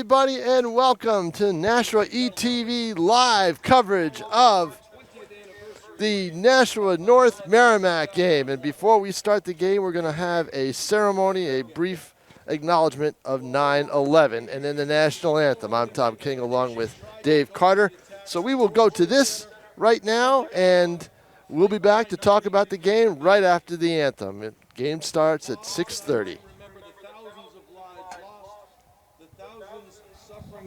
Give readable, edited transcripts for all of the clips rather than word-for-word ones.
everybody, and welcome to Nashua ETV live coverage of the Nashville North Merrimack game. And before we start the game, we're going to have a ceremony, a brief acknowledgement of 9/11, and then the national anthem. I'm Tom King along with Dave Carter. So we will go to this right now, and we'll be back to talk about the game right after the anthem. The game starts at 6:30.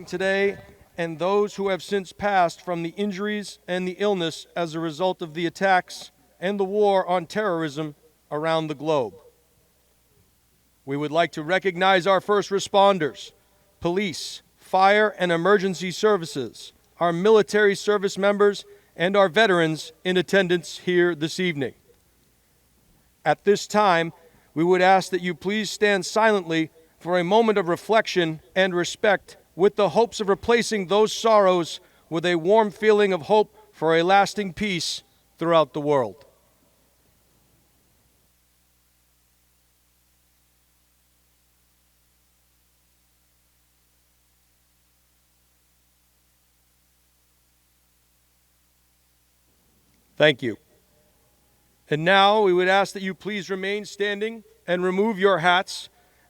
Today, and those who have since passed from the injuries and the illness as a result of the attacks and the war on terrorism around the globe. We would like to recognize our first responders, police, fire and emergency services, our military service members, and our veterans in attendance here this evening. At this time, we would ask that you please stand silently for a moment of reflection and respect, with the hopes of replacing those sorrows with a warm feeling of hope for a lasting peace throughout the world. Thank you. And now we would ask that you please remain standing and remove your hats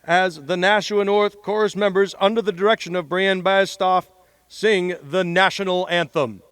as the Nashua North chorus members, under the direction of Brianne Bastoff, sing the national anthem.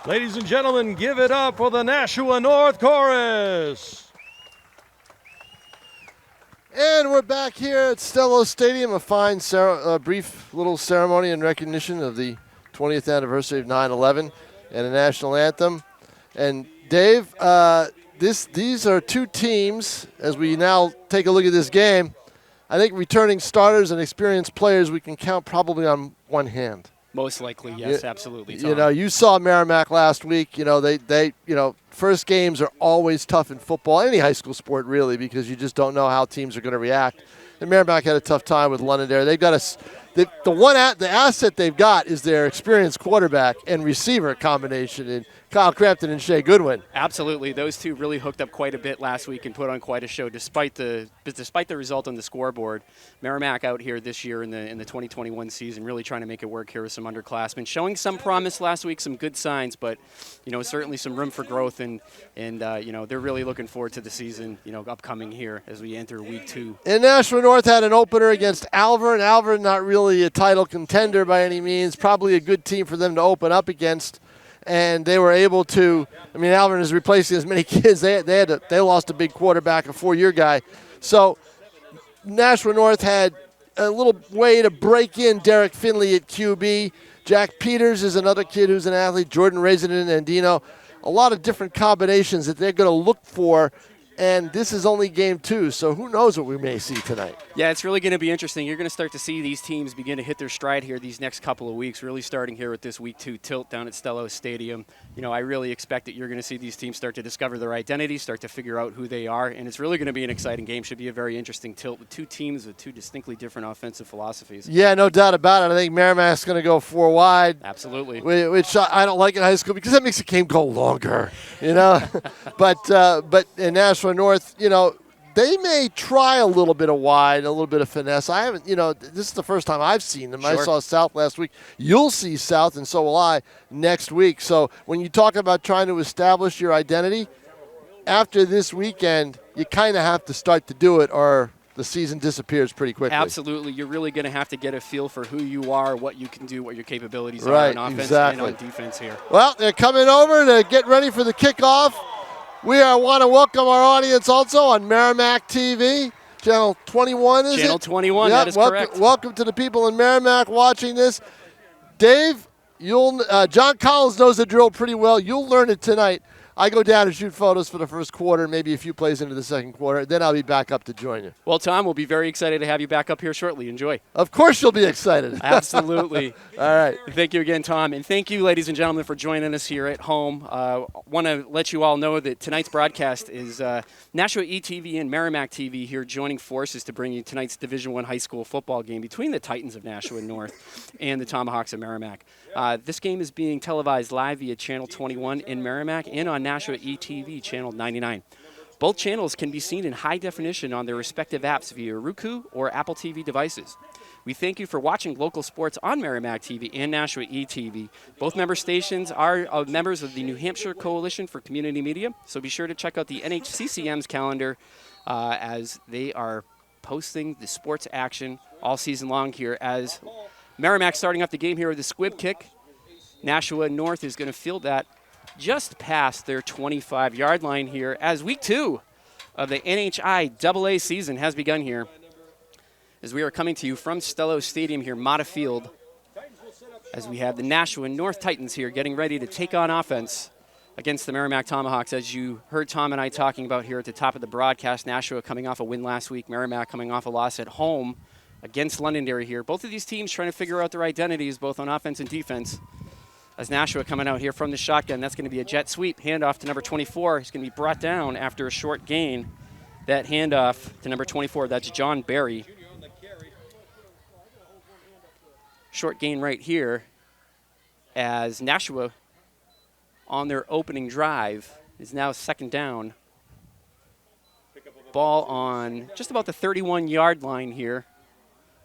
Ladies and gentlemen, give it up for the Nashua North Chorus. And we're back here at Stello Stadium, a fine, brief little ceremony in recognition of the 20th anniversary of 9/11 and the national anthem. And Dave, these are two teams, as we now take a look at this game, I think returning starters and experienced players we can count probably on one hand. Most likely, yes, absolutely, Tom. You know, you saw Merrimack last week. You know, they first games are always tough in football, any high school sport really, because you just don't know how teams are going to react. And Merrimack had a tough time with Londonderry. They've got the asset they've got is their experienced quarterback and receiver combination in Kyle Crampton and Shea Goodwin. Absolutely, those two really hooked up quite a bit last week and put on quite a show, despite the result on the scoreboard. Merrimack out here this year in the 2021 season, really trying to make it work here with some underclassmen, showing some promise last week, some good signs, but certainly some room for growth, and they're really looking forward to the season, upcoming here as we enter week 2. And Nashville North had an opener against Alvern. Alvern not really a title contender by any means, probably a good team for them to open up against. And they were able to. I mean, Alvern is replacing as many kids. They lost a big quarterback, a 4-year guy. So Nashua North had a little way to break in Derek Finley at QB. Jack Peters is another kid who's an athlete. Jordan Resident and Dino. A lot of different combinations that they're going to look for. And this is only game 2, so who knows what we may see tonight. Yeah, it's really going to be interesting. You're going to start to see these teams begin to hit their stride here these next couple of weeks, really starting here with this week 2 tilt down at Stello Stadium. I really expect that you're going to see these teams start to discover their identity, start to figure out who they are, and it's really going to be an exciting game. Should be a very interesting tilt with two teams with two distinctly different offensive philosophies. Yeah, no doubt about it. I think Merrimack's going to go 4 wide. Absolutely. Which I don't like in high school because that makes the game go longer, But in Nashville North, they may try a little bit of wide, a little bit of finesse. I haven't, this is the first time I've seen them. Sure. I saw South last week. You'll see South, and so will I next week. So when you talk about trying to establish your identity, after this weekend, you kind of have to start to do it, or the season disappears pretty quickly. Absolutely. You're really going to have to get a feel for who you are, what you can do, what your capabilities are Right, on offense exactly. and on defense here. Well, they're coming over to get ready for the kickoff. We want to welcome our audience also on Merrimack TV, Channel 21, is it? Channel 21, Yep, that is correct. Welcome to the people in Merrimack watching this. Dave, John Collins knows the drill pretty well. You'll learn it tonight. I go down and shoot photos for the first quarter, maybe a few plays into the second quarter. Then I'll be back up to join you. Well, Tom, we'll be very excited to have you back up here shortly. Enjoy. Of course you'll be excited. Absolutely. All right. Thank you again, Tom. And thank you, ladies and gentlemen, for joining us here at home. Want to let you all know that tonight's broadcast is Nashua ETV and Merrimack TV here joining forces to bring you tonight's Division I high school football game between the Titans of Nashua North and the Tomahawks of Merrimack. This game is being televised live via Channel 21 in Merrimack and on Nashua ETV Channel 99. Both channels can be seen in high definition on their respective apps via Roku or Apple TV devices. We thank you for watching local sports on Merrimack TV and Nashua ETV. Both member stations are members of the New Hampshire Coalition for Community Media, so be sure to check out the NHCCM's calendar as they are posting the sports action all season long here. As Merrimack starting up the game here with a squib kick, Nashua North is going to field that just past their 25-yard line here as week 2 of the NHIAA season has begun here. As we are coming to you from Stello Stadium here, Mata Field, as we have the Nashua North Titans here getting ready to take on offense against the Merrimack Tomahawks. As you heard Tom and I talking about here at the top of the broadcast, Nashua coming off a win last week, Merrimack coming off a loss at home against Londonderry here. Both of these teams trying to figure out their identities, both on offense and defense. As Nashua coming out here from the shotgun, that's going to be a jet sweep. Handoff to number 24. He's going to be brought down after a short gain. That handoff to number 24, that's John Barry. Short gain right here as Nashua on their opening drive is now second down. Ball on just about the 31-yard line here.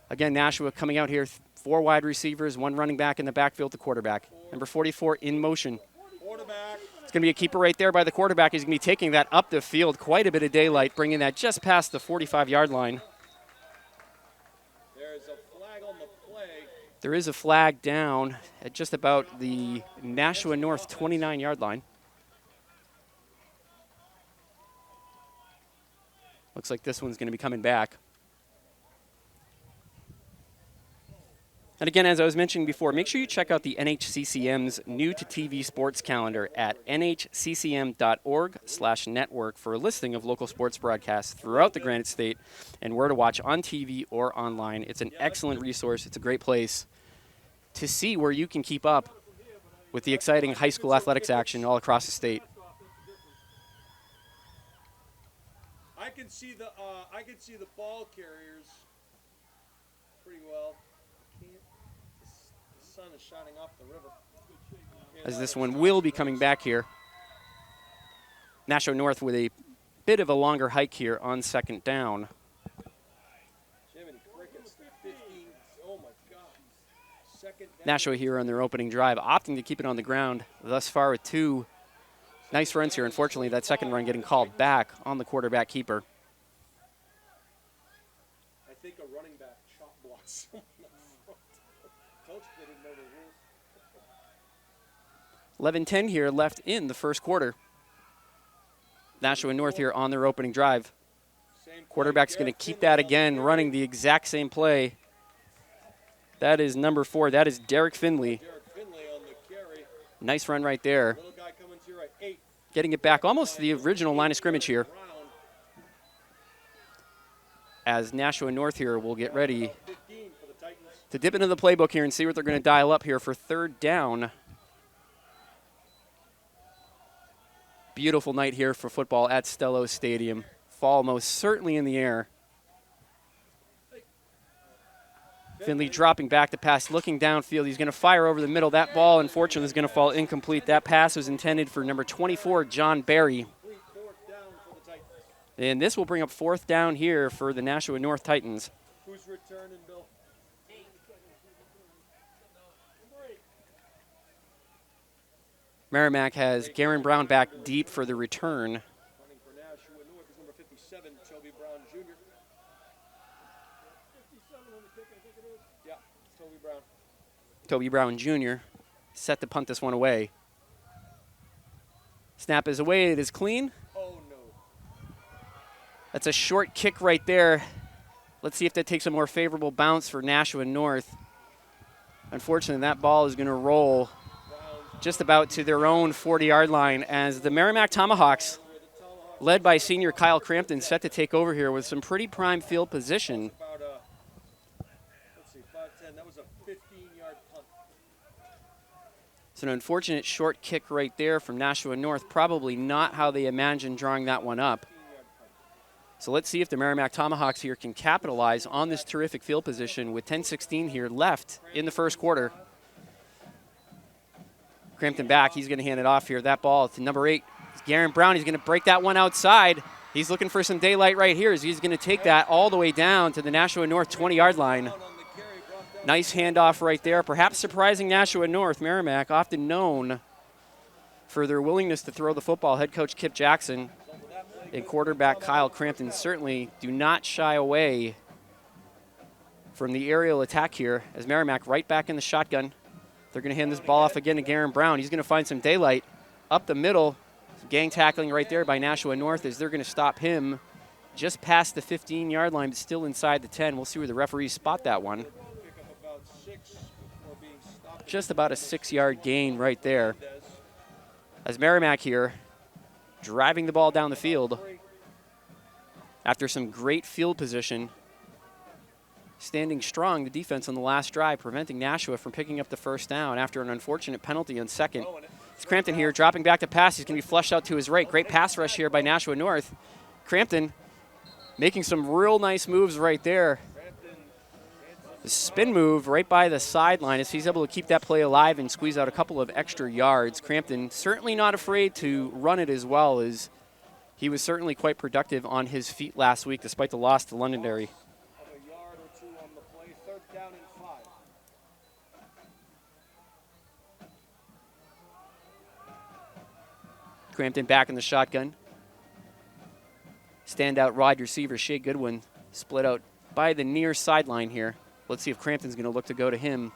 Again, Nashua coming out here, 4 wide receivers, 1 running back in the backfield, the quarterback. Number 44 in motion. It's going to be a keeper right there by the quarterback. He's going to be taking that up the field, quite a bit of daylight, bringing that just past the 45-yard line. There's a flag on the play. There is a flag down at just about the Nashua North 29-yard line. Looks like this one's going to be coming back. And again, as I was mentioning before, make sure you check out the NHCCM's new-to-TV sports calendar at nhccm.org/network for a listing of local sports broadcasts throughout the Granite State and where to watch on TV or online. It's an excellent resource. It's a great place to see where you can keep up with the exciting high school athletics action all across the state. I can see the ball carriers pretty well. The sun is shining off the river. As this one will be coming back here. Nashua North with a bit of a longer hike here on second down. Nashua here on their opening drive, opting to keep it on the ground thus far with 2 nice runs here. Unfortunately, that second run getting called back on the quarterback keeper. I think a running back chop blocks someone up front. Coach didn't know the rules. 11-10 here left in the first quarter. Nashua North here on their opening drive. Quarterback's going to keep that again, running the exact same play. That is number 4. That is Derek Finley. On the carry. Nice run right there. Little guy coming to your right. 8. Getting it back almost to the original line of scrimmage here. As Nashua North here will get ready to dip into the playbook here and see what they're going to dial up here for third down. Beautiful night here for football at Stello Stadium. Fall most certainly in the air. Finley dropping back to pass, looking downfield. He's going to fire over the middle. That ball, unfortunately, is going to fall incomplete. That pass was intended for number 24, John Barry. And this will bring up 4th down here for the Nashua North Titans. Who's returning, Bill? Merrimack has Garen Brown back deep for the return. Running for Nashua North is number 57, Toby Brown Jr. 57 on the kick, I think it is. Yeah, Toby Brown. Toby Brown Jr. set to punt this one away. Snap is away. It is clean. Oh, no. That's a short kick right there. Let's see if that takes a more favorable bounce for Nashua North. Unfortunately, that ball is going to roll just about to their own 40-yard line as the Merrimack Tomahawks, led by senior Kyle Crampton, set to take over here with some pretty prime field position. Let's see, 5'10", that was a 15-yard punt. It's an unfortunate short kick right there from Nashua North, probably not how they imagined drawing that one up. So let's see if the Merrimack Tomahawks here can capitalize on this terrific field position with 10:16 here left in the first quarter. Crampton back, he's going to hand it off here. That ball to number 8, Garen Brown. He's going to break that one outside. He's looking for some daylight right here as he's going to take that all the way down to the Nashua North 20-yard line. Nice handoff right there, perhaps surprising Nashua North. Merrimack, often known for their willingness to throw the football. Head coach Kip Jackson and quarterback Kyle Crampton certainly do not shy away from the aerial attack here as Merrimack right back in the shotgun. They're going to hand this ball off again to Garen Brown. He's going to find some daylight up the middle. Some gang tackling right there by Nashua North as they're going to stop him just past the 15-yard line, but still inside the 10. We'll see where the referees spot that one. Just about a 6-yard gain right there. As Merrimack here driving the ball down the field after some great field position. Standing strong, the defense on the last drive, preventing Nashua from picking up the first down after an unfortunate penalty on second. It's Crampton here, dropping back to pass. He's going to be flushed out to his right. Great pass rush here by Nashua North. Crampton making some real nice moves right there. The spin move right by the sideline as he's able to keep that play alive and squeeze out a couple of extra yards. Crampton certainly not afraid to run it as well, as he was certainly quite productive on his feet last week despite the loss to Londonderry. Crampton back in the shotgun. Standout wide receiver Shea Goodwin split out by the near sideline here. Let's see if Crampton's going to look to go to him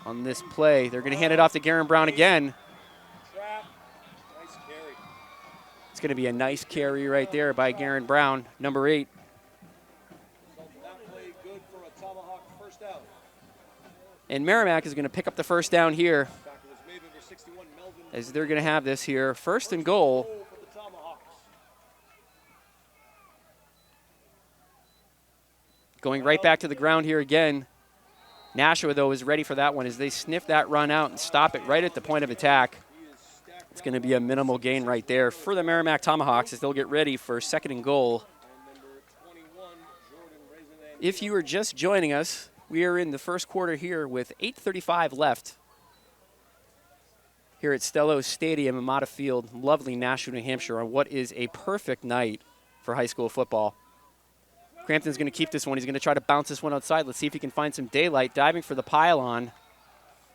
on this play. They're going to hand it off to Garen Brown again. It's going to be a nice carry right there by Garen Brown, number 8. And Merrimack is going to pick up the first down here, as they're going to have this here. 1st and goal. Going right back to the ground here again. Nashua, though, is ready for that one as they sniff that run out and stop it right at the point of attack. It's going to be a minimal gain right there for the Merrimack Tomahawks as they'll get ready for 2nd and goal. If you are just joining us, we are in the first quarter here with 8:35 left here at Stello Stadium, Amata Field, lovely Nashua, New Hampshire, on what is a perfect night for high school football. Crampton's going to keep this one. He's going to try to bounce this one outside. Let's see if he can find some daylight. Diving for the pylon.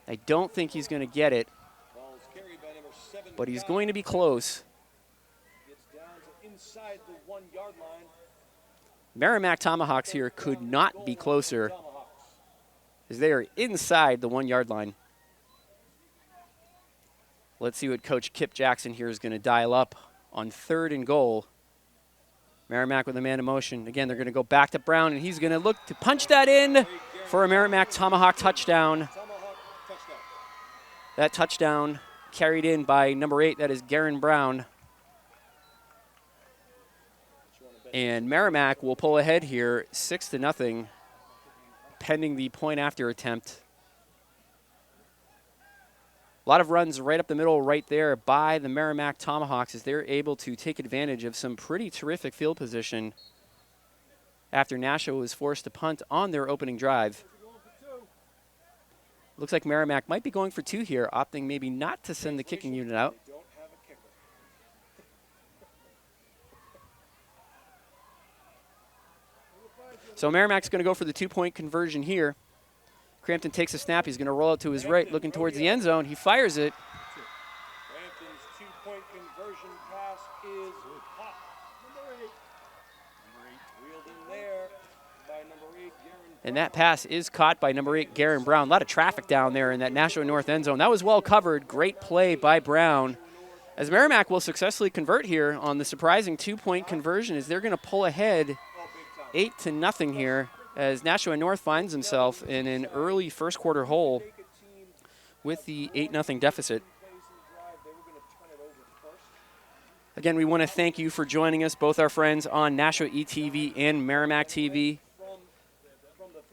I don't think he's going to get it, but he's going to be close. Merrimack Tomahawks here could not be closer, as they are inside the 1-yard line. Let's see what Coach Kip Jackson here is going to dial up on 3rd and goal. Merrimack with a man in motion. Again, they're going to go back to Brown, and he's going to look to punch that in for a Merrimack Tomahawk touchdown. That touchdown carried in by number 8, that is Garen Brown. And Merrimack will pull ahead here 6-0, pending the point after attempt. A lot of runs right up the middle right there by the Merrimack Tomahawks as they're able to take advantage of some pretty terrific field position after Nashua was forced to punt on their opening drive. Looks like Merrimack might be going for 2 here, opting maybe not to send the kicking unit out. So Merrimack's going to go for the 2-point conversion here. Crampton takes a snap. He's going to roll out to his right, looking towards the end zone. He fires it. Crampton's 2-point conversion pass is hot. Number 8. Wheeled in there by number 8, Garen. And that pass is caught by number 8, Garen Brown. A lot of traffic down there in that Nashua North end zone. That was well covered. Great play by Brown. As Merrimack will successfully convert here on the surprising 2-point conversion, as they're going to pull ahead 8-0 here, as Nashua North finds himself in an early first quarter hole with the 8-0 deficit. Again, we want to thank you for joining us, both our friends on Nashua ETV and Merrimack TV.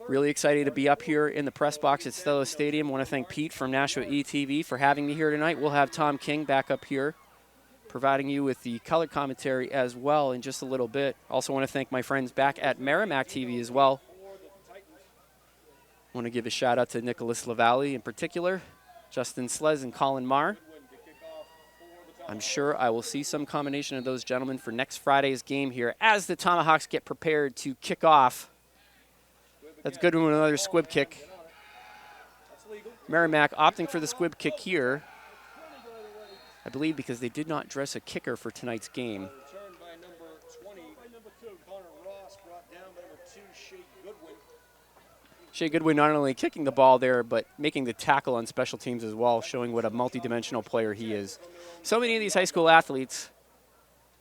Really excited to be up here in the press box at Stella Stadium. Want to thank Pete from Nashua ETV for having me here tonight. We'll have Tom King back up here, providing you with the color commentary as well in just a little bit. Also want to thank my friends back at Merrimack TV as well. Want to give a shout out to Nicholas Lavallee in particular, Justin Slez and Colin Marr. I'm sure I will see some combination of those gentlemen for next Friday's game here as the Tomahawks get prepared to kick off. That's good with another squib kick. Merrimack opting for the squib kick here, I believe because they did not dress a kicker for tonight's game. Shea Goodwin not only kicking the ball there, but making the tackle on special teams as well, showing what a multi-dimensional player he is. So many of these high school athletes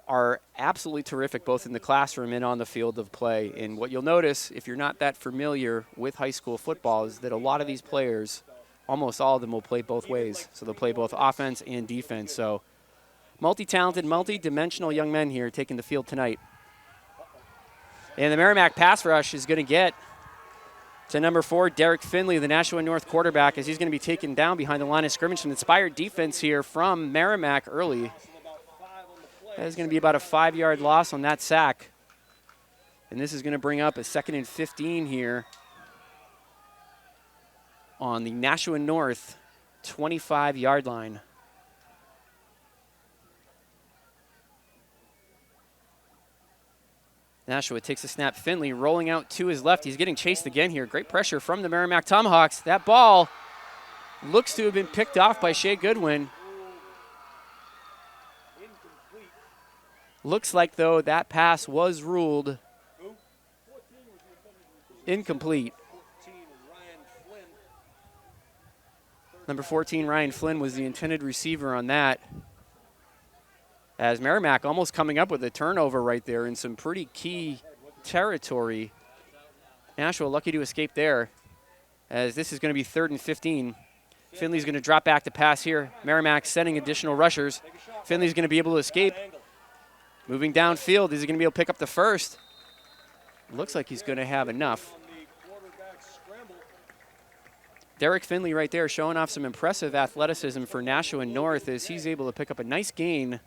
are absolutely terrific, both in the classroom and on the field of play. And what you'll notice, if you're not that familiar with high school football, is that a lot of these players, almost all of them, will play both ways. So they'll play both offense and defense. So multi-talented, multi-dimensional young men here taking the field tonight. And the Merrimack pass rush is going to get to number 4, Derek Finley, the Nashua North quarterback, as he's going to be taken down behind the line of scrimmage. An inspired defense here from Merrimack early. That is going to be about a 5-yard loss on that sack. And this is going to bring up a 2nd and 15 here on the Nashua North 25-yard line. Nashua takes a snap. Finley rolling out to his left. He's getting chased again here. Great pressure from the Merrimack Tomahawks. That ball looks to have been picked off by Shea Goodwin. Looks like, though, that pass was ruled incomplete. Number 14, Ryan Flynn, was the intended receiver on that. As Merrimack almost coming up with a turnover right there in some pretty key territory. Nashua lucky to escape there, as this is going to be 3rd and 15. Finley's going to drop back to pass here. Merrimack sending additional rushers. Finley's going to be able to escape. Moving downfield, is he going to be able to pick up the first? Looks like he's going to have enough. Derek Finley right there showing off some impressive athleticism for Nashua North as he's able to pick up a nice gain.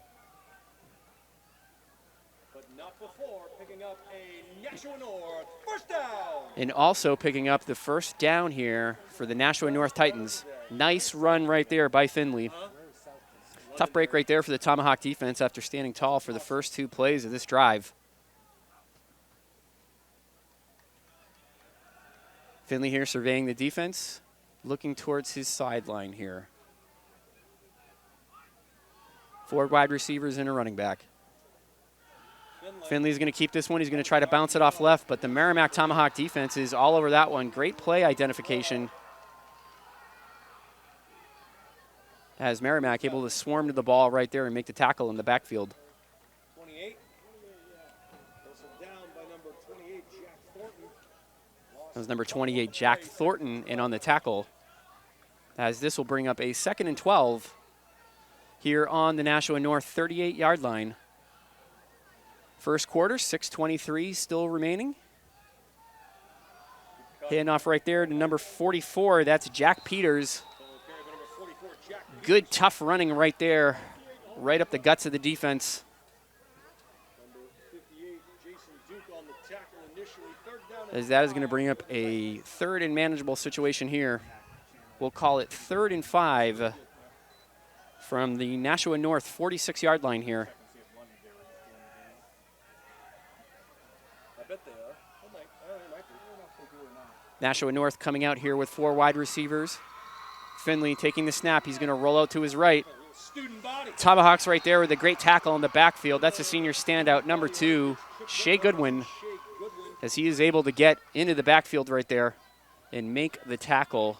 But not before picking up a Nashua North first down. And also picking up the first down here for the Nashua North Titans. Nice run right there by Finley. Tough break right there for the Tomahawk defense after standing tall for the first 2 plays of this drive. Finley here surveying the defense, looking towards his sideline here. 4 wide receivers and a running back. Finley's going to keep this one. He's going to try to bounce it off left, but the Merrimack Tomahawk defense is all over that one. Great play identification. As Merrimack able to swarm to the ball right there and make the tackle in the backfield. 28. Down by number 28, Jack Thornton. That was number 28, Jack Thornton, in on the tackle. As this will bring up a 2nd and 12 here on the Nashua North 38-yard line. First quarter, 6:23 still remaining. Handoff right there to number 44. That's Jack Peters. Good, tough running right there, right up the guts of the defense. As that is going to bring up a 3rd and manageable situation here. We'll call it 3rd and 5 from the Nashua North 46-yard line here. I bet they are. Nashua North coming out here with 4 wide receivers. Finley taking the snap. He's going to roll out to his right. Tomahawks right there with a great tackle in the backfield. That's a senior standout, number 2, Shea Goodwin, as he is able to get into the backfield right there and make the tackle.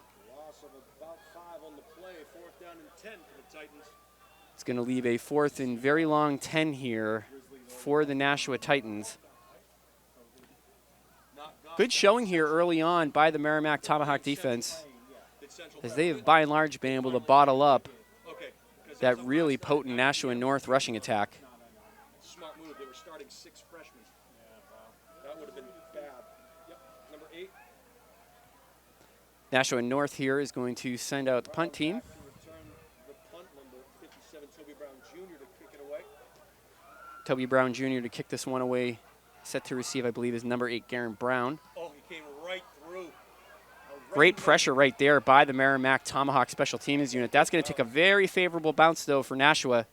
It's going to leave a 4th and very long 10 here for the Nashua Titans. Good showing here early on by the Merrimack Tomahawk defense, as they have by and large been able to bottle up that really potent Nashua North rushing attack. Smart move. They were starting 6 freshmen. That would have been bad. Yep, number 8. Nashua North here is going to send out the punt team. Toby Brown Jr. to kick this one away. Set to receive, I believe, is number 8, Garen Brown. Oh, he came right through. Great pressure right there by the Merrimack Tomahawk special teams unit. That's going to take a very favorable bounce, though, for Nashua.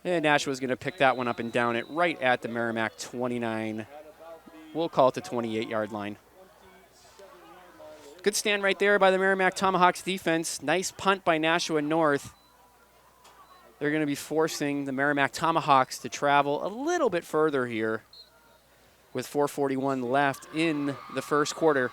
And Nashua's going to pick that one up and down it right at the Merrimack 29. We'll call it the 28-yard line. Good stand right there by the Merrimack Tomahawks defense. Nice punt by Nashua North. They're going to be forcing the Merrimack Tomahawks to travel a little bit further here with 4:41 left in the first quarter.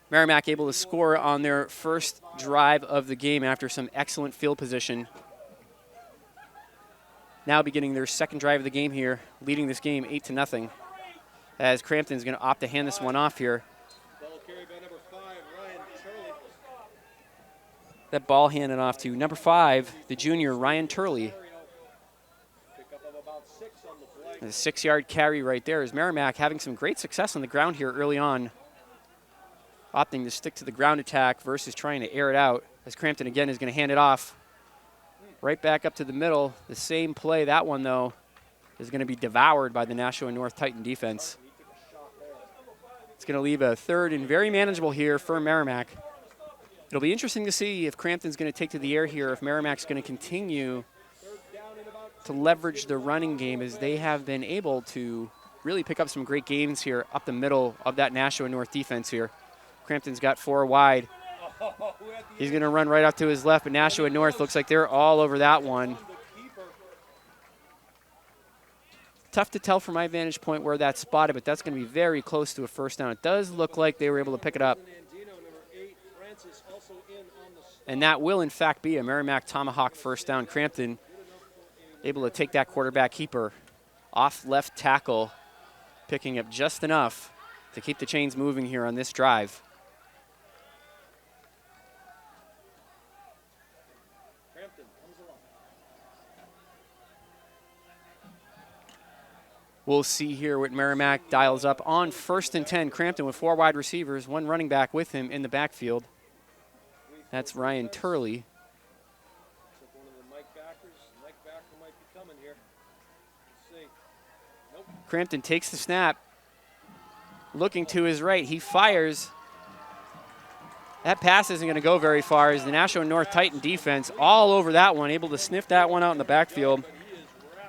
Merrimack able to score on their first drive of the game after some excellent field position. Now beginning their second drive of the game here, leading this game 8-0, as Crampton's going to opt to hand this one off here. That ball handed off to number 5, the junior, Ryan Turley. A 6-yard carry right there, as Merrimack having some great success on the ground here early on. Opting to stick to the ground attack versus trying to air it out, as Crampton again is going to hand it off right back up to the middle. The same play, that one though, is going to be devoured by the Nashua North Titan defense. It's going to leave a 3rd and very manageable here for Merrimack. It'll be interesting to see if Crampton's going to take to the air here, if Merrimack's going to continue to leverage the running game, as they have been able to really pick up some great gains here up the middle of that Nashua North defense here. Crampton's got 4 wide. He's going to run right up to his left, but Nashua North looks like they're all over that one. Tough to tell from my vantage point where that's spotted, but that's going to be very close to a first down. It does look like they were able to pick it up. And that will, in fact, be a Merrimack Tomahawk first down. Crampton able to take that quarterback keeper off left tackle, picking up just enough to keep the chains moving here on this drive. We'll see here what Merrimack dials up on 1st and 10. Crampton with 4 wide receivers, 1 running back with him in the backfield. That's Ryan Turley. Crampton takes the snap. Looking to his right, he fires. That pass isn't going to go very far, as the Nashua North Titan defense all over that one, able to sniff that one out in the backfield.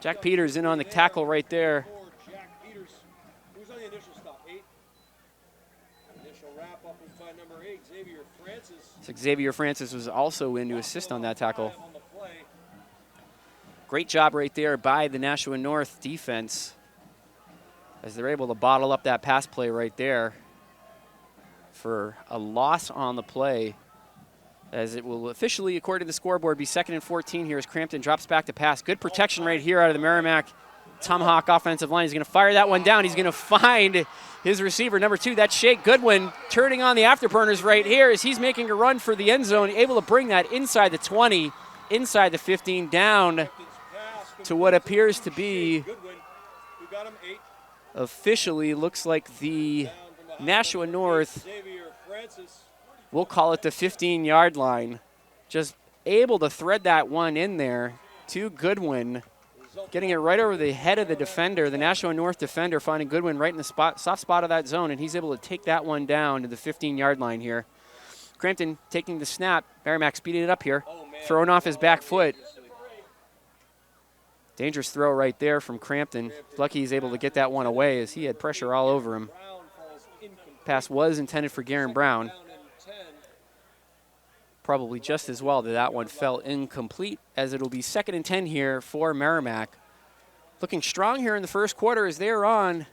Jack Peters in on the tackle right there. Xavier Francis was also in to assist on that tackle. Great job right there by the Nashua North defense, as they're able to bottle up that pass play right there for a loss on the play, as it will officially, according to the scoreboard, be 2nd and 14 here as Crampton drops back to pass. Good protection right here out of the Merrimack Tomahawk offensive line. He's going to fire that one down. He's going to find his receiver, number 2, that's Shea Goodwin, turning on the afterburners right here as he's making a run for the end zone, able to bring that inside the 20, inside the 15, down to what appears to be officially looks like the Nashua North, we'll call it the 15-yard line. Just able to thread that one in there to Goodwin, getting it right over the head of the defender, the Nashua North defender, finding Goodwin right in the soft spot of that zone, and he's able to take that one down to the 15-yard line here. Crampton taking the snap. Merrimack speeding it up here, throwing off his back foot. Dangerous throw right there from Crampton. Lucky he's able to get that one away as he had pressure all over him. Pass was intended for Garen Brown. Probably just as well that that one fell incomplete, as it'll be 2nd and 10 here for Merrimack. Looking strong here in the first quarter as they're on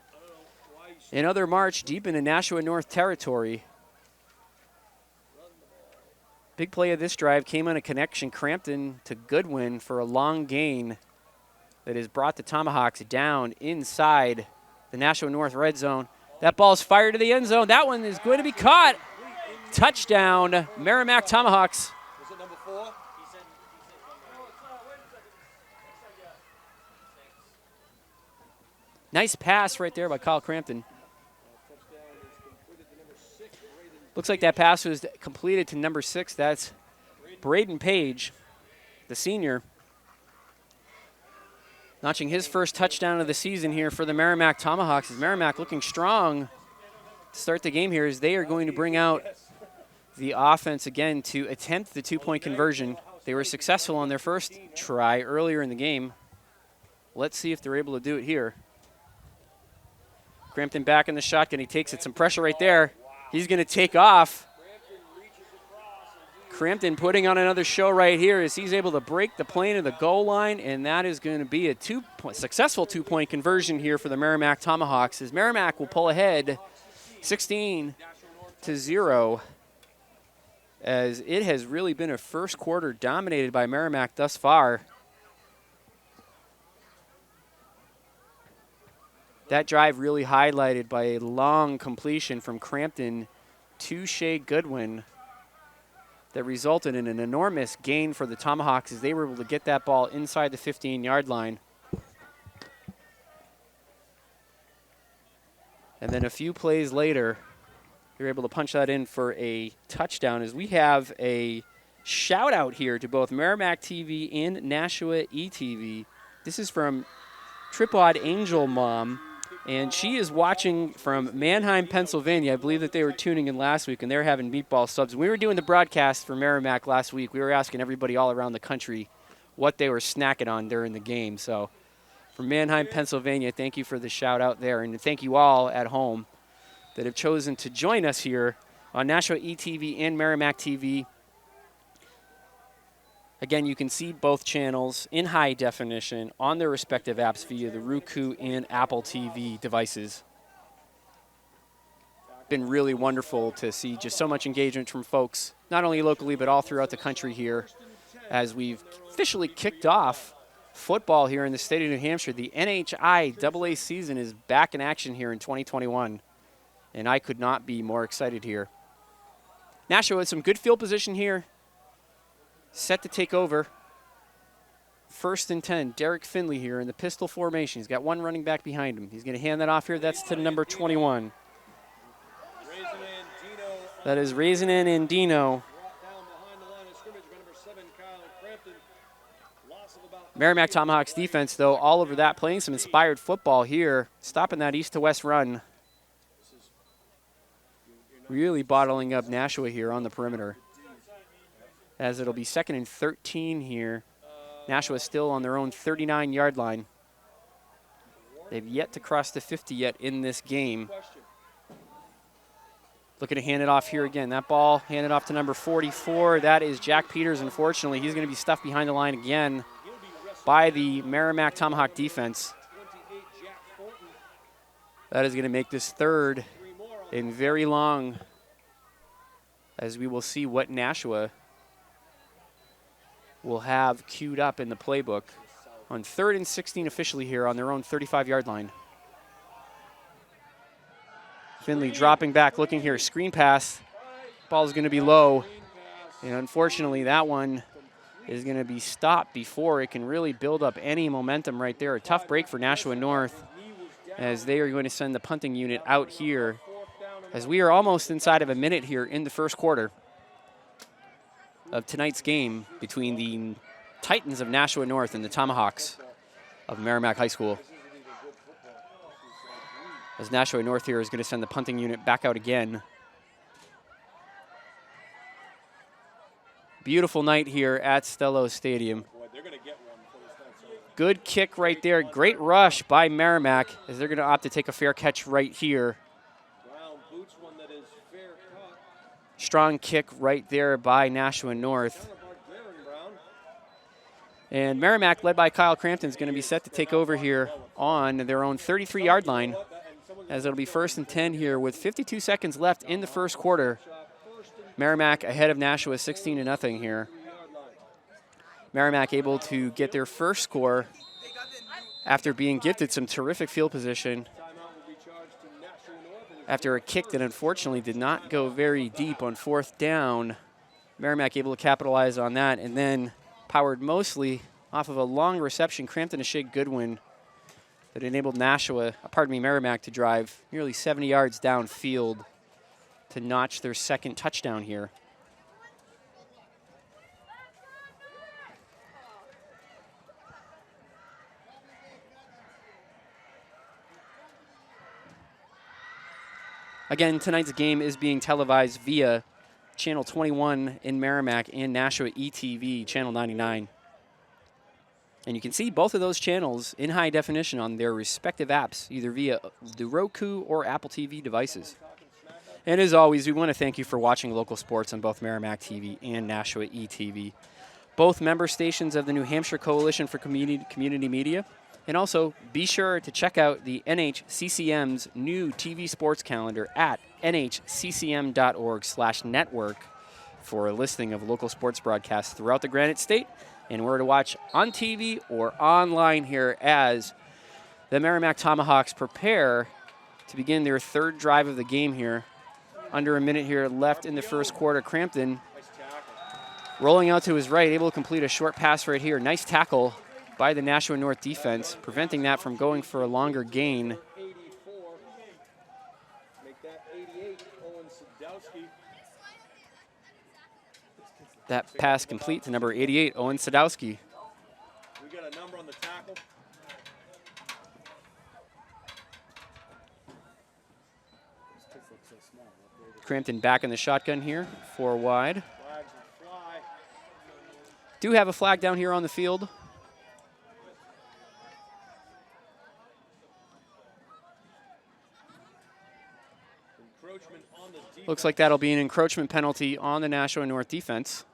another march deep into Nashua North territory. Big play of this drive came on a connection, Crampton to Goodwin for a long gain that has brought the Tomahawks down inside the Nashua North red zone. That ball's fired to the end zone. That one is going to be caught. Touchdown, Merrimack Tomahawks. Was it number 4? Nice pass right there by Kyle Crampton. Looks like that pass was completed to number 6. That's Braden Page, the senior, notching his first touchdown of the season here for the Merrimack Tomahawks. As Merrimack looking strong to start the game here, as they are going to bring out the offense again to attempt the 2-point conversion. They were successful on their first try earlier in the game. Let's see if they're able to do it here. Crampton back in the shotgun. He takes it. Some pressure right there. He's going to take off. Crampton putting on another show right here as he's able to break the plane of the goal line, and that is going to be a successful 2-point conversion here for the Merrimack Tomahawks, as Merrimack will pull ahead 16-0, as it has really been a first quarter dominated by Merrimack thus far. That drive really highlighted by a long completion from Crampton to Shea Goodwin that resulted in an enormous gain for the Tomahawks as they were able to get that ball inside the 15-yard line. And then a few plays later, you're able to punch that in for a touchdown, as we have a shout out here to both Merrimack TV and Nashua ETV. This is from Tripod Angel Mom, and she is watching from Mannheim, Pennsylvania. I believe that they were tuning in last week, and they're having meatball subs. When we were doing the broadcast for Merrimack last week, we were asking everybody all around the country what they were snacking on during the game. So from Mannheim, Pennsylvania, thank you for the shout out there, and thank you all at home that have chosen to join us here on Nashua ETV and Merrimack TV. Again, you can see both channels in high definition on their respective apps via the Roku and Apple TV devices. Been really wonderful to see just so much engagement from folks, not only locally but all throughout the country here, as we've officially kicked off football here in the state of New Hampshire. The NHIAA season is back in action here in 2021, and I could not be more excited here. Nashua with some good field position here, set to take over. 1st and 10, Derek Finley here in the pistol formation. He's got one running back behind him. He's going to hand that off here. That's to number 21. That is Raisinin and Dino. Merrimack Tomahawks defense, though, all over that, playing some inspired football here, stopping that east to west run. Really bottling up Nashua here on the perimeter, as it'll be 2nd and 13 here. Nashua still on their own 39-yard line. They've yet to cross the 50 yet in this game. Looking to hand it off here again. That ball handed off to number 44. That is Jack Peters, unfortunately. He's going to be stuffed behind the line again by the Merrimack Tomahawk defense. That is going to make this 3rd and very long, as we will see what Nashua will have queued up in the playbook on 3rd and 16 officially here on their own 35-yard line. Finley dropping back, looking here, screen pass. Ball is going to be low, and unfortunately that one is going to be stopped before it can really build up any momentum right there. A tough break for Nashua North, as they are going to send the punting unit out here, as we are almost inside of a minute here in the first quarter of tonight's game between the Titans of Nashua North and the Tomahawks of Merrimack High School. As Nashua North here is going to send the punting unit back out again. Beautiful night here at Stello Stadium. Good kick right there. Great rush by Merrimack as they're going to opt to take a fair catch right here. Strong kick right there by Nashua North. And Merrimack, led by Kyle Crampton, is going to be set to take over here on their own 33-yard line, as it'll be 1st and 10 here with 52 seconds left in the first quarter. Merrimack ahead of Nashua 16-0 here. Merrimack able to get their first score after being gifted some terrific field position after a kick that unfortunately did not go very deep on 4th down. Merrimack able to capitalize on that, and then powered mostly off of a long reception, Crampton to Shea Goodwin, that enabled Merrimack to drive nearly 70 yards downfield to notch their second touchdown here. Again, tonight's game is being televised via Channel 21 in Merrimack and Nashua ETV, Channel 99. And you can see both of those channels in high definition on their respective apps, either via the Roku or Apple TV devices. And as always, we want to thank you for watching local sports on both Merrimack TV and Nashua ETV, both member stations of the New Hampshire Coalition for Community Media. And also, be sure to check out the NHCCM's new TV sports calendar at nhccm.org/network for a listing of local sports broadcasts throughout the Granite State and where to watch on TV or online here as the Merrimack Tomahawks prepare to begin their 3rd drive of the game here. Under a minute here left in the first quarter. Crampton rolling out to his right, able to complete a short pass right here. Nice tackle by the Nashua North defense, preventing that from going for a longer gain. That pass complete to number 88, Owen Sadowski. We got a number on the tackle. Crampton back in the shotgun here, 4 wide. Do have a flag down here on the field. Looks like that'll be an encroachment penalty on the Nashua North defense.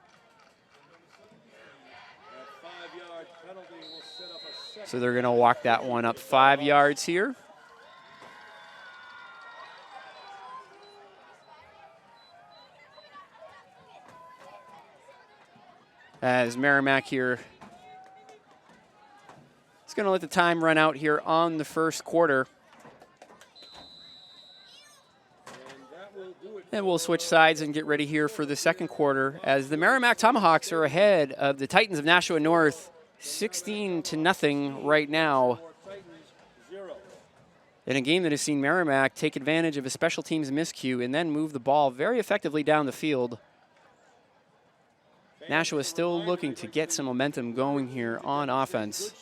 So they're going to walk that one up 5 yards here. As Merrimack here is going to let the time run out here on the first quarter. And we'll switch sides and get ready here for the second quarter as the Merrimack Tomahawks are ahead of the Titans of Nashua North 16-0 right now. In a game that has seen Merrimack take advantage of a special teams miscue and then move the ball very effectively down the field. Nashua is still looking to get some momentum going here on offense,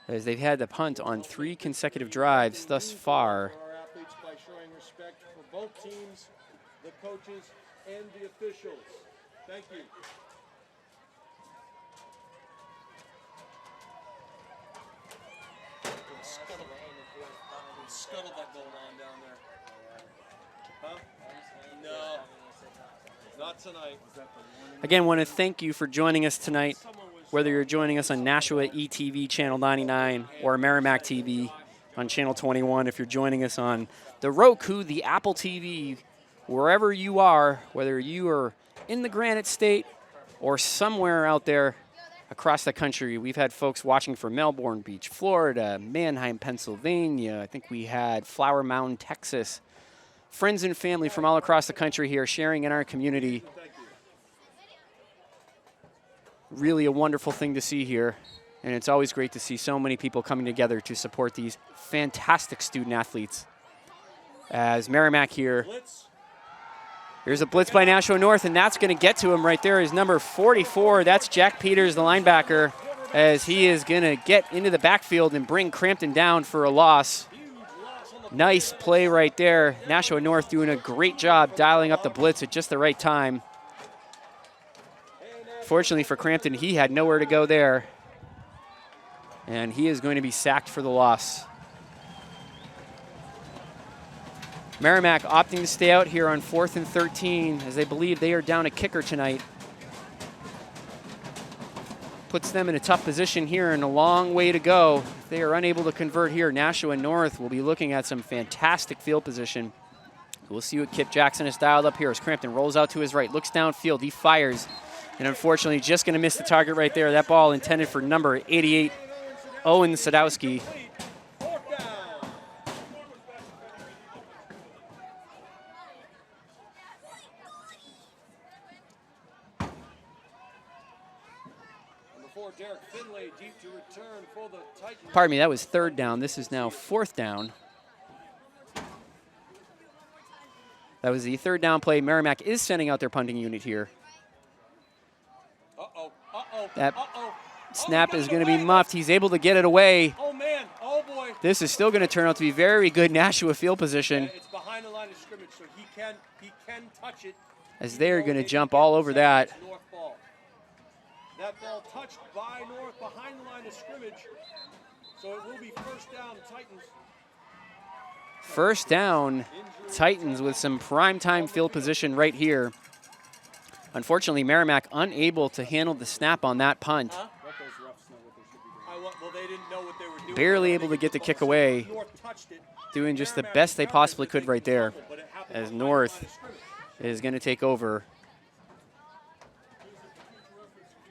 as they've had the punt on 3 consecutive drives thus far. Both teams, the coaches, and the officials. Thank you. Scuttle that going on down there. Huh? No. Not tonight. Again, want to thank you for joining us tonight, whether you're joining us on Nashua ETV Channel 99 or Merrimack TV on Channel 21. If you're joining us on the Roku, the Apple TV, wherever you are, whether you are in the Granite State or somewhere out there across the country. We've had folks watching from Melbourne Beach, Florida, Manheim, Pennsylvania. I think we had Flower Mound, Texas. Friends and family from all across the country here sharing in our community. Really a wonderful thing to see here. And it's always great to see so many people coming together to support these fantastic student athletes. As Merrimack here, here's a blitz by Nashua North, and that's going to get to him right there is number 44. That's Jack Peters, the linebacker, as he is going to get into the backfield and bring Crampton down for a loss. Nice play right there. Nashua North doing a great job dialing up the blitz at just the right time. Fortunately for Crampton, he had nowhere to go there. And he is going to be sacked for the loss. Merrimack opting to stay out here on 4th and 13 as they believe they are down a kicker tonight. Puts them in a tough position here and a long way to go. If they are unable to convert here, Nashua North will be looking at some fantastic field position. We'll see what Kip Jackson has dialed up here as Crampton rolls out to his right, looks downfield, he fires, and unfortunately just going to miss the target right there. That ball intended for number 88, Owen Sadowski. Pardon me, that was 3rd down. This is now 4th down. That was the 3rd down play. Merrimack is sending out their punting unit here. That snap is going to be muffed. He's able to get it away. Oh, man. Oh, boy. This is still going to turn out to be very good Nashua field position. Yeah, it's behind the line of scrimmage, so he can touch it. As they're going to jump all over that. That ball touched by North behind the line of scrimmage, so it will be 1st down Titans. 1st down Titans with some primetime field position right here. Unfortunately, Merrimack unable to handle the snap on that punt. Barely able to get the kick away. Doing just the best they possibly could right there as North is going to take over.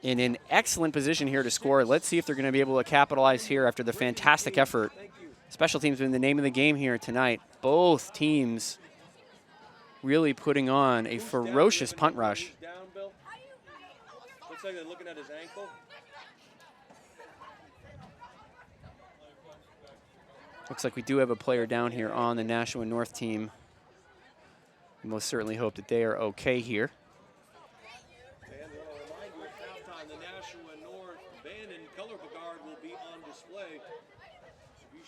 In an excellent position here to score. Let's see if they're going to be able to capitalize here after the fantastic effort. Special teams been the name of the game here tonight. Both teams really putting on a ferocious punt rush. Looks like they're looking at his ankle. Looks like we do have a player down here on the Nashua North team. We most certainly hope that they are okay here.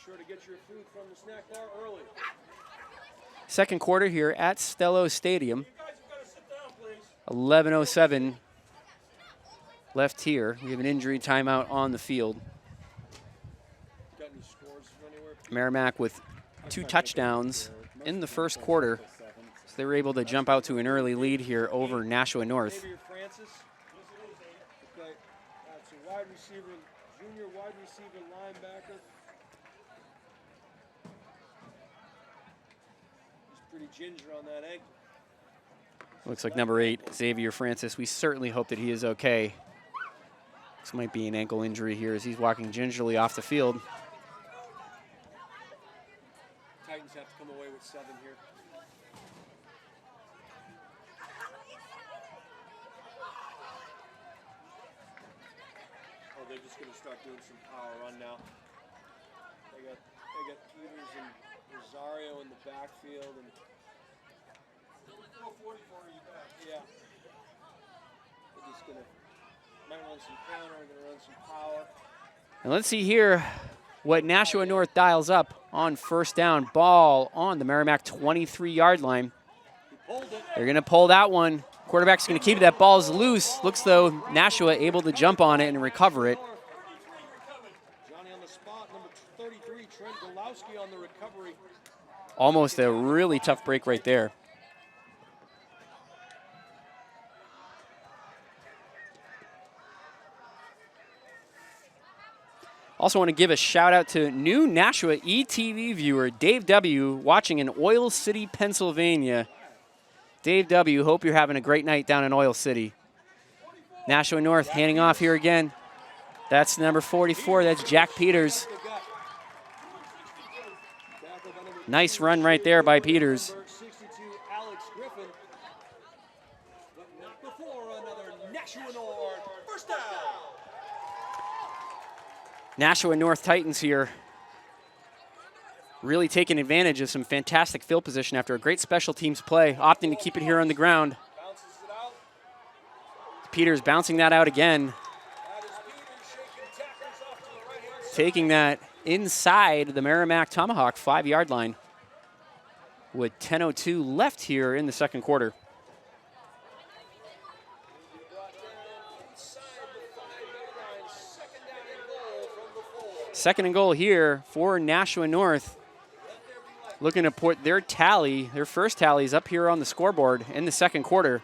Sure to get your food from the snack bar early. Second quarter here at Stello Stadium. 11:07 left here. We have an injury timeout on the field. Merrimack with 2 touchdowns in the first quarter. So they were able to jump out to an early lead here over Nashua North. Wide receiver, junior wide receiver linebacker. Pretty ginger on that ankle. Looks like number 8, Xavier Francis. We certainly hope that he is okay. This might be an ankle injury here as he's walking gingerly off the field. Titans have to come away with 7 here. Oh, they're just going to start doing some power run now. They got Peters and Rosario in the backfield, and yeah, they're just might run some counter, gonna run some power. And let's see here what Nashua North dials up on 1st down. Ball on the Merrimack 23-yard line. They're gonna pull that one. Quarterback's gonna keep it. That ball's loose. Looks though Nashua able to jump on it and recover it. On the recovery. Almost a really tough break right there. Also want to give a shout out to new Nashua ETV viewer, Dave W., watching in Oil City, Pennsylvania. Dave W., hope you're having a great night down in Oil City. Nashua North handing off here again. That's number 44, that's Jack Peters. Nice run right there by Peters. Nashua North Titans here really taking advantage of some fantastic field position after a great special teams play, opting to keep it here on the ground. Peters bouncing that out again. Taking that inside the Merrimack Tomahawk 5-yard line with 10:02 left here in the second quarter. Second and goal here for Nashua North. Looking to put their first tallies up here on the scoreboard in the second quarter.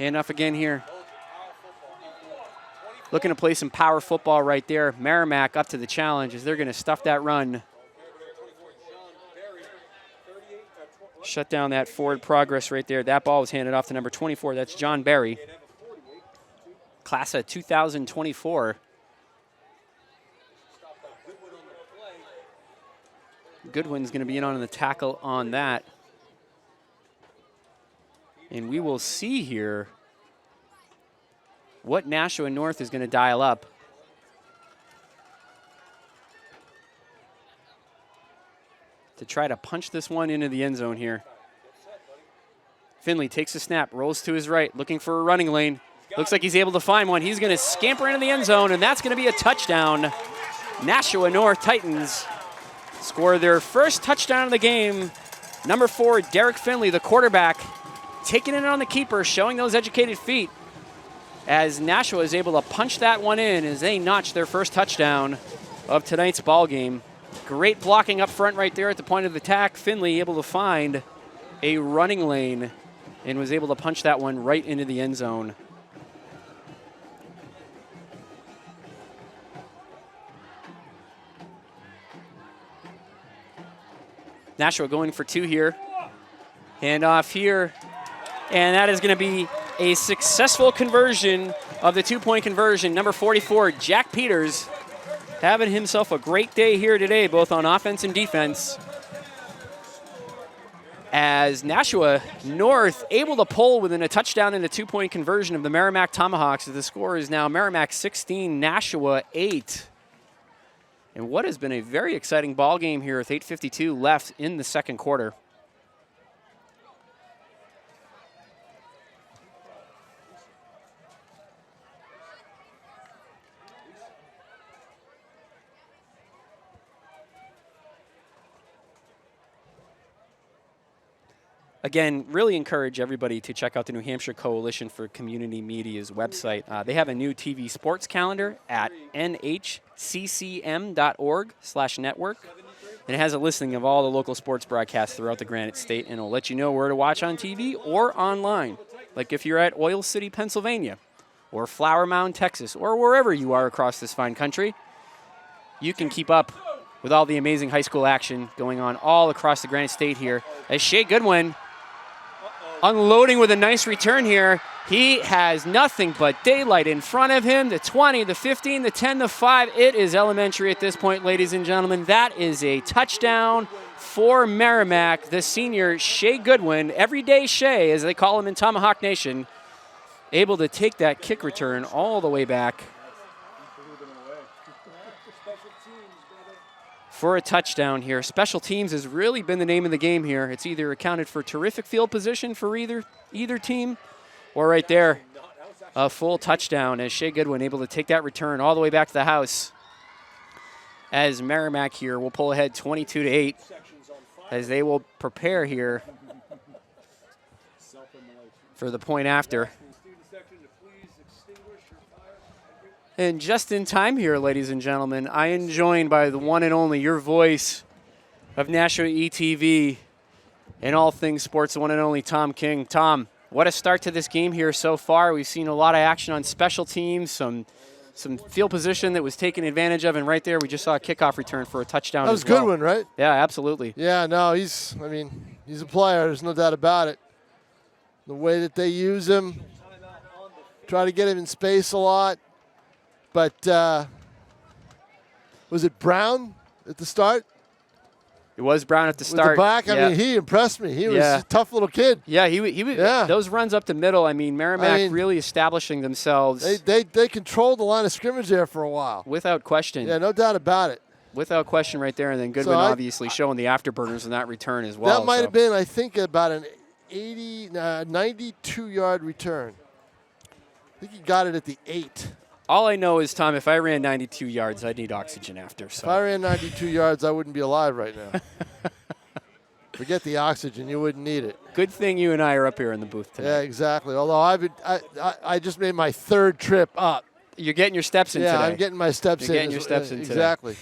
Handoff again here. Looking to play some power football right there. Merrimack up to the challenge as they're going to stuff that run. Shut down that forward progress right there. That ball was handed off to number 24. That's John Berry. Class of 2024. Goodwin's going to be in on the tackle on that. And we will see here what Nashua North is going to dial up. To try to punch this one into the end zone here. Finley takes a snap, rolls to his right, looking for a running lane. Looks like he's able to find one. He's going to scamper into the end zone, and that's going to be a touchdown. Nashua North Titans score their first touchdown of the game. Number 4, Derek Finley, the quarterback, taking it on the keeper, showing those educated feet as Nashua is able to punch that one in as they notch their first touchdown of tonight's ball game. Great blocking up front right there at the point of attack. Finley able to find a running lane and was able to punch that one right into the end zone. Nashua going for 2 here. Handoff here. And that is going to be a successful conversion of the 2-point conversion. Number 44, Jack Peters, having himself a great day here today, both on offense and defense. As Nashua North able to pull within a touchdown and a 2-point conversion of the Merrimack Tomahawks. The score is now Merrimack 16, Nashua 8. And what has been a very exciting ball game here with 8:52 left in the second quarter. Again, really encourage everybody to check out the New Hampshire Coalition for Community Media's website. They have a new TV sports calendar at nhccm.org/network. And it has a listing of all the local sports broadcasts throughout the Granite State, and it'll let you know where to watch on TV or online. Like if you're at Oil City, Pennsylvania, or Flower Mound, Texas, or wherever you are across this fine country, you can keep up with all the amazing high school action going on all across the Granite State here. As Shea Goodwin unloading with a nice return here. He has nothing but daylight in front of him. The 20, the 15, the 10, the 5. It is elementary at this point, ladies and gentlemen. That is a touchdown for Merrimack. The senior, Shea Goodwin, everyday Shea, as they call him in Tomahawk Nation, able to take that kick return all the way back for a touchdown here. Special teams has really been the name of the game here. It's either accounted for terrific field position for either team, or right there, a full touchdown as Shea Goodwin able to take that return all the way back to the house. As Merrimack here will pull ahead 22-8 as they will prepare here for the point after. And just in time here, ladies and gentlemen, I am joined by the one and only, your voice of Nashua ETV and all things sports, the one and only Tom King. Tom, what a start to this game here so far. We've seen a lot of action on special teams, some field position that was taken advantage of, and right there we just saw a kickoff return for a touchdown. That was a good one, right? Yeah, absolutely. Yeah, no, he's a player. There's no doubt about it. The way that they use him, try to get him in space a lot. But was it Brown at the start? It was Brown at the start. With the back, I mean, he impressed me. He was a tough little kid. Yeah, he was. Yeah. Those runs up the middle, Merrimack really establishing themselves. They controlled the line of scrimmage there for a while. Without question. Yeah, no doubt about it. Without question right there. And then Goodwin obviously showing the afterburners in that return as well. That might have been, I think, about an 92-yard return. I think he got it at the 8. All I know is, Tom, if I ran 92 yards, I'd need oxygen after. So. If I ran 92 yards, I wouldn't be alive right now. Forget the oxygen. You wouldn't need it. Good thing you and I are up here in the booth today. Yeah, exactly. Although I just made my 3rd trip up. You're getting your steps in today. Yeah, I'm getting my steps in. You're getting your steps in today. Exactly.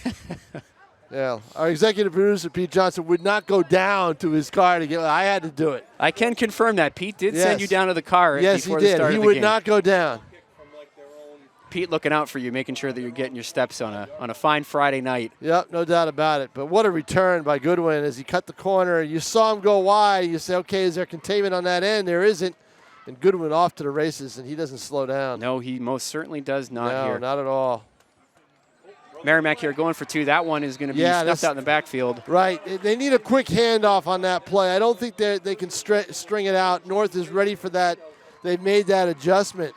Yeah, our executive producer, Pete Johnson, would not go down to his car to get. I had to do it. I can confirm that. Pete did Yes. send you down to the car Yes, before he the did. start He of the would game. not go down. Pete looking out for you, making sure that you're getting your steps on a fine Friday night. Yep, no doubt about it. But what a return by Goodwin as he cut the corner. You saw him go wide. You say, okay, is there containment on that end? There isn't. And Goodwin off to the races, and he doesn't slow down. No, he most certainly does not here. No, not at all. Merrimack here going for two. That one is going to be snuffed out in the backfield. Right. They need a quick handoff on that play. I don't think they can string it out. North is ready for that. They've made that adjustment.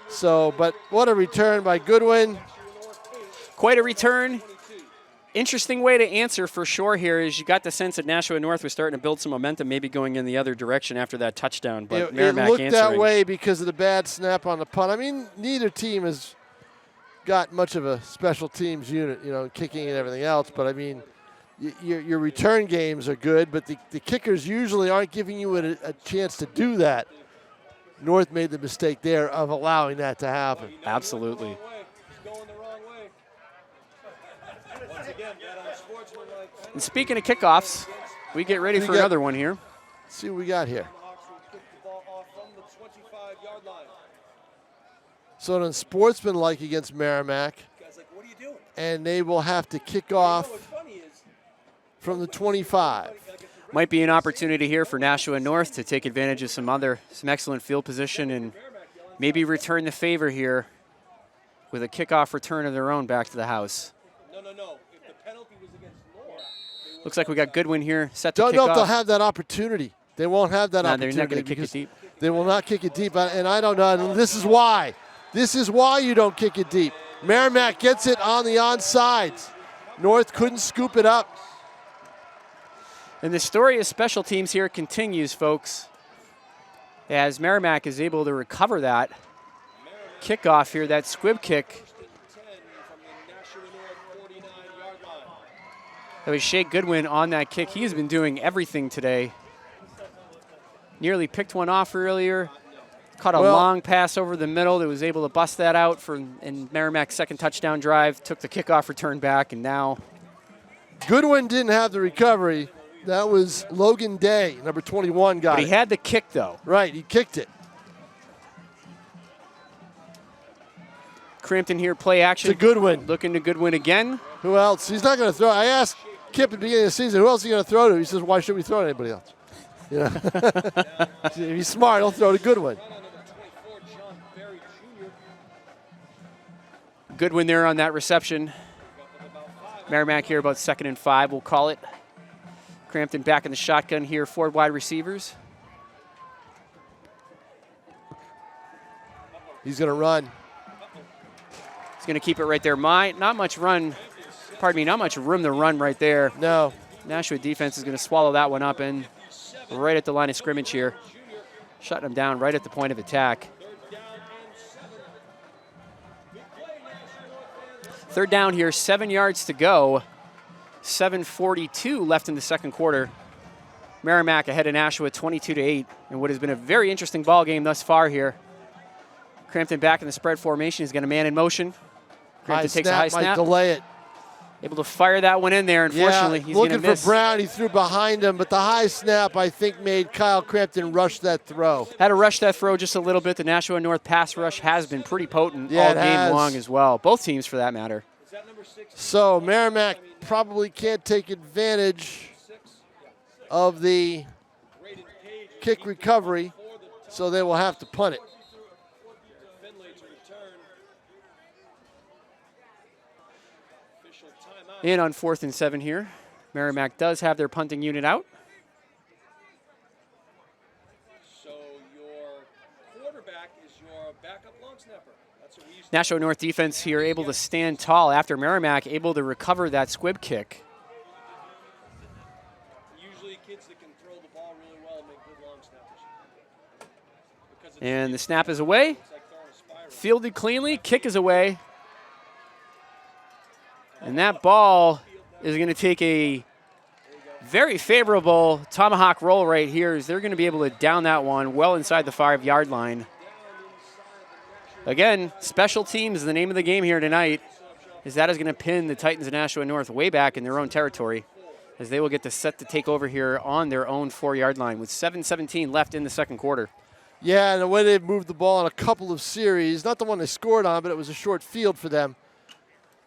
So, but what a return by Goodwin. Quite a return. Interesting way to answer for sure here is you got the sense that Nashua North was starting to build some momentum, maybe going in the other direction after that touchdown. But Merrimack it looked answering. that way because of the bad snap on the punt. I mean, neither team has got much of a special teams unit, kicking and everything else. But, I mean, your return games are good, but the kickers usually aren't giving you a chance to do that. North made the mistake there of allowing that to happen. Absolutely. And speaking of kickoffs, we get ready for another one here. Let's see what we got here. So it's unsportsmanlike against Merrimack, and they will have to kick off from the 25. Might be an opportunity here for Nashua North to take advantage of some excellent field position and maybe return the favor here with a kickoff return of their own back to the house. No. If the penalty was against North, looks like we got Goodwin here set to Don't kick know if off. they'll have that opportunity. They won't have that opportunity. They're not going to kick it deep. They will not kick it deep, and I don't know. And this is why. This is why you don't kick it deep. Merrimack gets it on the onsides. North couldn't scoop it up. And the story of special teams here continues, folks, as Merrimack is able to recover that kickoff here, that squib kick. That was Shea Goodwin on that kick. He has been doing everything today. Nearly picked one off earlier. Caught a long pass over the middle that was able to bust that out in Merrimack's second touchdown drive. Took the kickoff return back, and now Goodwin didn't have the recovery. That was Logan Day, number 21, got it. But he had the kick, though. Right, he kicked it. Crampton here, play action. To Goodwin. Looking to Goodwin again. Who else? He's not going to throw. I asked Kip at the beginning of the season, who else is he going to throw to? He says, why should we throw to anybody else? If he's smart, he'll throw to Goodwin. Goodwin there on that reception. Merrimack here about 2nd and 5, we'll call it. Crampton back in the shotgun here, 4 wide receivers. He's going to run. He's going to keep it right there. Not much room to run right there. No. Nashua defense is going to swallow that one up and right at the line of scrimmage here. Shutting them down right at the point of attack. 3rd down here, 7 yards to go. 7:42 left in the second quarter. Merrimack ahead of Nashua 22-8 in what has been a very interesting ball game thus far here. Crampton back in the spread formation. He's going to man in motion. Crampton takes a high snap. Might delay it. Able to fire that one in there. Unfortunately, he's going to miss. Looking for Brown. He threw behind him, but the high snap, I think, made Kyle Crampton rush that throw. Had to rush that throw just a little bit. The Nashua North pass rush has been pretty potent all game long as well. Both teams, for that matter. So Merrimack probably can't take advantage of the kick recovery, so they will have to punt it. And on 4th and 7 here, Merrimack does have their punting unit out. So your quarterback is your backup long snapper. That's what we used to Nashua North defense here able to stand tall after Merrimack able to recover that squib kick. usually kids that can throw the ball really well make good long snappers. And the snap is away. It's like throwing a spiral. Fielded cleanly, kick is away. And that ball is going to take a very favorable tomahawk roll right here as they're going to be able to down that one well inside the 5-yard line. Again, special teams is the name of the game here tonight, as that is going to pin the Titans of Nashua North way back in their own territory, as they will get to set to take over here on their own 4-yard line with 7:17 left in the second quarter. Yeah, and the way they've moved the ball on a couple of series, not the one they scored on, but it was a short field for them.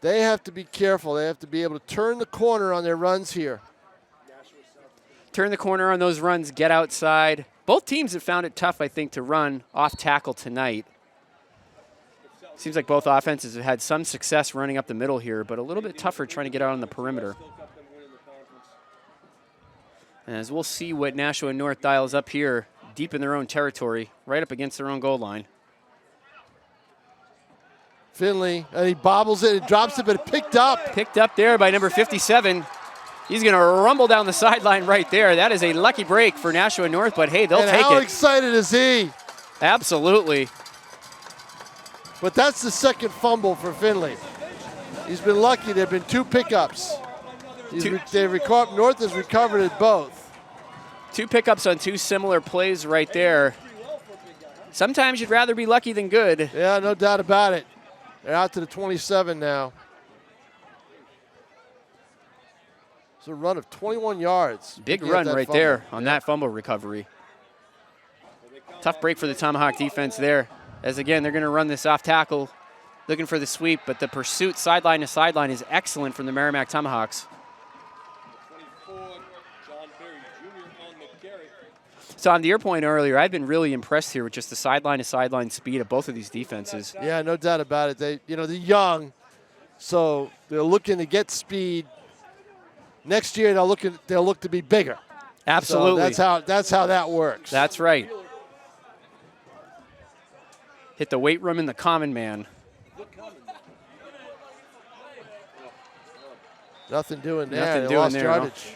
They have to be careful. They have to be able to turn the corner on their runs here. Turn the corner on those runs, get outside. Both teams have found it tough, I think, to run off tackle tonight. Seems like both offenses have had some success running up the middle here, but a little bit tougher trying to get out on the perimeter. And as we'll see what Nashua North dials up here, deep in their own territory, right up against their own goal line. Finley, and he bobbles it, and drops it, but it picked up. Picked up there by number 57. He's going to rumble down the sideline right there. That is a lucky break for Nashua North, but hey, they'll take it. How excited is he? Absolutely. But that's the second fumble for Finley. He's been lucky. There have been 2 pickups. North has recovered it both. 2 pickups on 2 similar plays right there. Sometimes you'd rather be lucky than good. Yeah, no doubt about it. They're out to the 27 now. It's a run of 21 yards. Big run right there on that fumble recovery. Tough break for the Tomahawk defense there. As again, they're going to run this off tackle, looking for the sweep, but the pursuit sideline to sideline is excellent from the Merrimack Tomahawks. So on to your point earlier, I've been really impressed here with just the sideline to sideline speed of both of these defenses. Yeah, no doubt about it. They're young, so they're looking to get speed. Next year they'll look to be bigger. Absolutely. So that's how that works. That's right. Hit the weight room in the common man. Nothing doing there. Nothing they doing lost there. yardage.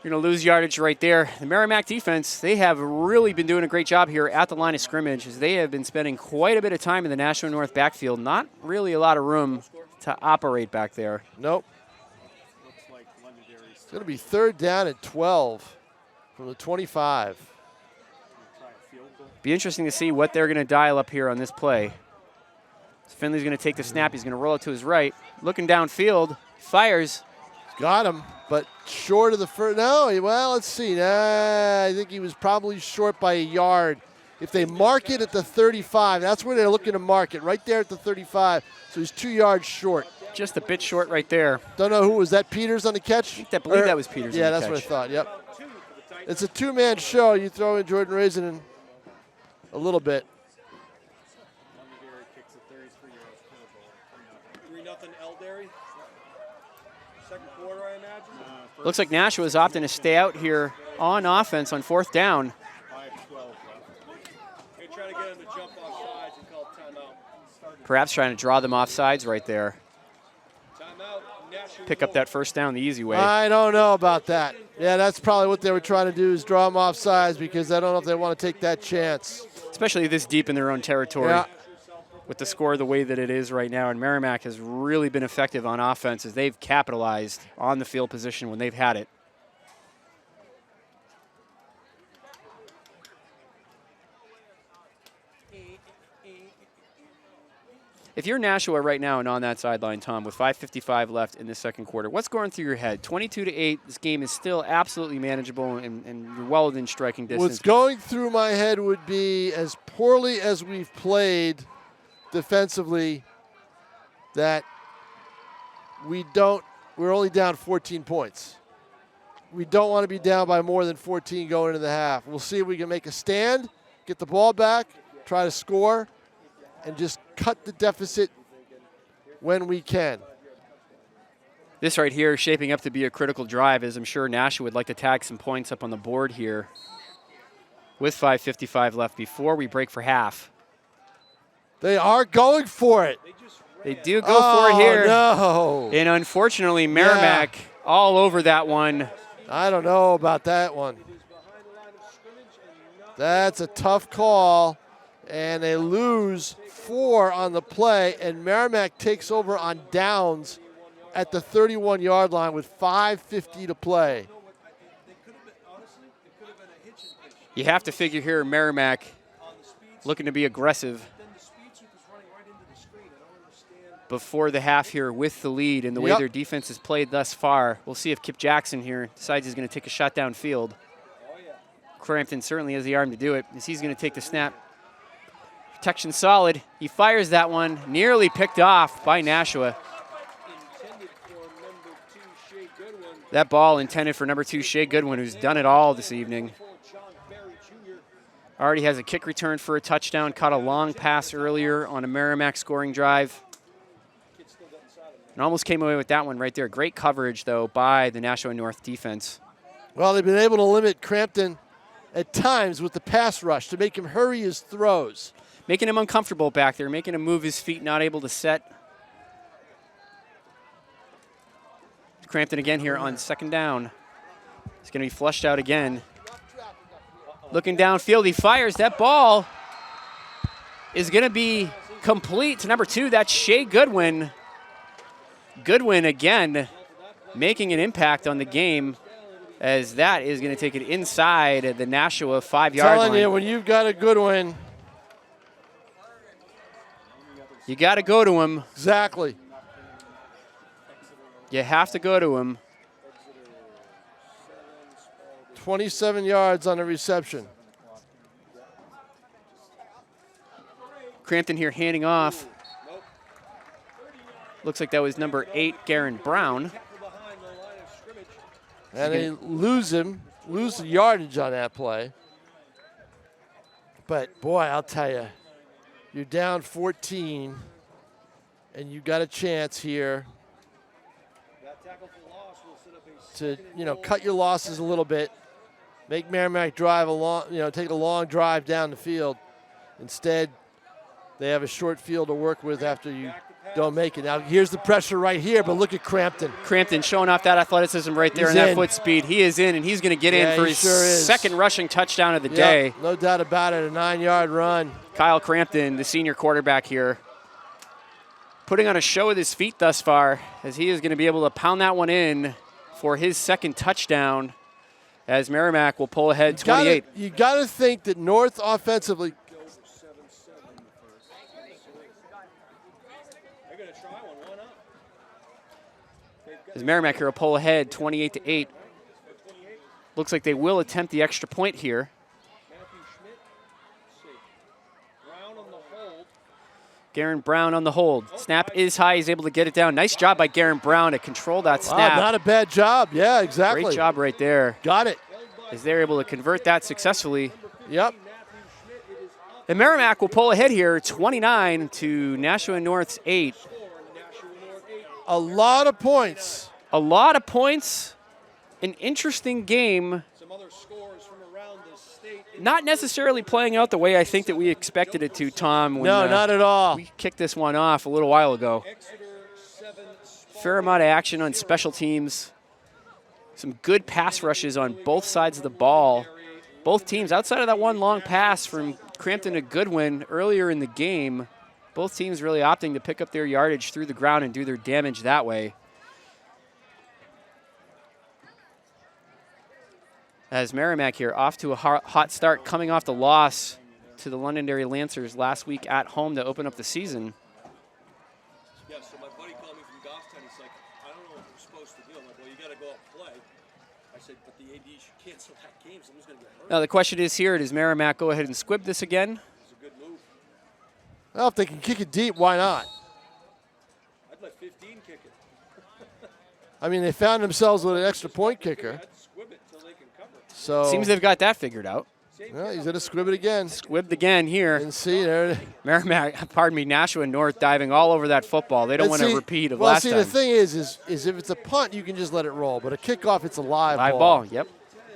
You're going to lose yardage right there. The Merrimack defense, they have really been doing a great job here at the line of scrimmage, as they have been spending quite a bit of time in the Nashua North backfield. Not really a lot of room to operate back there. Nope. It's going to be 3rd down and 12 from the 25. Be interesting to see what they're going to dial up here on this play. Finley's going to take the snap. He's going to roll it to his right. Looking downfield, fires. Got him, but short of the first. No, well, let's see. I think he was probably short by a yard. If they mark it at the 35, that's where they're looking to mark it, right there at the 35. So he's 2 yards short. Just a bit short right there. Don't know who was that. Peters on the catch? I believe that was Peters. Yeah, on the that's catch. what I thought. Yep. It's a 2-man show. You throw in Jordan Raisin in a little bit. 3-0 Elderry. Second quarter, I imagine. Looks like Nashua is opting to stay out here on offense on 4th down. 5-12. They try to get him to jump off sides and call timeout. Perhaps trying to draw them off sides right there. Timeout. Nashua Pick up that first down the easy way. I don't know about that. Yeah, that's probably what they were trying to do, is draw them off sides, because I don't know if they want to take that chance. Especially this deep in their own territory. Yeah. With the score the way that it is right now. And Merrimack has really been effective on offense as they've capitalized on the field position when they've had it. If you're Nashua right now and on that sideline, Tom, with 5:55 left in the second quarter, what's going through your head? 22-8, this game is still absolutely manageable and you're well within striking distance. What's going through my head would be, as poorly as we've played defensively, that we're only down 14 points. We don't want to be down by more than 14 going into the half. We'll see if we can make a stand, get the ball back, try to score, and just cut the deficit when we can. This right here is shaping up to be a critical drive, as I'm sure Nashua would like to tag some points up on the board here with 5:55 left before we break for half. They are going for it. They do go for it here. No. And unfortunately, Merrimack all over that one. I don't know about that one. That's a tough call. And they lose 4 on the play, and Merrimack takes over on downs at the 31-yard line with 5:50 to play. You have to figure here Merrimack looking to be aggressive. before the half here with the lead and the way their defense has played thus far. We'll see if Kip Jackson here decides he's going to take a shot downfield. Crampton certainly has the arm to do it, as he's going to take the snap. Protection solid. He fires that one, nearly picked off by Nashua. That ball intended for number 2, Shea Goodwin, who's done it all this evening. Already has a kick return for a touchdown, caught a long pass earlier on a Merrimack scoring drive. And almost came away with that one right there. Great coverage, though, by the Nashville North defense. Well, they've been able to limit Crampton at times with the pass rush to make him hurry his throws. Making him uncomfortable back there, making him move his feet, not able to set. Crampton again here on second down. It's going to be flushed out again. Looking downfield, he fires. That ball is going to be complete to number 2. That's Shea Goodwin. Goodwin again making an impact on the game, as that is going to take it inside the Nashua 5-yard line. Telling you, when you've got a Goodwin, you got to go to him. Exactly. You have to go to him. 27 yards on the reception. Crampton here handing off. Looks like that was number 8, Garen Brown. And they lose the yardage on that play. But, boy, I'll tell you, you're down 14, and you got a chance here to, cut your losses a little bit, make Merrimack drive take a long drive down the field. Instead, they have a short field to work with after you don't make it. Now, here's the pressure right here, but look at Crampton. Crampton showing off that athleticism right there and that foot speed. He is in, and he's going to get in for his second rushing touchdown of the day. No doubt about it, a 9-yard run. Kyle Crampton, the senior quarterback here, putting on a show with his feet thus far, as he is going to be able to pound that one in for his second touchdown, as Merrimack will pull ahead 28. You got to think that North offensively. As Merrimack here will pull ahead 28-8. Looks like they will attempt the extra point here. Garen Brown on the hold. Snap is high. He's able to get it down. Nice job by Garen Brown to control that snap. Wow, not a bad job. Yeah, exactly. Great job right there. Got it. As they're able to convert that successfully. Yep. And Merrimack will pull ahead here 29 to Nashua North's 8. A lot of points. A lot of points. An interesting game. Some other scores from around the state. Not necessarily playing out the way I think that we expected it to, Tom. When, no, not at all. We kicked this one off a little while ago. Fair amount of action on special teams. Some good pass rushes on both sides of the ball. Both teams, outside of that one long pass from Crampton to Goodwin earlier in the game, both teams really opting to pick up their yardage through the ground and do their damage that way. As Merrimack here off to a hot start, coming off the loss to the Londonderry Lancers last week at home to open up the season. Yeah, so my buddy called me from Goffstown. He's like, I don't know what we're supposed to do. I'm like, well, you got to go out and play. I said, but the AD should cancel that game. Someone's going to get hurt. Now the question is here, does Merrimack go ahead and squib this again? It's a good move. Well, if they can kick it deep, why not? I'd let 15 kick it. I mean, they found themselves with an extra point kicker. I'd squib it till they can cover. So Seems they've got that figured out. well, he's going to squib it again. Squibbed again here. And see there. Merrimack, pardon me, Nashua North diving all over that football. They don't want a repeat of last time. Well, see, the thing is if it's a punt, you can just let it roll. But a kickoff, it's a live ball. Live ball, yep.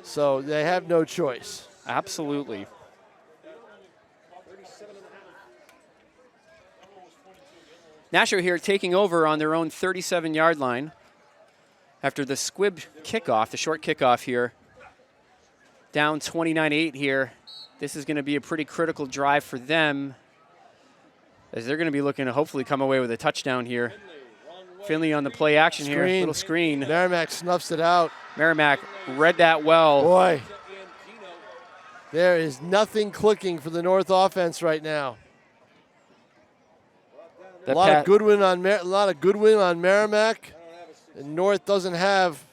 So they have no choice. Absolutely. Nashua here taking over on their own 37-yard line after the squib kickoff, the short kickoff here. Down 29-8 here. This is going to be a pretty critical drive for them, as they're going to be looking to hopefully come away with a touchdown here. Finley on the play action here, little screen. Merrimack snuffs it out. Merrimack read that well. Boy, there is nothing clicking for the North offense right now. A lot of good win on Merrimack, and North doesn't have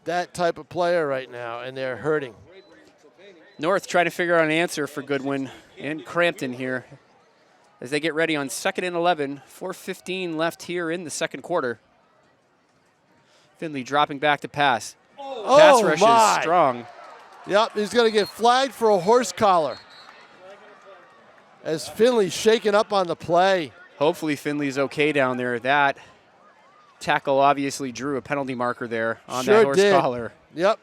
that type of player right now, and they're hurting. North trying to figure out an answer for Goodwin and Crampton here as they get ready on 2nd and 11. 4:15 left here in the second quarter. Finley dropping back to pass. Pass rush is strong. Yep, he's going to get flagged for a horse collar as Finley's shaking up on the play. Hopefully Finley's okay down there. That tackle obviously drew a penalty marker there on that horse collar. Yep.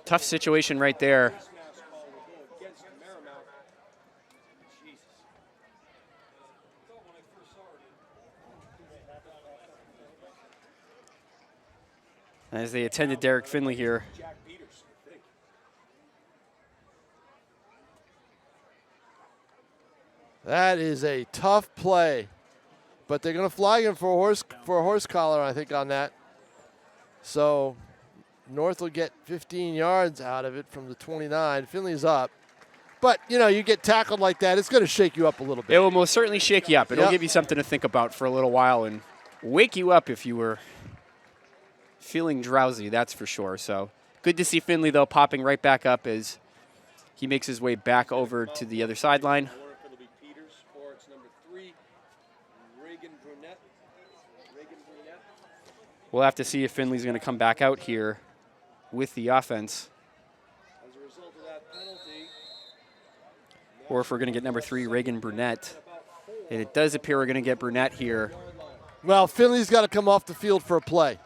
Tough situation right there. As they attended Derek Finley here. That is a tough play, but they're going to flag him for a horse collar, I think, on that. So North will get 15 yards out of it from the 29. Finley's up. But, you know, you get tackled like that, it's going to shake you up a little bit. It will most certainly shake you up. It'll give you something to think about for a little while and wake you up if you were feeling drowsy, that's for sure. So good to see Finley, though, popping right back up as he makes his way back over to the other sideline. We'll have to see if Finley's going to come back out here with the offense. As a result of that penalty, or if we're going to get number 3, Reagan Burnett. And it does appear we're going to get Burnett here. Well, Finley's got to come off the field for a play.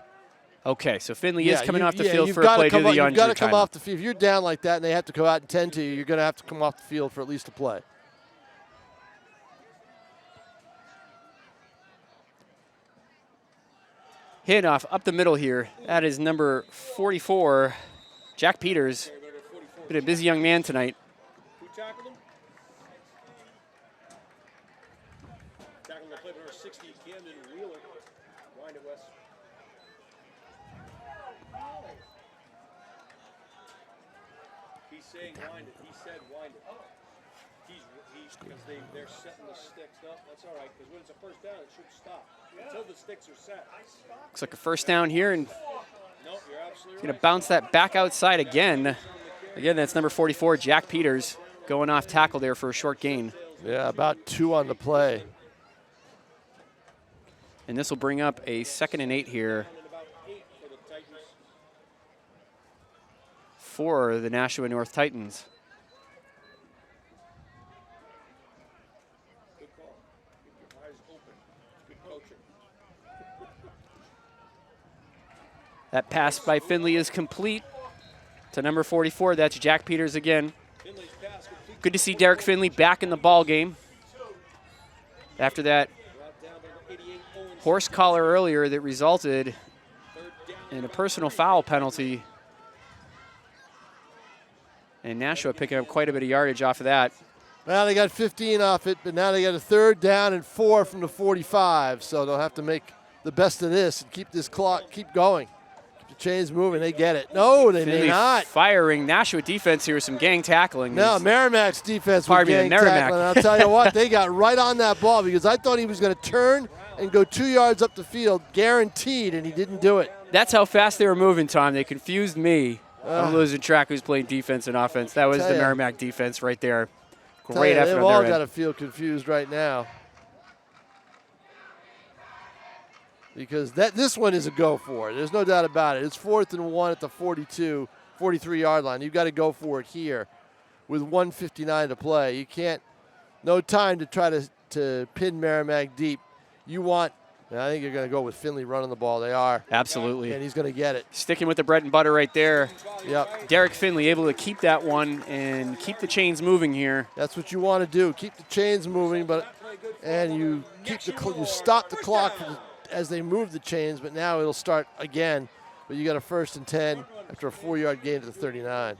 Okay, so Finley is coming off the field for a play due to the You've got to come time. off the field. If you're down like that and they have to go out and tend to you, you're going to have to come off the field for at least a play. Handoff up the middle here. That is number 44, Jack Peters. Been a busy young man tonight. who tackled him? Tackled the play number 60, Camden Wheeler. Wind it, Wes. He's saying wind it. He said wind it. He's because they're setting the sticks up. That's all right, because when it's a first down, it should stop until the sticks are set. Looks like a first down here, and No, you're absolutely going to bounce that back outside again. Again, that's number 44, Jack Peters, going off tackle there for a short gain. Yeah, about 2 on the play. And this will bring up a 2nd and 8 here for the Nashua North Titans. Good call. Keep your eyes open. Good coaching. That pass by Finley is complete to number 44. That's Jack Peters again. Finley's pass complete. Good to see Derek Finley back in the ball game. After that Brought down by 88, Owens. horse collar earlier that resulted in a personal foul penalty. And Nashua picking up quite a bit of yardage off of that. Well, they got 15 off it, but now they got a 3rd down and 4 from the 45. So they'll have to make the best of this and keep this clock, keep going. Keep the chains moving. They get it. No, they may Finley not. firing. Nashua defense here with some gang tackling. No, Merrimack's defense was gang tackling. I'll tell you what, they got right on that ball because I thought he was going to turn and go 2 yards up the field, guaranteed, and he didn't do it. That's how fast they were moving, Tom. They confused me. I'm losing track who's playing defense and offense. That was the Merrimack defense right there. Great effort on They've all their got end. to feel confused right now. Because this one is a go for it. There's no doubt about it. It's 4th and 1 at the 42, 43-yard line. You've got to go for it here with 1:59 to play. You can't, no time to try to pin Merrimack deep. You want, I think you're going to go with Finley running the ball. They are. Absolutely. And he's going to get it. Sticking with the bread and butter right there. Yep. Derek Finley able to keep that one and keep the chains moving here. That's what you want to do. Keep the chains moving, and you stop the clock as they move the chains, but now it'll start again. But you got a 1st and 10 after a 4-yard gain to the 39.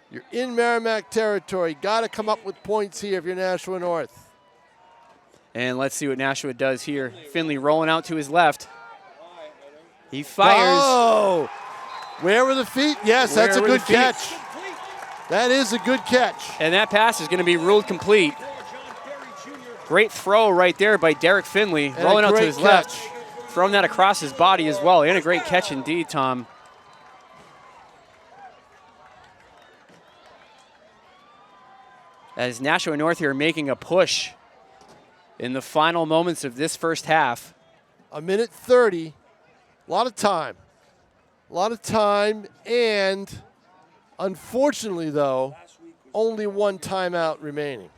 You're in Merrimack territory. Got to come up with points here if you're Nashua North. And let's see what Nashua does here. Finley rolling out to his left. He fires. Oh! Where were the feet? Yes, that's a good catch. That is a good catch. And that pass is going to be ruled complete. Great throw right there by Derek Finley, And rolling a out to great his catch. left, throwing that across his body as well. And a great catch indeed, Tom. As Nashua North here making a push in the final moments of this first half. A minute 30, a lot of time. A lot of time, and unfortunately, though, only one timeout remaining.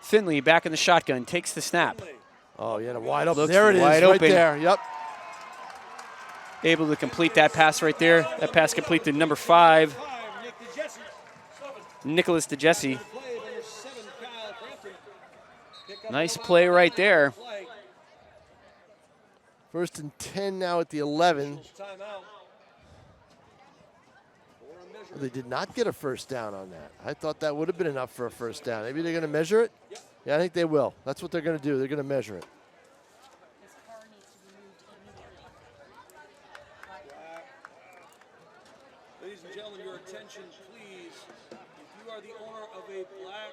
Finley back in the shotgun, takes the snap. Oh, yeah, wide open. Looks There it is, wide right open. there. Yep. Able to complete that pass right there. That pass complete to number 5, Nicholas DeJesse. Nice play right there. First and 10 now at the 11. They did not get a first down on that. I thought that would have been enough for a first down. Maybe they're going to measure it? Yeah, I think they will. That's what they're going to do. They're going to measure it. Ladies and gentlemen, your attention, please. If you are the owner of a black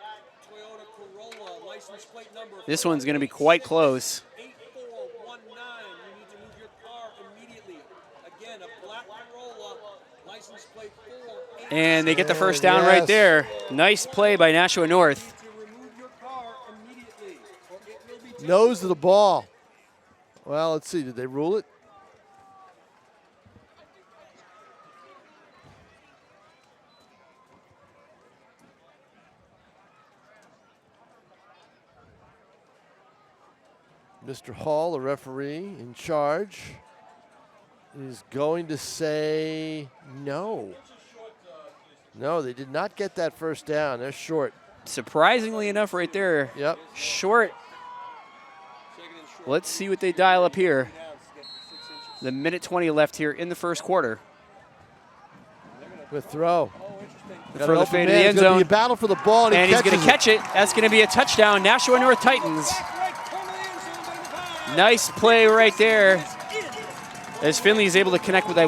Toyota Corolla, license plate number This one's going to be quite close. 8419, you need to move your car immediately. Again, a black Corolla, license plate 4. And they get the first down right there. Nice play by Nashua North. To remove your car immediately, or it will be taken. Nose of the ball. Well, let's see. Did they rule it? Mr. Hall, the referee in charge, is going to say no. No, they did not get that first down. They're short. Surprisingly enough right there. Yep. Short. Let's see what they dial up here. The minute 20 left here in the first quarter. Good throw. The further fade to the end It's going to zone. be a battle for the ball, And he's going to catches it. catch it. That's going to be a touchdown. Nashua North Titans. Nice play right there. As Finley is able to connect with, I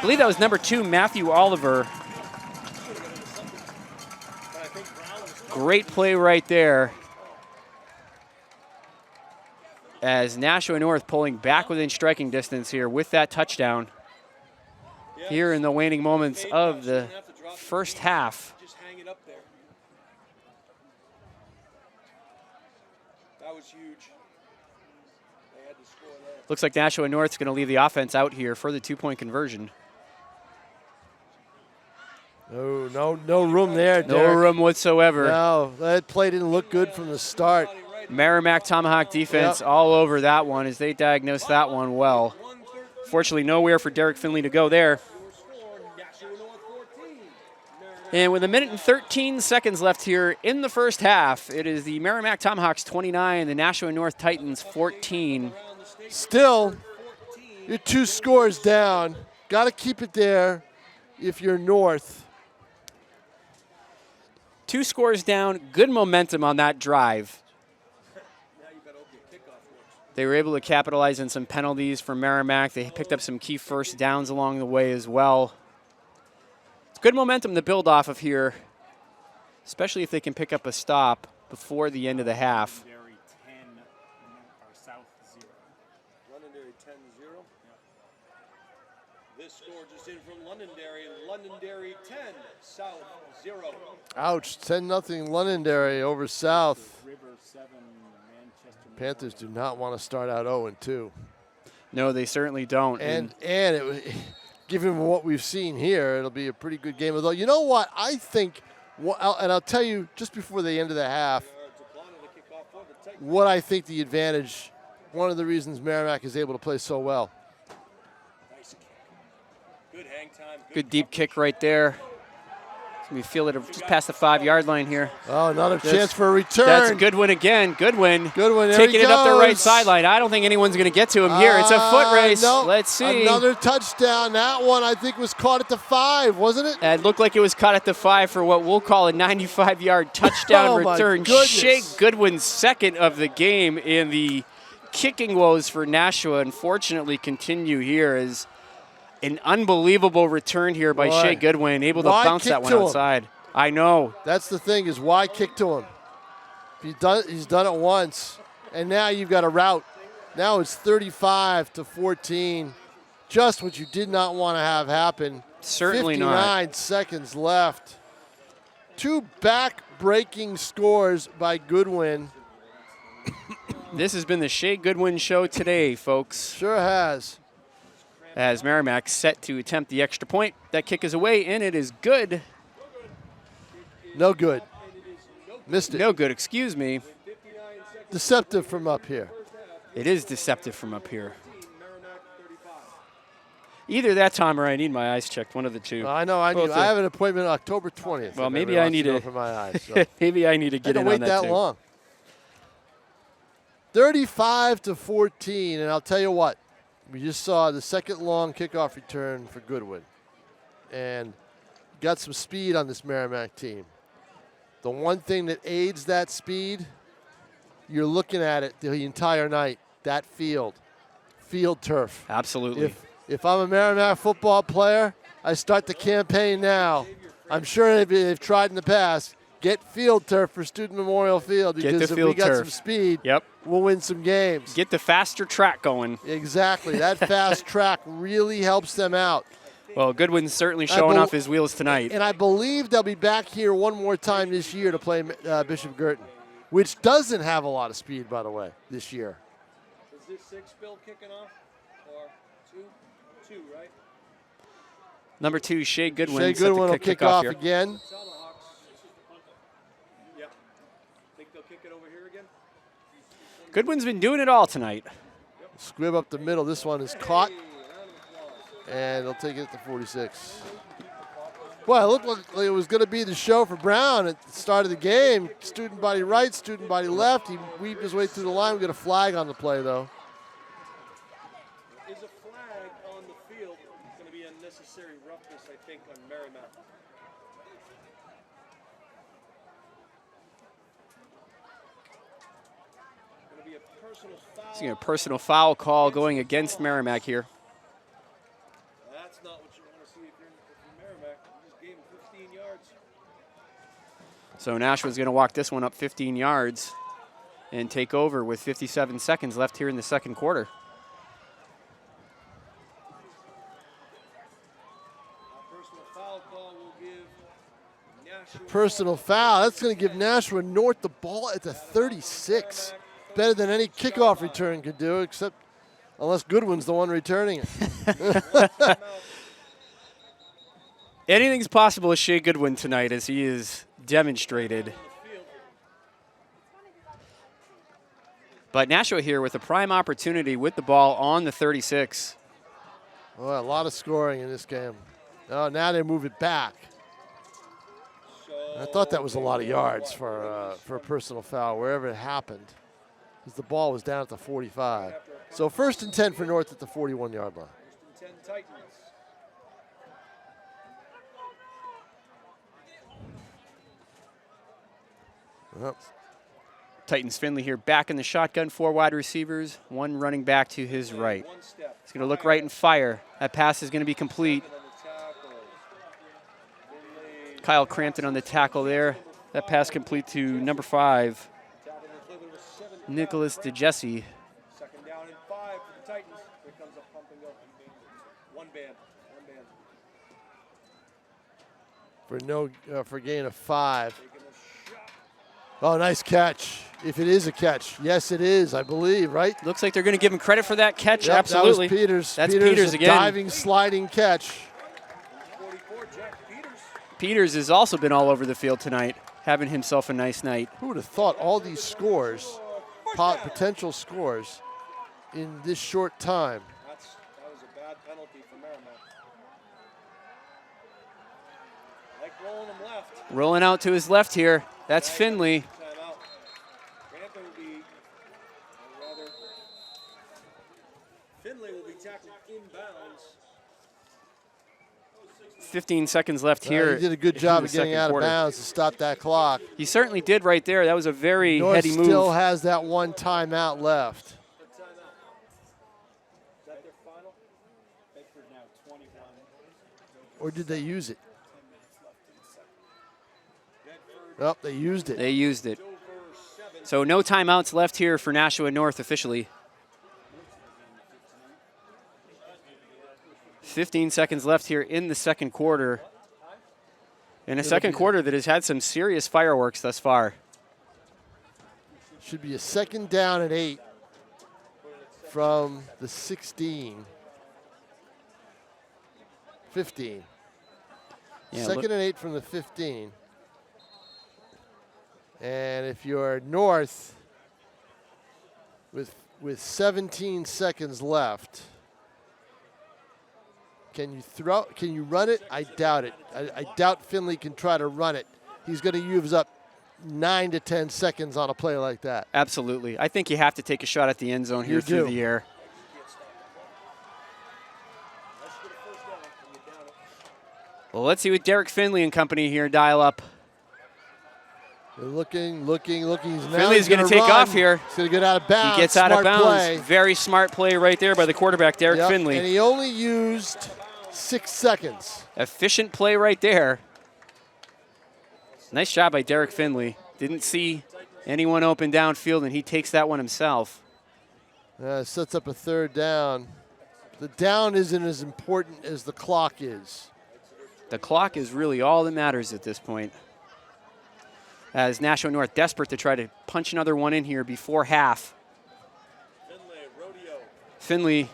believe that was number 2, Matthew Oliver. Great play right there. As Nashua North pulling back within striking distance here with that touchdown. Here in the waning moments of the first half. Just hang it up there. That was huge. They had to score that. Looks like Nashua North's going to leave the offense out here for the 2-point conversion. No room there, No Derek. room whatsoever. No, that play didn't look good from the start. Merrimack Tomahawk defense all over that one as they diagnosed that one well. Fortunately, nowhere for Derek Finley to go there. And with a minute and 13 seconds left here in the first half, it is the Merrimack Tomahawks 29, the Nashua North Titans 14. Still, you're 2 scores down. Got to keep it there if you're North. 2 scores down, good momentum on that drive. They were able to capitalize on some penalties for Merrimack. They picked up some key first downs along the way as well. It's good momentum to build off of here, especially if they can pick up a stop before the end of the half. Londonderry 10 or South 0. Londonderry 10-0. This score just in from Londonderry. Londonderry 10, South 0. Ouch, 10-0 Londonderry over South. River 7, Manchester. Panthers do not want to start out 0-2. No, they certainly don't. And given what we've seen here, it'll be a pretty good game. Although, you know what? I think, and I'll tell you just before the end of the half, what I think the advantage, one of the reasons Merrimack is able to play so well. Good hang time. good deep kick right there. We feel it just past the 5-yard line here. Oh, another chance for a return. That's a good one again. Good one. Good one. There Taking he it up the right goes. sideline. I don't think anyone's going to get to him here. It's a foot race. No. Let's see. Another touchdown. That one, I think, was caught at the 5, wasn't it? It looked like it was caught at the 5 for what we'll call a 95-yard touchdown Oh, my return. goodness. Shake Goodwin's second of the game, in the kicking woes for Nashua unfortunately continue here as An unbelievable return here by Boy. Shea Goodwin, able to Why bounce kick that one to him? outside. I know. That's the thing, is why kick to him? He's done it once, and now you've got a route. Now it's 35-14. Just what you did not want to have happen. Certainly 59 seconds left. 2 back-breaking scores by Goodwin. This has been the Shea Goodwin Show today, folks. Sure has. As Merrimack set to attempt the extra point. That kick is away, and it is good. No good. Missed it. No good, excuse me. Deceptive from up here. It is deceptive from up here. Either that time or I need my eyes checked, one of the two. I know. I Both have an appointment on October 20th. Well, if maybe everyone I wants need to go to for my eyes. So. maybe I need to get I in wait on that that too. long. 35-14, and I'll tell you what. We just saw the second long kickoff return for Goodwin, and got some speed on this Merrimack team. The one thing that aids that speed, you're looking at it the entire night. That field turf. Absolutely. If I'm a Merrimack football player, I start the campaign now. I'm sure they've tried in the past. Get field turf for Student Memorial Field, because if we got some speed, we'll win some games. Get the faster track going. Exactly. That fast track really helps them out. Well, Goodwin's certainly showing off his wheels tonight. And I believe they'll be back here one more time this year to play Bishop Girton, which doesn't have a lot of speed, by the way, this year. Is this 6 Bill kicking off? Or 2? 2, right? Number 2, Shea Goodwin. Shea Goodwin will kick off again. Yeah. Think they'll kick it over here again? Goodwin's been doing it all tonight. Squib up the middle. This one is caught. And they'll take it at the 46. Well, it looked like it was going to be the show for Brown at the start of the game. Student body right, student body left. He weaved his way through the line. We got a flag on the play, though. Is a flag on the field going to be unnecessary roughness, I think, on Merrimack? Going to be a personal foul. Seeing a personal foul call going against Merrimack here. That's not what you want to see if you're Merrimack. You just gave him 15 yards. So Nashua's going to walk this one up 15 yards and take over with 57 seconds left here in the second quarter. Personal foul call will give Nashua. Personal foul. That's going to give Nashua North the ball at the 36. Better than any kickoff return could do, except unless Goodwin's the one returning it. Anything's possible with Shea Goodwin tonight, as he is demonstrated. But Nashua here with a prime opportunity with the ball on the 36. Well, a lot of scoring in this game. Oh, now they move it back. I thought that was a lot of yards for a personal foul, wherever it happened, because the ball was down at the 45. So 1st and 10 for North at the 41-yard line. 1st and 10 Titans. Well, Titans Finley here back in the shotgun, 4 wide receivers, 1 running back to his right. He's going to look right and fire. That pass is going to be complete. Kyle Crampton on the tackle there. That pass complete to number 5, Nicholas DeJesse. 2nd down and 5 for the Titans. Here comes a pump and go. One band. For gain of 5. Oh, nice catch. If it is a catch. Yes, it is, I believe, right? Looks like they're going to give him credit for that catch. Yep, Absolutely. That was Peters. That's Peters a again. Diving, sliding catch. 44, Jack Peters. Peters has also been all over the field tonight, having himself a nice night. Who would have thought all these scores, potential scores, in this short time? That was a bad penalty for Merrimack. Like rolling him left. Rolling out to his left here. That's Finley. Timeout. Crampton will be, or rather, Finley will be tackled inbounds. 15 seconds left here. He did a good job of getting out of bounds to stop that clock. He certainly did right there. That was a very North heady move. still has that one timeout left. Is that their final? Or did they use it? Oh, they used it. They used it. So no timeouts left here for Nashua North officially. 15 seconds left here in the second quarter. In a second quarter that has had some serious fireworks thus far. Should be a second down and 8 from the 16. 15. Yeah, Second and 8 from the 15. And if you're North with 17 seconds left, can you run it? I doubt it. I doubt Finley can try to run it. He's going to use up 9 to 10 seconds on a play like that. Absolutely. I think you have to take a shot at the end zone here through the air. Well, let's see what Derek Finley and company here dial up. They're looking. Finley's going to take off here. He's going to get out of bounds. He gets out of bounds. Play. Very smart play right there by the quarterback, Derek Finley. And he only used 6 seconds. Efficient play right there. Nice job by Derek Finley. Didn't see anyone open downfield, and he takes that one himself. Sets up a third down. The down isn't as important as the clock is. The clock is really all that matters at this point. As Nashua North desperate to try to punch another one in here before half. Finley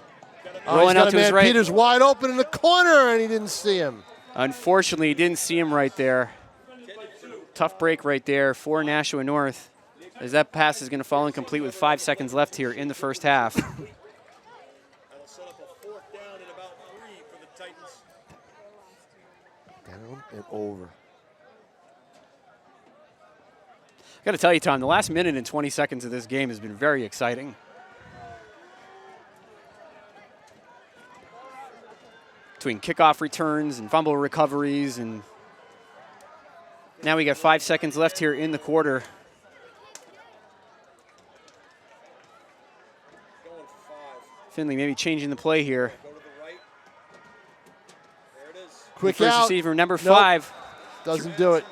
rolling out to his right. Peters wide open in the corner, and he didn't see him. Unfortunately, he didn't see him right there. Tough break right there for Nashua North, as that pass is going to fall incomplete with 5 seconds left here in the first half. That'll set up a 4th down and about 3 for the Titans. Down and over. I got to tell you, Tom, the last minute and 20 seconds of this game has been very exciting. Between kickoff returns and fumble recoveries, and now we got 5 seconds left here in the quarter. Going for 5. Finley maybe changing the play here. Go to the right. There it is. Quick First out. receiver, number 5. Doesn't do it.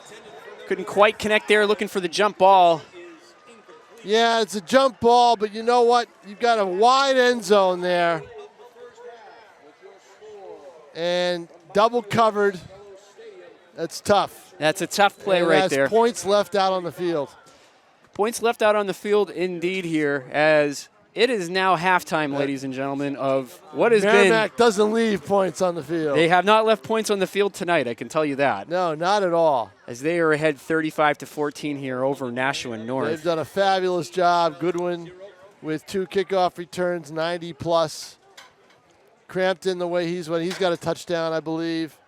Couldn't quite connect there, looking for the jump ball. Yeah, it's a jump ball, but you know what? You've got a wide end zone there. And double covered. That's tough. That's a tough play and right there. Points left out on the field. Points left out on the field indeed here, as it is now halftime, ladies and gentlemen, of what has Merrimack doesn't leave points on the field. They have not left points on the field tonight, I can tell you that. No, not at all. As they are ahead 35-14 here over Nashua North. They've done a fabulous job. Goodwin with 2 kickoff returns, 90+. Crampton, the way he's got a touchdown, I believe.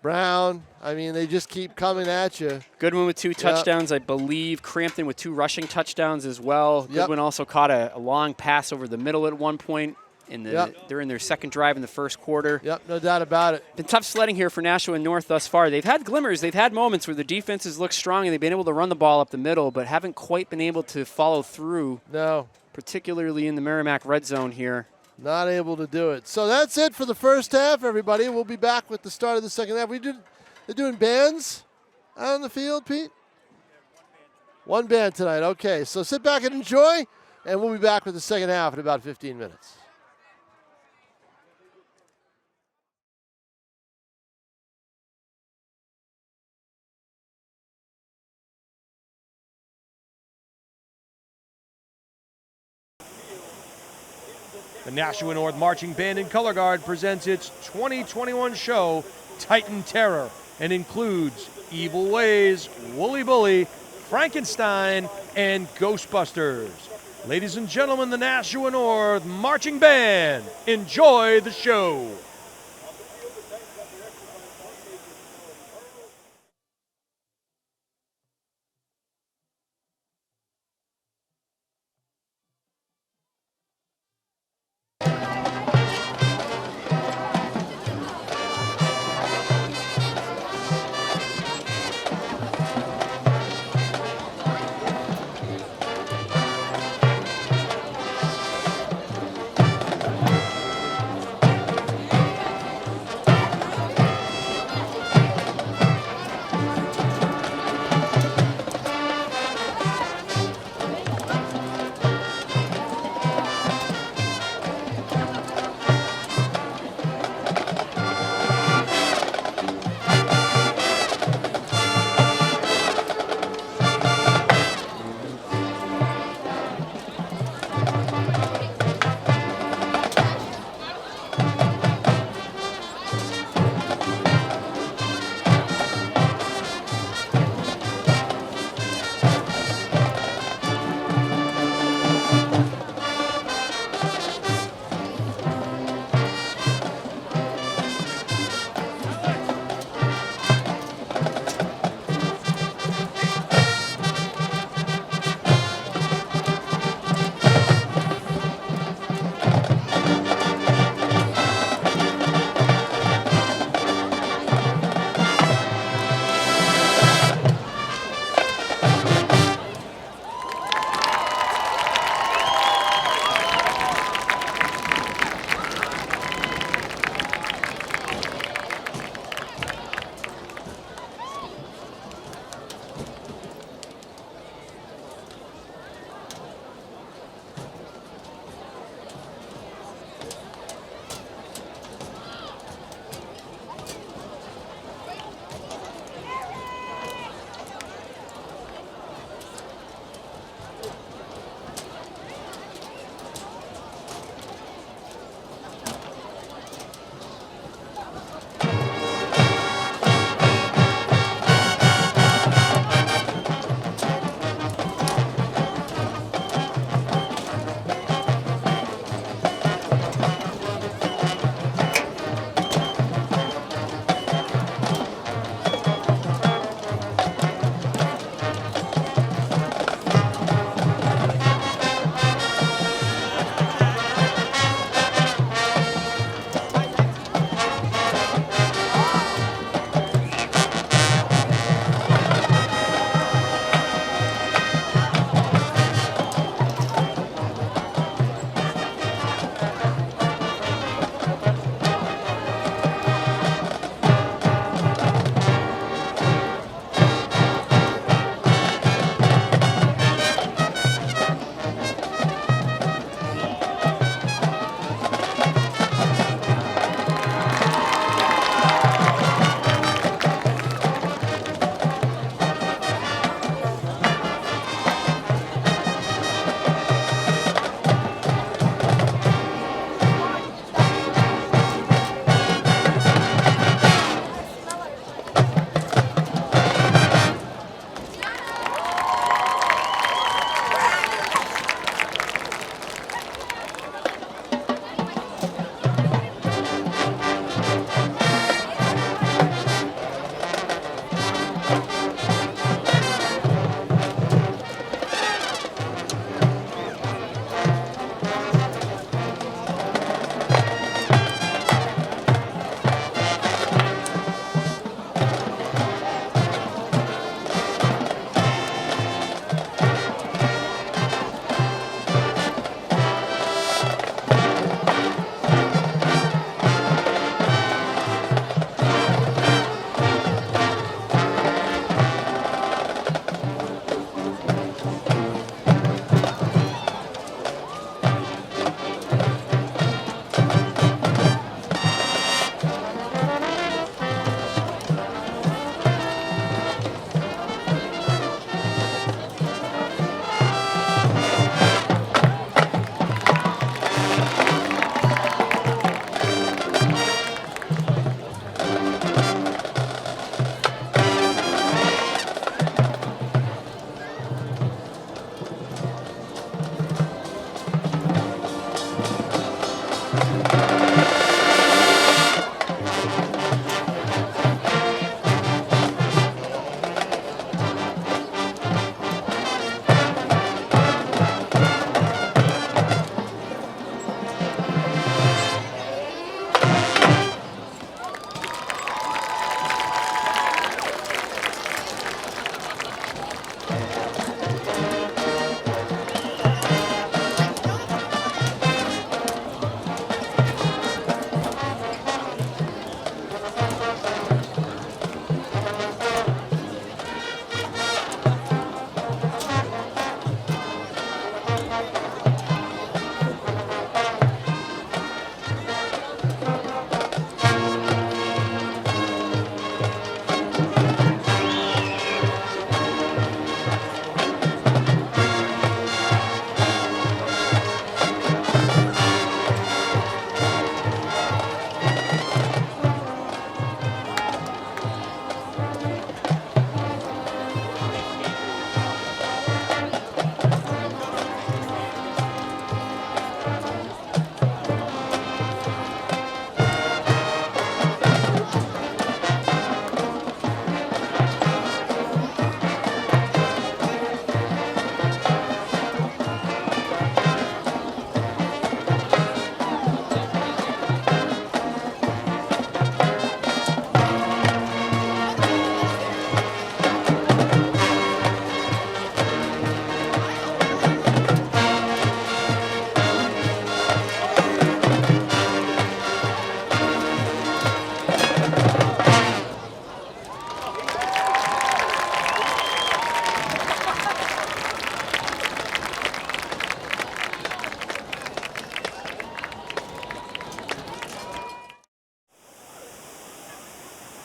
Brown, I mean, they just keep coming at you. Goodwin with 2 touchdowns, I believe. Crampton with 2 during touchdowns as well. Goodwin also caught a long pass over the middle at one point during their second drive in the first quarter. Yep, no doubt about it. Been tough sledding here for Nashua North thus far. They've had glimmers. They've had moments where the defenses look strong and they've been able to run the ball up the middle, but haven't quite been able to follow through. No. Particularly in the Merrimack red zone here. Not able to do it. So that's it for the first half, everybody. We'll be back with the start of the second half. They're doing bands out on the field, Pete? One band tonight. Okay, so sit back and enjoy, and we'll be back with the second half in about 15 minutes. The Nashua North Marching Band and Color Guard presents its 2021 show, Titan Terror, and includes Evil Ways, Wooly Bully, Frankenstein, and Ghostbusters. Ladies and gentlemen, the Nashua North Marching Band, enjoy the show.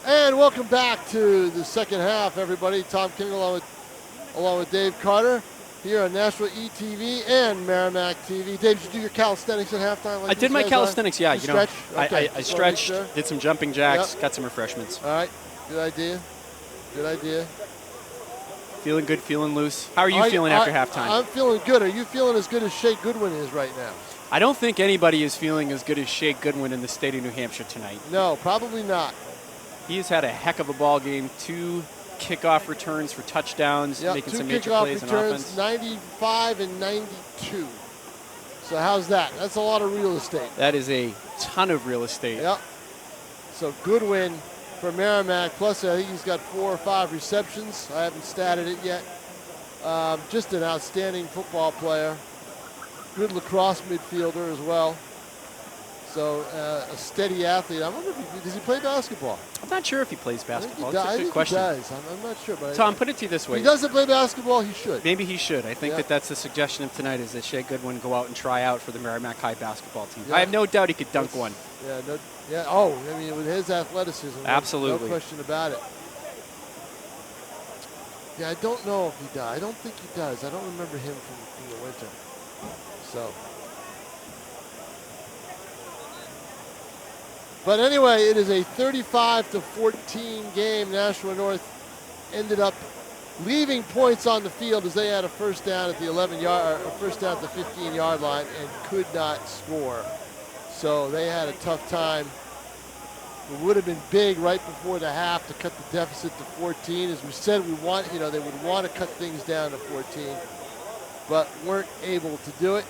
And welcome back to the second half, everybody. Tom King along with Dave Carter here on Nashua ETV and Merrimack TV. Dave, did you do your calisthenics at halftime? I did my calisthenics, yeah. You stretch? Okay. I stretched, Sure. did some jumping jacks, got some refreshments. All right, good idea. Good idea. Feeling good, feeling loose. How are you feeling after halftime? I'm feeling good. Are you feeling as good as Shea Goodwin is right now? I don't think anybody is feeling as good as Shea Goodwin in the state of New Hampshire tonight. No, probably not. He has had a heck of a ball game. 2 kickoff returns for touchdowns, making some major plays on offense. 95 and 92. So how's that? That's a lot of real estate. That is a ton of real estate. Yep. So Goodwin for Merrimack, plus I think he's got 4 or 5 receptions. I haven't statted it yet. Just an outstanding football player. Good lacrosse midfielder as well. So a steady athlete. I wonder if does he play basketball? I'm not sure if he plays basketball. I think It's a good question. He does. I'm not sure. But Tom, put it to you this way. If he doesn't play basketball, he should. Maybe he should. I think that's the suggestion of tonight is that Shea Goodwin go out and try out for the Merrimack High basketball team. Yeah. I have no doubt he could dunk one. Yeah. Oh, I mean, with his athleticism, absolutely, no question about it. Yeah, I don't know if he does. I don't think he does. I don't remember him from the winter. So. But anyway, it is a 35-14 game. Nashua North ended up leaving points on the field as they had a first down at the 15-yard line and could not score. So they had a tough time. It would have been big right before the half to cut the deficit to 14. As we said, they would want to cut things down to 14, but weren't able to do it.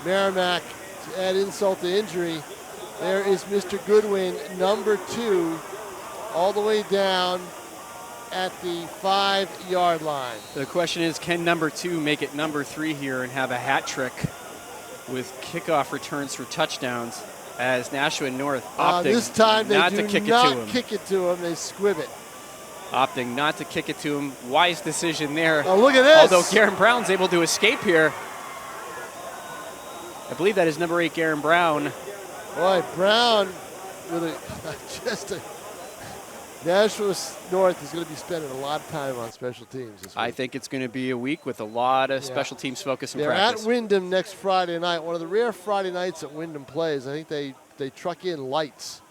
Merrimack, to add insult to injury, there is Mr. Goodwin, number 2, all the way down at the 5-yard line. The question is, can number 2 make it number 3 here and have a hat trick with kickoff returns for touchdowns as Nashua North opting this time they not do to kick not it to him. kick it to him. They squib it. Opting not to kick it to him. Wise decision there. Oh, look at this. Although Garen Brown's able to escape here. I believe that is number 8, Garen Brown. Boy, Brown with Nashua North is going to be spending a lot of time on special teams this week. I think it's going to be a week with a lot of special teams focus and practice. They're at Wyndham next Friday night. One of the rare Friday nights that Wyndham plays. I think they truck in lights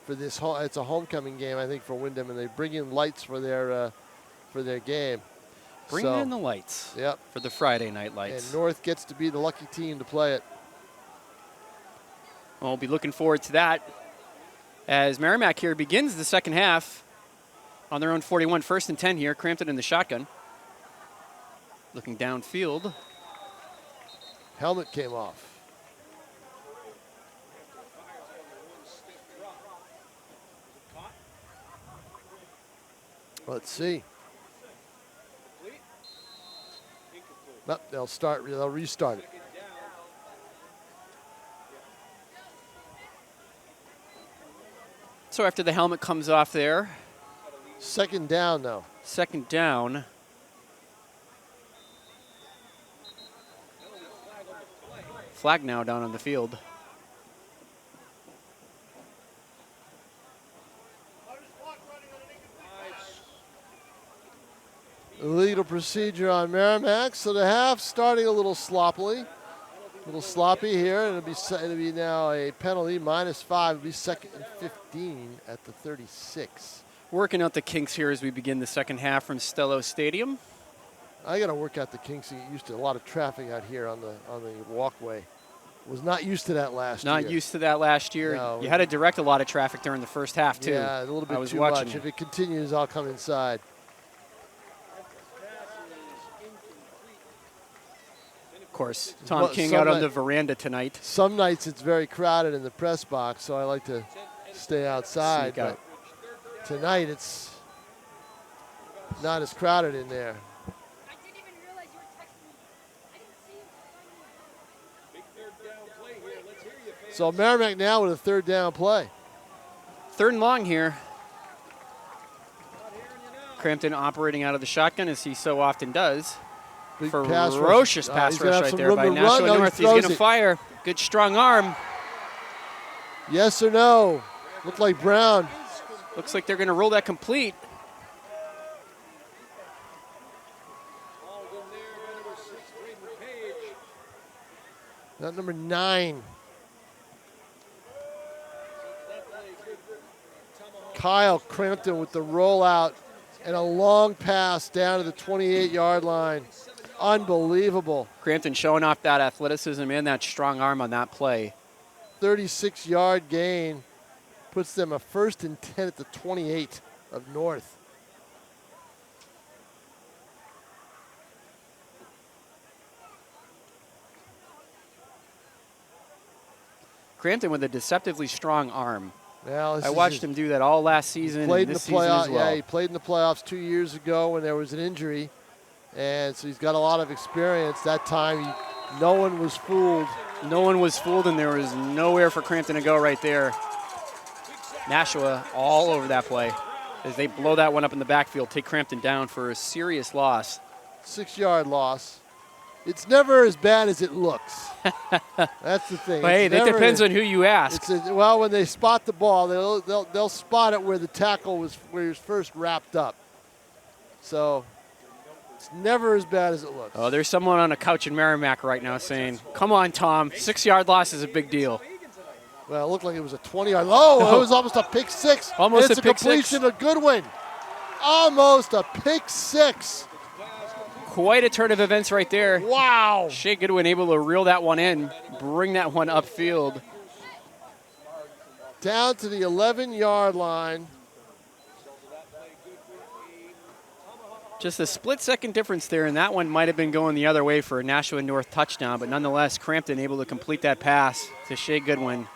for this. It's a homecoming game, I think, for Wyndham, and they bring in lights for their game. Bring in the lights. Yep. For the Friday night lights. And North gets to be the lucky team to play it. Well, we'll be looking forward to that as Merrimack here begins the second half on their own 41, 1st and 10 here. Crampton in the shotgun. Looking downfield. Helmet came off. Let's see. Nope, they'll restart it. So after the helmet comes off there. Second down, though. Second down. Flag now down on the field. Illegal procedure on Merrimack. So the half starting a little sloppily. A little sloppy here. It'll be now a penalty, -5. It'll be 2nd and 15 at the 36. Working out the kinks here as we begin the second half from Stello Stadium. I got to work out the kinks and get used to a lot of traffic out here on the walkway. Was not used to that last year. Not used to that last year. No. You had to direct a lot of traffic during the first half, too. Yeah, a little bit too much. If it continues, I'll come inside. Of course, Tom King out on the veranda tonight. Some nights it's very crowded in the press box, so I like to stay outside. But tonight it's not as crowded in there. I didn't even realize you were texting me. I didn't see you. Big 3rd down play here. Let's hear you, fans. So Merrimack now with a 3rd down play. 3rd and long here. Crampton operating out of the shotgun as he so often does. Big Ferocious pass rush right there by Nashua North. He's going to fire. Good strong arm. Yes or no? Looked like Brown. Looks like they're going to roll that complete. All of them there by number 6, Braden Page. Not number 9. Kyle Crampton with the rollout and a long pass down to the 28-yard line. Unbelievable. Crampton showing off that athleticism and that strong arm on that play. 36-yard gain puts them a 1st and 10 at the 28 of North. Crampton with a deceptively strong arm. Well, I watched him do that all last season and this season as well. Yeah, he played in the playoffs 2 years ago when there was an injury, and so he's got a lot of experience. That time, no one was fooled. No one was fooled, and there was nowhere for Crampton to go right there. Nashua all over that play as they blow that one up in the backfield, take Crampton down for a serious loss. 6-yard loss. It's never as bad as it looks. That's the thing. But hey, that depends on who you ask. Well, when they spot the ball, they'll spot it where the tackle was, where he was first wrapped up. So it's never as bad as it looks. Oh, there's someone on a couch in Merrimack right now saying, "Come on, Tom, 6-yard loss is a big deal." Well, it looked like it was a 20-yard. Oh, it was almost a pick six. Almost it's a pick completion six. of Goodwin. Almost a pick six. Quite a turn of events right there. Wow. Shea Goodwin able to reel that one in, bring that one upfield. Down to the 11-yard line. Just a split-second difference there, and that one might have been going the other way for a Nashua North touchdown, but nonetheless, Crampton able to complete that pass to Shea Goodwin.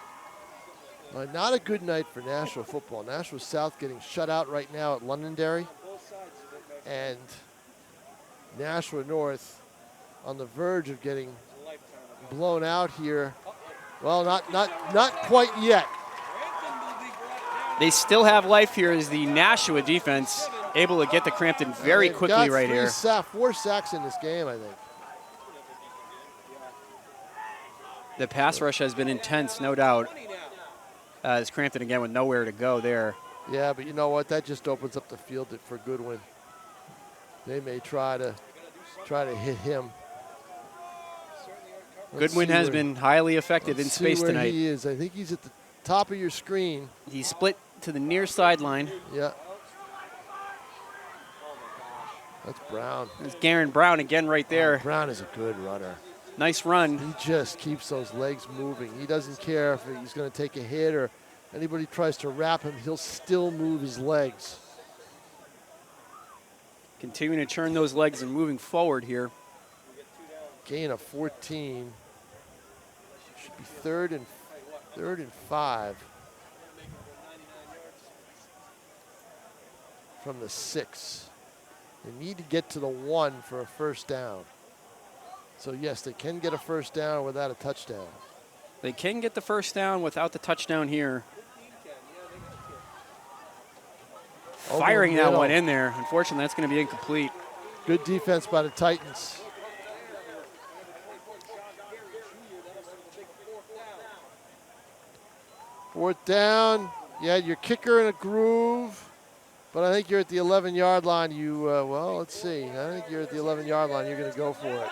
Not a good night for Nashua football. Nashua South getting shut out right now at Londonderry. And Nashua North on the verge of getting blown out here. Well, not quite yet. They still have life here as the Nashua defense able to get to Crampton very quickly right here. 4 sacks in this game, I think. The pass rush has been intense, no doubt. As Crampton again with nowhere to go there. Yeah, but you know what? That just opens up the field for Goodwin. They may try to hit him. Goodwin has been highly effective in space tonight. He is. I think he's at the top of your screen. He split to the near sideline. Yeah. That's Brown. There's Garen Brown again right there. Brown is a good runner. Nice run. He just keeps those legs moving. He doesn't care if he's going to take a hit or anybody tries to wrap him. He'll still move his legs. Continuing to turn those legs and moving forward here. Gain of 14. Should be third and 5. From the 6. They need to get to the 1 for a first down. So yes, they can get a first down without a touchdown. They can get the first down without the touchdown here. Firing that one in there. Unfortunately, that's going to be incomplete. Good defense by the Titans. Fourth down. You had your kicker in a groove, but I think you're at the 11-yard line. Well, let's see. I think you're at the 11-yard line. You're going to go for it.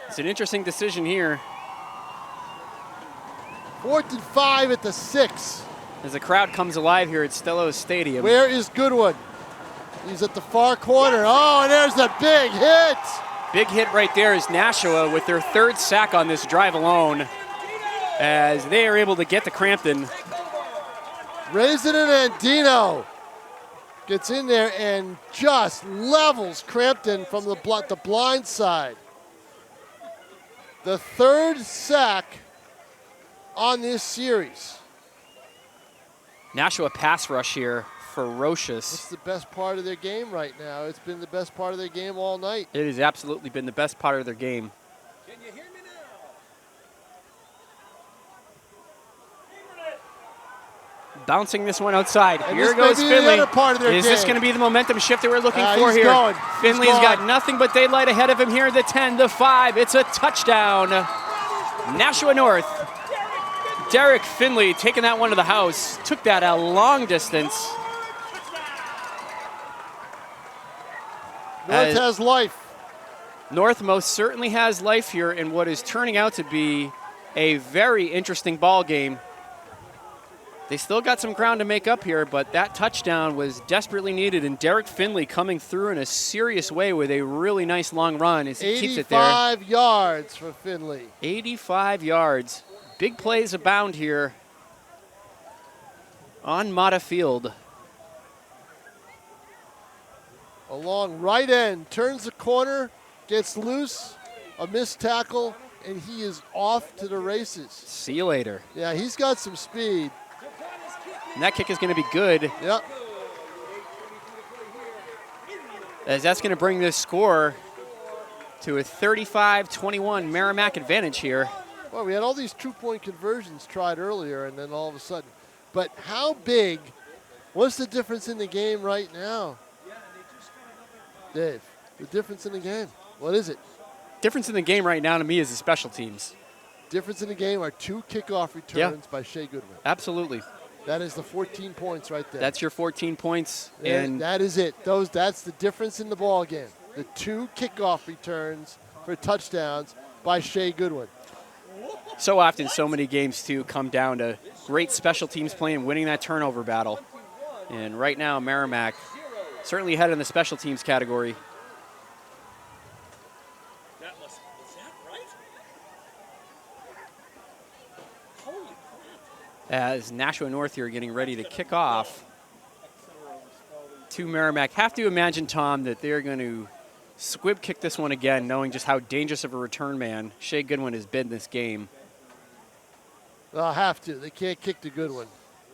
It's an interesting decision here. 4th and 5 at the 6. As the crowd comes alive here at Stello Stadium. Where is Goodwin? He's at the far corner. Oh, and there's a big hit. Big hit right there is Nashua with their 3rd sack on this drive alone, as they are able to get to Crampton. Raisin and Andino gets in there and just levels Crampton from the blind side. The 3rd sack on this series. Nashua pass rush here, ferocious. It's the best part of their game right now. It's been the best part of their game all night. It has absolutely been the best part of their game. Can you hear me now? Bouncing this one outside. And Here this goes may be Finley. the other part of their Is this game. going to be the momentum shift that we're looking for He's here? going. Finley's got nothing but daylight ahead of him here. The 10, the 5. It's a touchdown. Nashua North. Derek Finley taking that one to the house. Took that a long distance. North has life. North most certainly has life here in what is turning out to be a very interesting ball game. They still got some ground to make up here, but that touchdown was desperately needed, and Derek Finley coming through in a serious way with a really nice long run as he keeps it there. 85 yards for Finley. 85 yards. Big plays abound here on Mata Field. Along right end, turns the corner, gets loose, a missed tackle, and he is off to the races. See you later. Yeah, he's got some speed. And that kick is going to be good, Yep. as that's going to bring this score to a 35-21 Merrimack advantage here. Well, we had all these two-point conversions tried earlier, and then all of a sudden. But how big, what's the difference in the game right now? Dave, the difference in the game, what is it? Difference in the game right now to me is the special teams. Difference in the game are 2 kickoff returns by Shea Goodwin. Absolutely. That is the 14 points right there. That's your 14 points. And that is it. That's the difference in the ball game. The 2 kickoff returns for touchdowns by Shea Goodwin. So often, so many games, too, come down to great special teams play and winning that turnover battle. And right now, Merrimack certainly ahead in the special teams category. Was that right? Holy crap. As Nashua North here getting ready to kick off to Merrimack. Have to imagine, Tom, that they're going to squib kick this one again, knowing just how dangerous of a return man Shea Goodwin has been this game. They'll have to. They can't kick the Goodwin.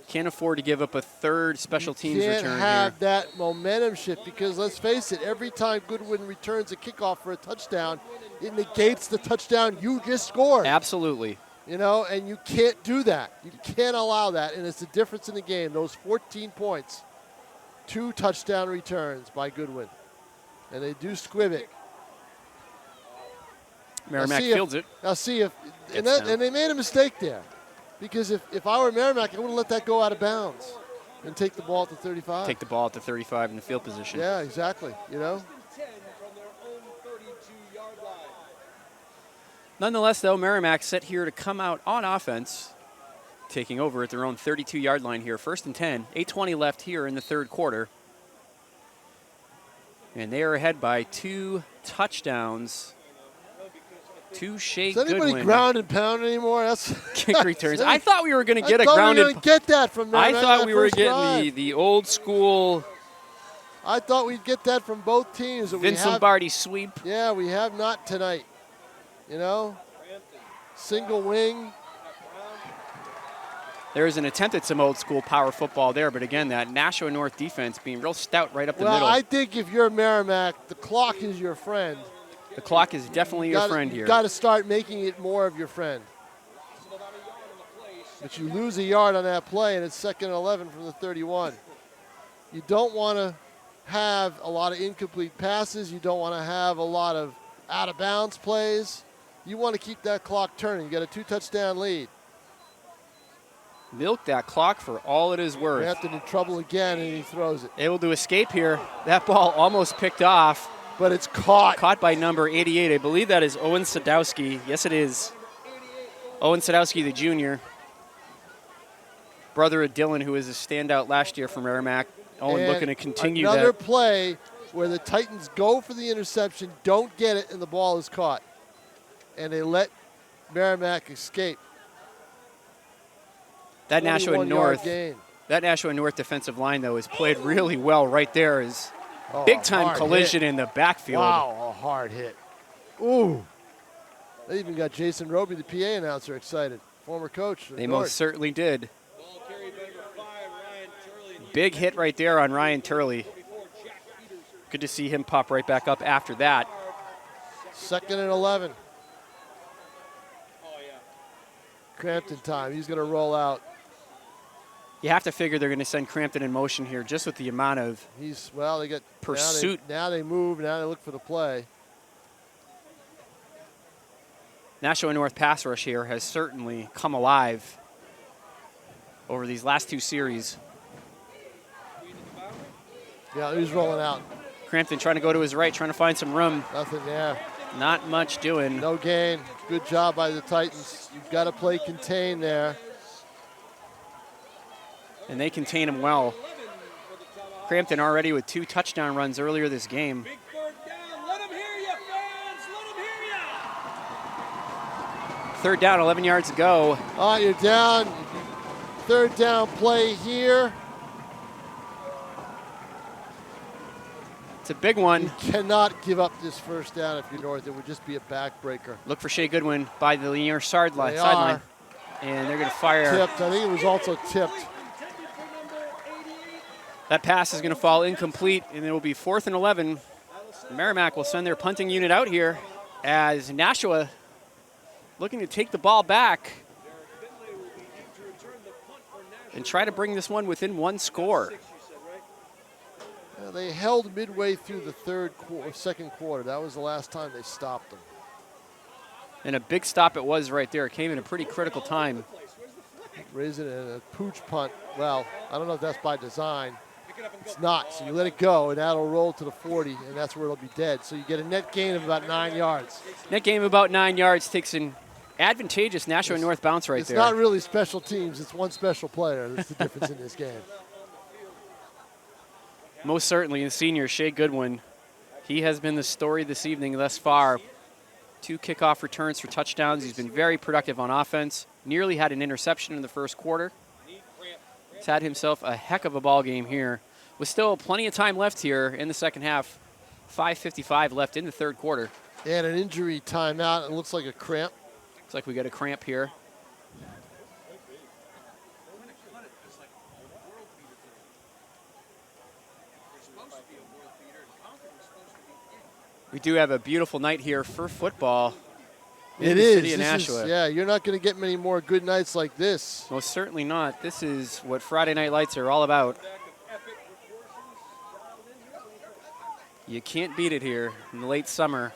Can't afford to give up a third special teams return Can't have here. that momentum shift, because let's face it, every time Goodwin returns a kickoff for a touchdown, it negates the touchdown you just scored. Absolutely. You know, and you can't do that. You can't allow that, and it's the difference in the game. Those 14 points, 2 touchdown returns by Goodwin, and they do squib it. Merrimack fields it. Now see if, and Gets down. they made a mistake there, because if I were Merrimack, I wouldn't let that go out of bounds and take the ball at the 35. Take the ball at the 35 in the field position. Yeah, exactly. You know. 10 from their own 32-yard line. Nonetheless, though, Merrimack set here to come out on offense, taking over at their own 32-yard line here. 1st and 10, 8:20 left here in the third quarter. And they are ahead by 2 touchdowns to Shea Is anybody Goodwin. ground and pound anymore? That's Kick returns. I thought we were going to get I a thought grounded. we were going to get that from I Merrimack thought that we were first getting drive. the old school I thought we'd get that from both teams. But Vince Lombardi sweep. Yeah, we have not tonight. You know, single wing. There's an attempt at some old school power football there, but again, that Nashua North defense being real stout right up the Well, middle. I think if you're Merrimack, the clock is your friend. The clock is definitely your friend here. You've got to start making it more of your friend. But you lose a yard on that play, and it's 2nd and 11 from the 31. You don't want to have a lot of incomplete passes. You don't want to have a lot of out-of-bounds plays. You want to keep that clock turning. You got a 2-touchdown lead. Milk that clock for all it is worth. Hampton in trouble again, and he throws it. Able to escape here. That ball almost picked off. But it's caught. Caught by number 88. I believe that is Owen Sadowski. Yes, it is. Owen Sadowski, the junior. Brother of Dylan, who was a standout last year for Merrimack. Owen And looking to continue another that. play where the Titans go for the interception, don't get it, and the ball is caught. And they let Merrimack escape. That Nashua 21-yard North. gain. That Nashua North defensive line, though, has played really well right there. Is Oh, big-time hard collision hit. in the backfield. Wow, a hard hit. Ooh. They even got Jason Roby, the PA announcer, excited. Former coach. They most certainly did. Ball carried by number 5, Ryan Turley. Big hit right there on Ryan Turley. Good to see him pop right back up after that. 2nd and 11. Oh, yeah. Crampton time. He's going to roll out. You have to figure they're going to send Crampton in motion here just with the amount of They got pursuit. Now they move. Now they look for the play. Nashua North pass rush here has certainly come alive over these last 2 series. Yeah, he's rolling out. Crampton trying to go to his right, trying to find some room. Nothing there. Not much doing. No gain. Good job by the Titans. You've got to play contain there. And they contain him well. Crampton already with 2 touchdown runs earlier this game. Big third down. Let them hear you, fans. Let them hear you. Third down, 11 yards to go. You're down. Third down play here. It's a big one. You cannot give up this first down if you're North. It would just be a backbreaker. Look for Shea Goodwin by the near sideline. And they're going to fire. Tipped. I think it was also tipped. That pass is going to fall incomplete, and it will be 4th and 11. Merrimack will send their punting unit out here as Nashua looking to take the ball back and try to bring this one within 1 score. They held midway through the second quarter. That was the last time they stopped them. And a big stop it was right there. It came in a pretty critical time. Raising it in a pooch punt. Well, I don't know if that's by design. It's not, so you let it go, and that'll roll to the 40, and that's where it'll be dead. So you get a net gain of about 9 yards. Net gain of about 9 yards takes an advantageous Nashua North bounce right there. It's not really special teams. It's one special player. That's the difference in this game. Most certainly, the senior, Shea Goodwin. He has been the story this evening thus far. 2 kickoff returns for touchdowns. He's been very productive on offense. Nearly had an interception in the first quarter. He's had himself a heck of a ball game here. With still plenty of time left here in the second half. 5:55 left in the third quarter. And an injury timeout. It looks like a cramp. Looks like we got a cramp here. We do have a beautiful night here for football in the city of Nashua. Yeah, you're not going to get many more good nights like this. Most certainly not. This is what Friday Night Lights are all about. You can't beat it here in the late summer.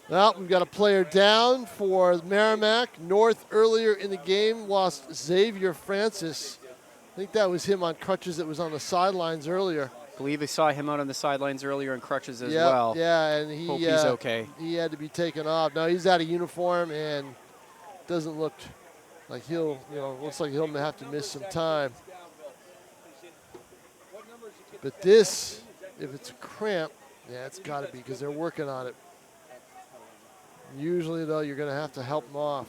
Well, we've got a player down for Merrimack. North earlier in the game lost Xavier Francis. I think that was him on crutches that was on the sidelines earlier. I believe I saw him out on the sidelines earlier in crutches as well. Yeah, and he, hope he's okay. He had to be taken off. No, he's out of uniform and doesn't look like looks like he'll have to miss some time. But this, if it's a cramp, yeah, it's got to be because they're working on it. Usually, though, you're going to have to help them off.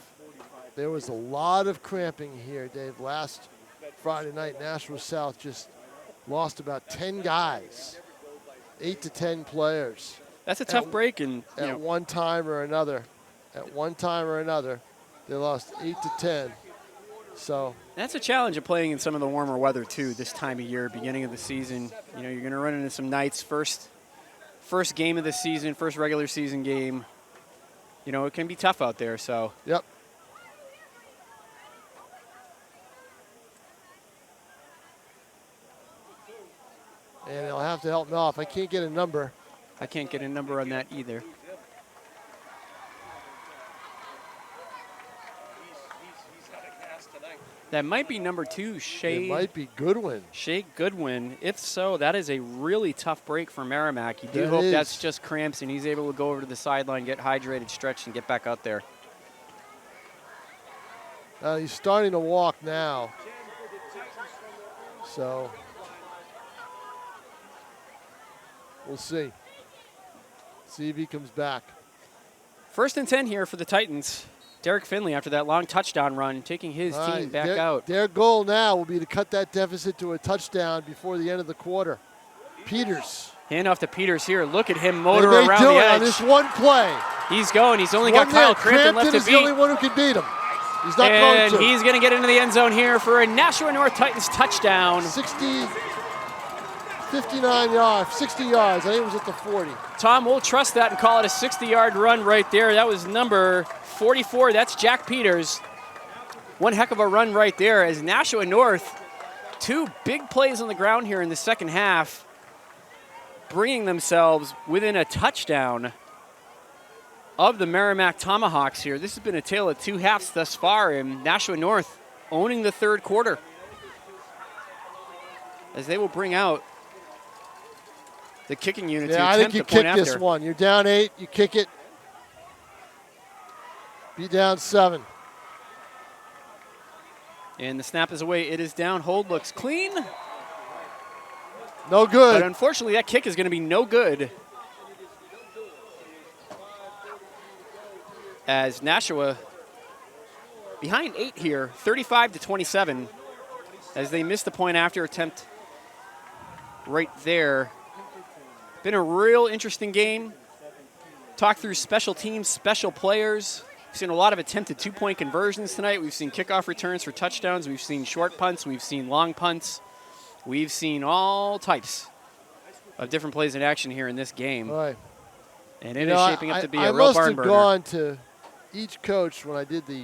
There was a lot of cramping here, Dave. Last Friday night, Nashville South just lost about 10 guys, 8 to 10 players. That's a tough break. And at one time or another, they lost 8 to 10. So that's a challenge of playing in some of the warmer weather, too, this time of year, beginning of the season. You're going to run into some nights, first game of the season, first regular season game. It can be tough out there, so. Yep. And they'll have to help me off. I can't get a number. I can't get a number on that either. That might be number 2, Shea. It might be Goodwin. Shea Goodwin. If so, that is a really tough break for Merrimack. You do hope that's just cramps and he's able to go over to the sideline, get hydrated, stretch, and get back out there. He's starting to walk now. So we'll see. See if he comes back. 1st and 10 here for the Titans. Derek Finley, after that long touchdown run, taking his team back out. Their goal now will be to cut that deficit to a touchdown before the end of the quarter. Peters. Hand off to Peters here. Look at him motor around the edge. On this one play. He's going. He's only got Kyle Crampton left to beat. Is the only one who can beat him. He's not going to. And he's going to get into the end zone here for a Nashua North Titans touchdown. 59 yards, 60 yards. I think it was at the 40. Tom, we'll trust that and call it a 60-yard run right there. That was number 44. That's Jack Peters. One heck of a run right there as Nashua North, 2 big plays on the ground here in the second half, bringing themselves within a touchdown of the Merrimack Tomahawks here. This has been a tale of 2 halves thus far, and Nashua North owning the third quarter as they will bring out the kicking unit to Yeah, I think attempt you the point kick this after. one. You're down 8, you kick it. Be down 7. And the snap is away. It is down. Hold looks clean. No good. But unfortunately, that kick is going to be no good. As Nashua behind 8 here, 35-27, as they missed the point after attempt right there. Been a real interesting game. Talk through special teams, special players. We've seen a lot of attempted 2-point conversions tonight. We've seen kickoff returns for touchdowns. We've seen short punts. We've seen long punts. We've seen all types of different plays in action here in this game. Right. And it is shaping up to be a real I must barn have burner. gone to each coach when I did the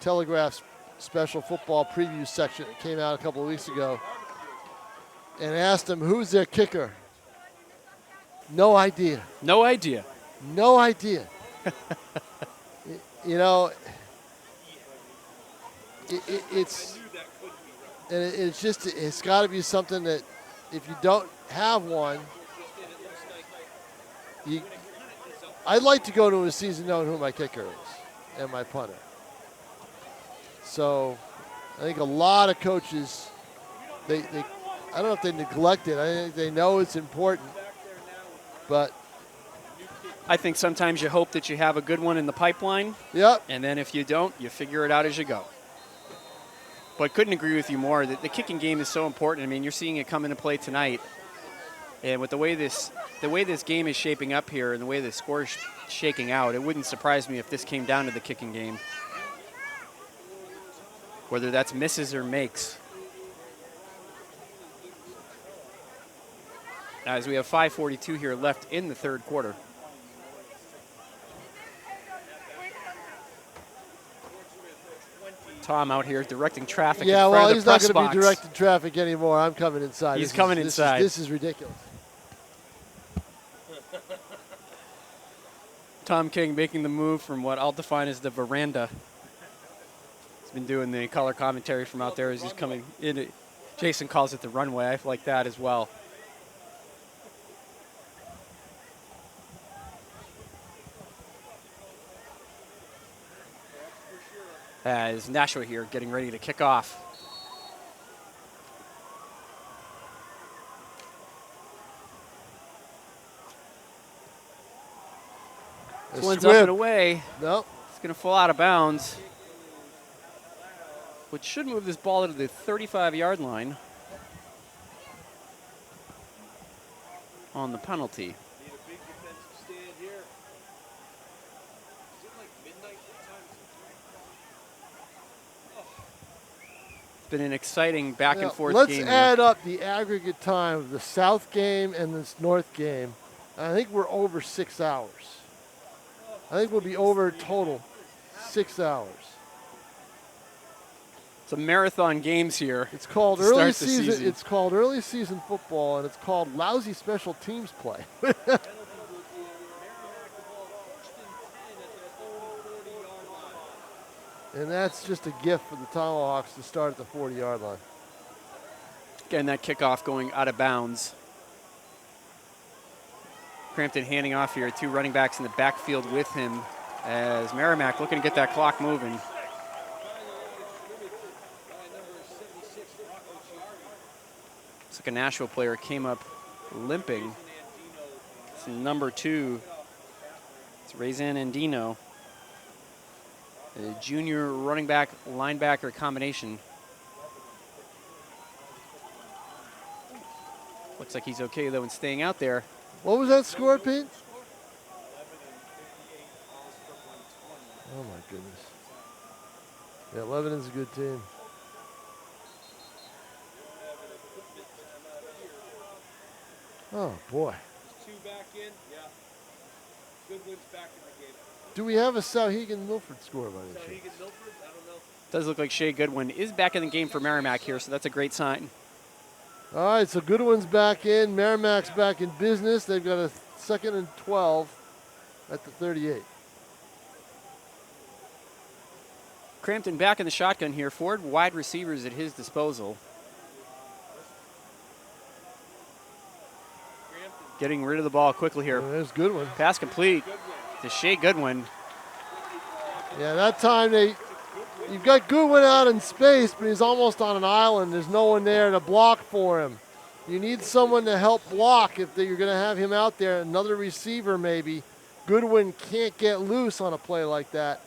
Telegraph's special football preview section that came out a couple of weeks ago and asked them, who's their kicker? No idea. No idea. No idea. You know, it's got to be something that if you don't have one, I'd like to go to a season knowing who my kicker is and my punter. So I think a lot of coaches, I don't know if they neglect it. I think they know it's important, but I think sometimes you hope that you have a good one in the pipeline. Yep. And then if you don't, you figure it out as you go. But couldn't agree with you more. The kicking game is so important. I mean, you're seeing it come into play tonight. And with the way this game is shaping up here and the way the score is shaking out, it wouldn't surprise me if this came down to the kicking game. Whether that's misses or makes. As we have 5:42 here left in the third quarter. Tom out here directing traffic. Yeah, in front well, of the he's not press going to be box. directing traffic anymore. I'm coming inside. He's coming inside. This is ridiculous. Tom King making the move from what I'll define as the veranda. He's been doing the color commentary from out there as he's coming in. Jason calls it the runway. I like that as well. As Nashua here getting ready to kick off. This one's up and away. Nope. It's going to fall out of bounds, which should move this ball to the 35-yard line on the penalty. Need a big defensive stand here. Is it like midnight? What time is it? It's been an exciting back and forth let's game. add up the aggregate time of the South game and this North game. I think we're over 6 hours. I think we'll be over total 6 hours. Some marathon games here. It's called to early start the season. It's called early season football, and it's called lousy special teams play. And that's just a gift for the Tomahawks to start at the 40-yard line. Again, that kickoff going out of bounds. Crampton handing off here, 2 running backs in the backfield with him as Merrimack looking to get that clock moving. Looks like a Nashville player came up limping. It's number 2. It's Razan Andino, a junior running back linebacker combination. Looks like he's okay though in staying out there. What was that score, Pete? Oh, my goodness. Yeah, Lebanon's a good team. Oh, boy. 2 back in? Yeah. Goodwin's back in the game. Do we have a Souhegan-Milford score by any chance? Souhegan-Milford? I don't know. Does look like Shea Goodwin is back in the game for Merrimack here, so that's a great sign. All right, so Goodwin's back in. Merrimack's back in business. They've got a 2nd and 12 at the 38. Crampton back in the shotgun here. 4 wide receivers at his disposal. Crampton getting rid of the ball quickly here. There's Goodwin. Pass complete to Shea Goodwin. Yeah, that time you've got Goodwin out in space, but he's almost on an island. There's no one there to block for him. You need someone to help block if you're going to have him out there. Another receiver maybe. Goodwin can't get loose on a play like that,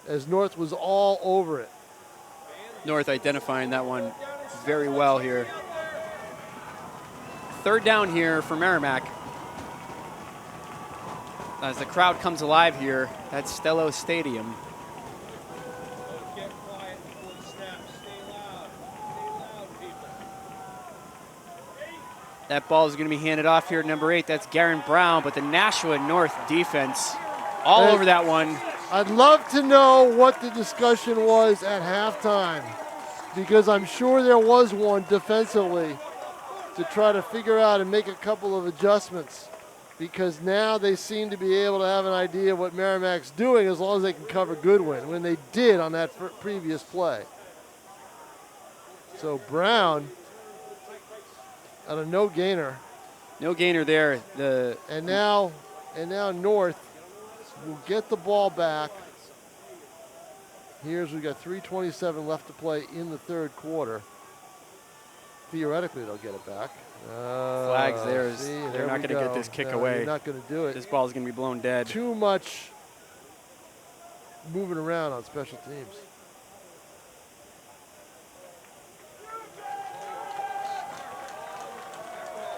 as North was all over it. North identifying that one very well here. Third down here for Merrimack. As the crowd comes alive here at Stello Stadium. Get quiet before the snap. Stay loud. Stay loud, people. That ball is going to be handed off here at number 8. That's Garen Brown, but the Nashua North defense all over that one. I'd love to know what the discussion was at halftime, because I'm sure there was one defensively to try to figure out and make a couple of adjustments, because now they seem to be able to have an idea of what Merrimack's doing as long as they can cover Goodwin, when they did on that previous play. So Brown on a no gainer. No gainer there. And now North will get the ball back. Here's, we got 3:27 left to play in the third quarter. Theoretically, they'll get it back. Flags there. They're not going to get this kick away. They're not going to do it. This ball is going to be blown dead. Too much moving around on special teams.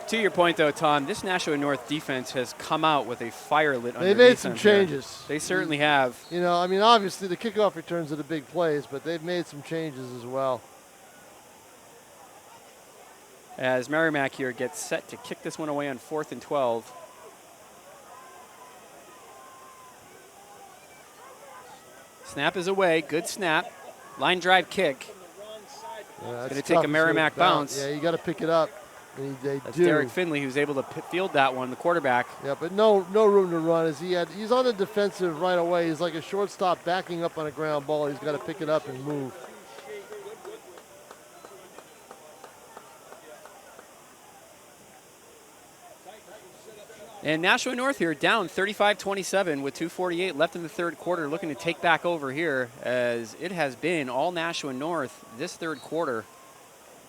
To your point, though, Tom, this Nashua North defense has come out with a fire lit They've made some changes. They certainly have. You know, I mean, obviously the kickoff returns are the big plays, but they've made some changes as well. As Merrimack here gets set to kick this one away on 4th and 12. Snap is away. Good snap. Line drive kick. Yeah, it's going to take a Merrimack bounce. Yeah, you got to pick it up. That's Derek Finley, who's able to field that one, the quarterback. Yeah, but no room to run. He's on the defensive right away. He's like a shortstop backing up on a ground ball. He's got to pick it up and move. And Nashua North here down 35-27 with 2:48 left in the third quarter, looking to take back over here, as it has been all Nashua North this third quarter,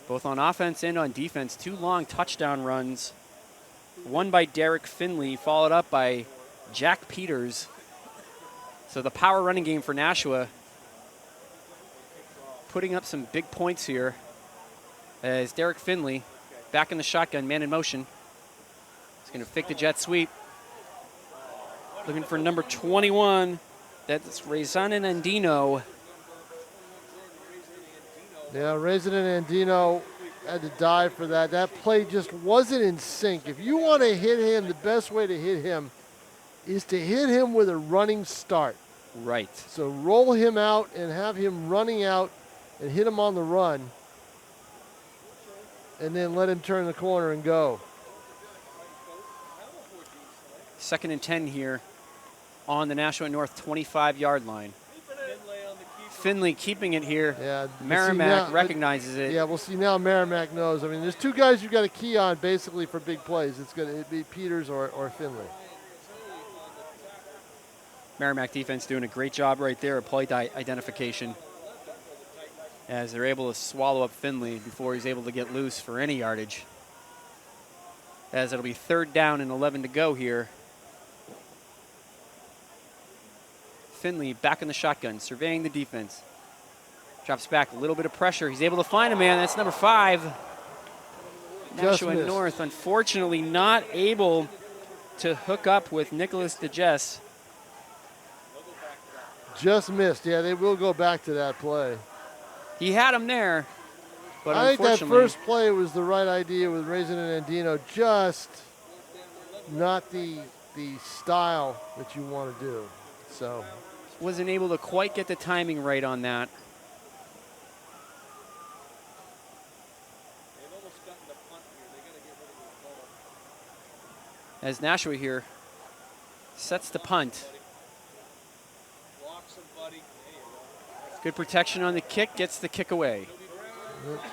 both on offense and on defense. 2 long touchdown runs, one by Derek Finley, followed up by Jack Peters. So the power running game for Nashua putting up some big points here, as Derek Finley back in the shotgun, man in motion. Going to fake the jet sweep. Looking for number 21. That's Rezanen Andino. Yeah, Rezanen Andino had to dive for that. That play just wasn't in sync. If you want to hit him, the best way to hit him is to hit him with a running start. Right. So roll him out and have him running out and hit him on the run, and then let him turn the corner and go. 2nd and 10 here on the Nashua North 25-yard line. Finley keeping it here. Yeah, Merrimack recognizes it. Yeah, we'll see now. Merrimack knows. I mean, there's 2 guys you've got to key on basically for big plays. It's going to be Peters or Finley. Merrimack defense doing a great job right there of play identification, as they're able to swallow up Finley before he's able to get loose for any yardage. As it'll be 3rd down and 11 to go here. Finley back in the shotgun, surveying the defense. Drops back, a little bit of pressure. He's able to find a man. That's number 5. Nashua North, unfortunately, not able to hook up with Nicholas DeJess. Just missed. Yeah, they will go back to that play. He had him there, but I think that first play was the right idea with Rezanen Andino. Just not the style that you want to do. So wasn't able to quite get the timing right on that. As Nashua here sets the punt. Good protection on the kick, gets the kick away.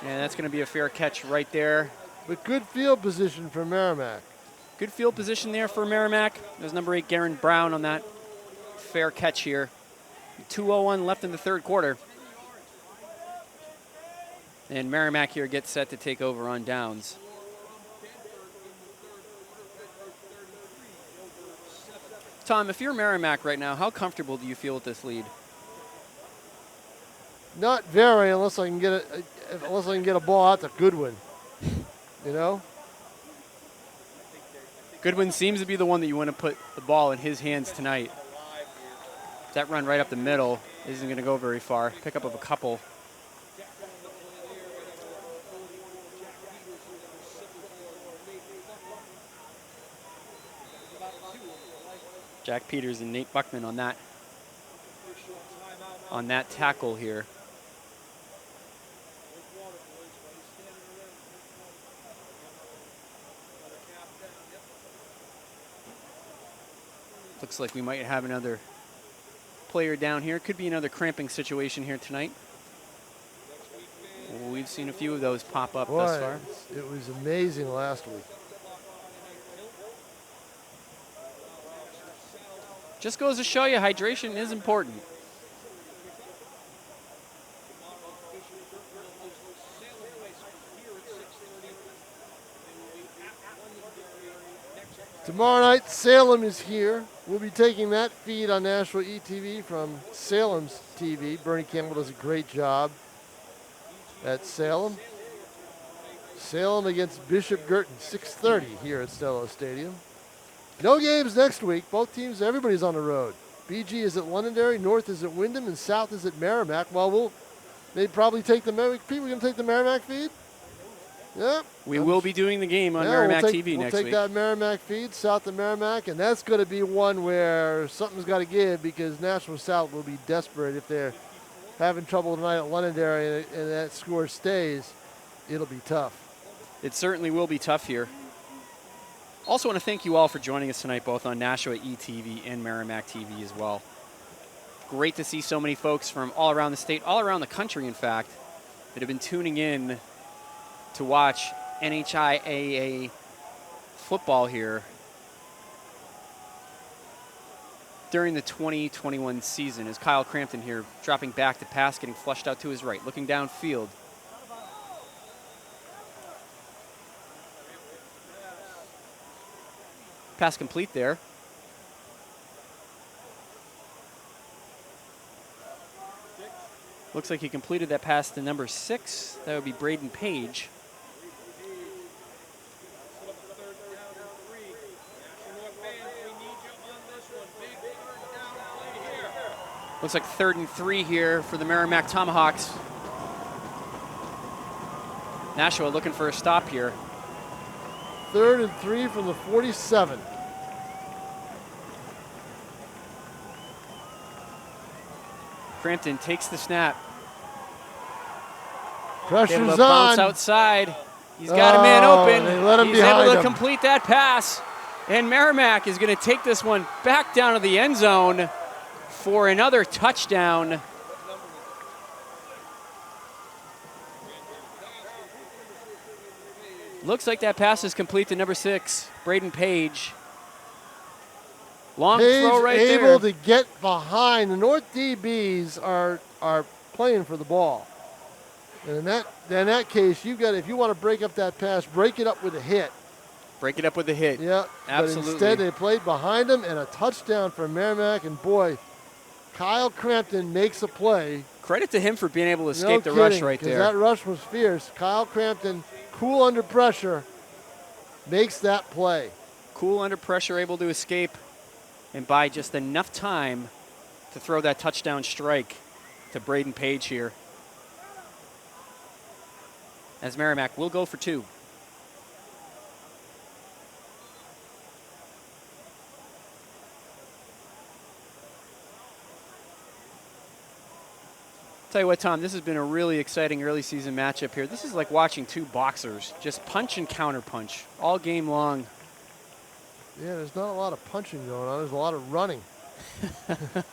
And that's going to be a fair catch right there. But good field position for Merrimack. Good field position there for Merrimack. There's number 8, Garen Brown, on that fair catch here. 2:01 left in the third quarter. And Merrimack here gets set to take over on downs. Tom, if you're Merrimack right now, how comfortable do you feel with this lead? Not very, unless I can get a ball out to Goodwin. You know? Goodwin seems to be the one that you want to put the ball in his hands tonight. That run right up the middle isn't going to go very far. Pickup of a couple. Jack Peters and Nate Buckman on that tackle here. Looks like we might have another player down here. Could be another cramping situation here tonight. We've seen a few of those pop up thus far. It was amazing last week. Just goes to show you, hydration is important. Tomorrow night, Salem is here. We'll be taking that feed on Nashua ETV from Salem's TV. Bernie Campbell does a great job at Salem. Salem against Bishop Girton, 6:30 here at Stello Stadium. No games next week. Both teams, everybody's on the road. BG is at Londonderry, North is at Wyndham, and South is at Merrimack. Well, they'd probably take the Merrimack feed. We're going to take the Merrimack feed? Yeah. We will be doing the game on Merrimack TV next week. We'll take that Merrimack feed, South of Merrimack, and that's going to be one where something's got to give, because Nashville South will be desperate if they're having trouble tonight at Londonderry and that score stays. It'll be tough. It certainly will be tough here. Also want to thank you all for joining us tonight, both on Nashua ETV and Merrimack TV as well. Great to see so many folks from all around the state, all around the country, in fact, that have been tuning in to watch NHIAA football here during the 2021 season, as Kyle Crampton here dropping back to pass, getting flushed out to his right, looking downfield. Pass complete there. Looks like he completed that pass to number 6. That would be Braden Page. Looks like 3rd and 3 here for the Merrimack Tomahawks. Nashua looking for a stop here. 3rd and 3 from the 47. Crampton takes the snap. Pressure's able to on. bounce outside. He's got a man open. They let him He's behind able to him. complete that pass. And Merrimack is going to take this one back down to the end zone for another touchdown. Looks like that pass is complete to number 6, Braden Page. Long Page throw right there. able to get behind. The North DBs are playing for the ball. And in that case, if you want to break up that pass, break it up with a hit. Break it up with a hit. Yeah, absolutely. But instead they played behind him, and a touchdown for Merrimack. And boy, Kyle Crampton makes a play. Credit to him for being able to escape the rush right there. That rush was fierce. Kyle Crampton, cool under pressure, makes that play. Cool under pressure, able to escape, and buy just enough time to throw that touchdown strike to Braden Page here. As Merrimack will go for 2. Tell you what, Tom, this has been a really exciting early season matchup here. This is like watching 2 boxers just punch and counter punch all game long. Yeah, there's not a lot of punching going on. There's a lot of running.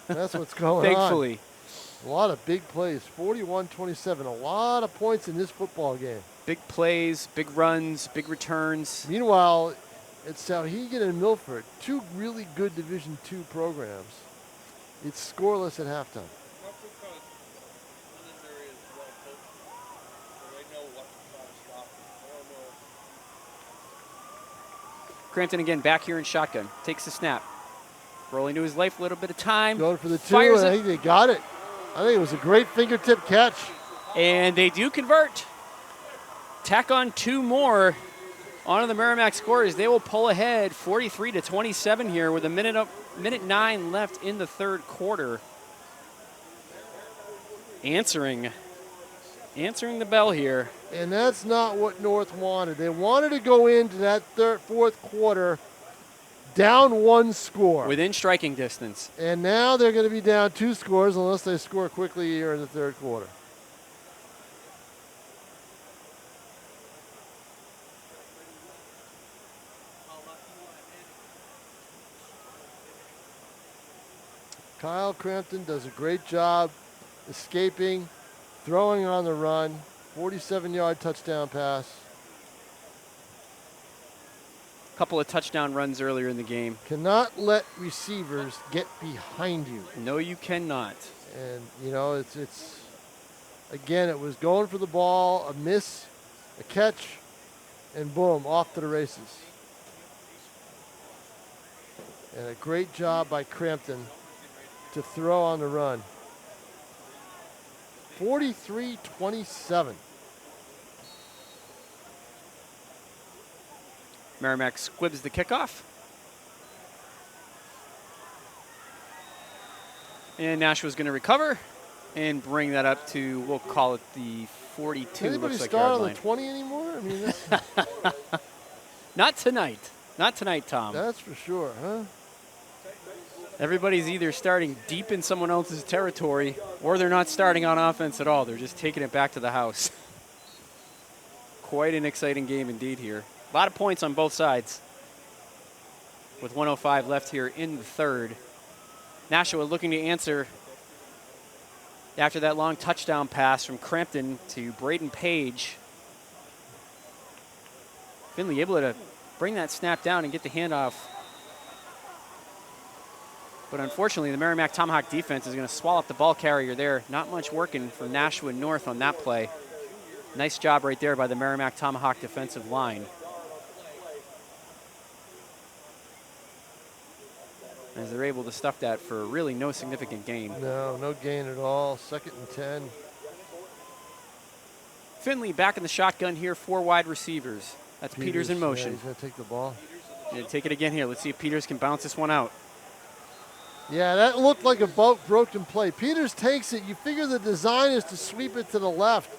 That's what's going Thankfully. on. A lot of big plays. 41-27. A lot of points in this football game. Big plays, big runs, big returns. Meanwhile, It's Sauhegan and Milford, two really good Division II programs. It's scoreless at halftime. Not because Londonderry is well coached, so they know what to try to stop. I don't know. Crampton again back here in shotgun. Takes the snap. Rolling to his left, a little bit of time. Going for the two, Fires and I it. think they got it. I think it was a great fingertip catch. And they do convert. Tack on two more onto the Merrimack scorers. They will pull ahead 43-27 here with minute 9 left in the third quarter. Answering the bell here. And that's not what North wanted. They wanted to go into that fourth quarter down one score. Within striking distance. And now they're going to be down 2 scores unless they score quickly here in the third quarter. Kyle Crampton does a great job escaping, throwing on the run, 47-yard touchdown pass. Couple of touchdown runs earlier in the game. Cannot let receivers get behind you. No, you cannot. And, you know, it's again, it was going for the ball, a miss, a catch, and boom, off to the races. And a great job by Crampton to throw on the run. 43-27. Merrimack squibs the kickoff. And Nashua's going to recover and bring that up to, we'll call it the 42. Does anybody looks like start yard on line. the 20 anymore? I mean, Not tonight. Not tonight, Tom. that's for sure, huh? Everybody's either starting deep in someone else's territory or they're not starting on offense at all. They're just taking it back to the house. Quite an exciting game indeed here. A lot of points on both sides. With 1:05 left here in the third. Nashua looking to answer after that long touchdown pass from Crampton to Braden Page. Finley able to bring that snap down and get the handoff. But unfortunately, the Merrimack Tomahawk defense is going to swallow up the ball carrier there. Not much working for Nashua North on that play. Nice job right there by the Merrimack Tomahawk defensive line. As they're able to stuff that for really no significant gain. No gain at all. 2nd and 10. Finley back in the shotgun here, 4 wide receivers. That's Peters in motion. Yeah, he's going to take the ball. Yeah, take it again here. Let's see if Peters can bounce this one out. Yeah, that looked like a broken play. Peters takes it. You figure the design is to sweep it to the left,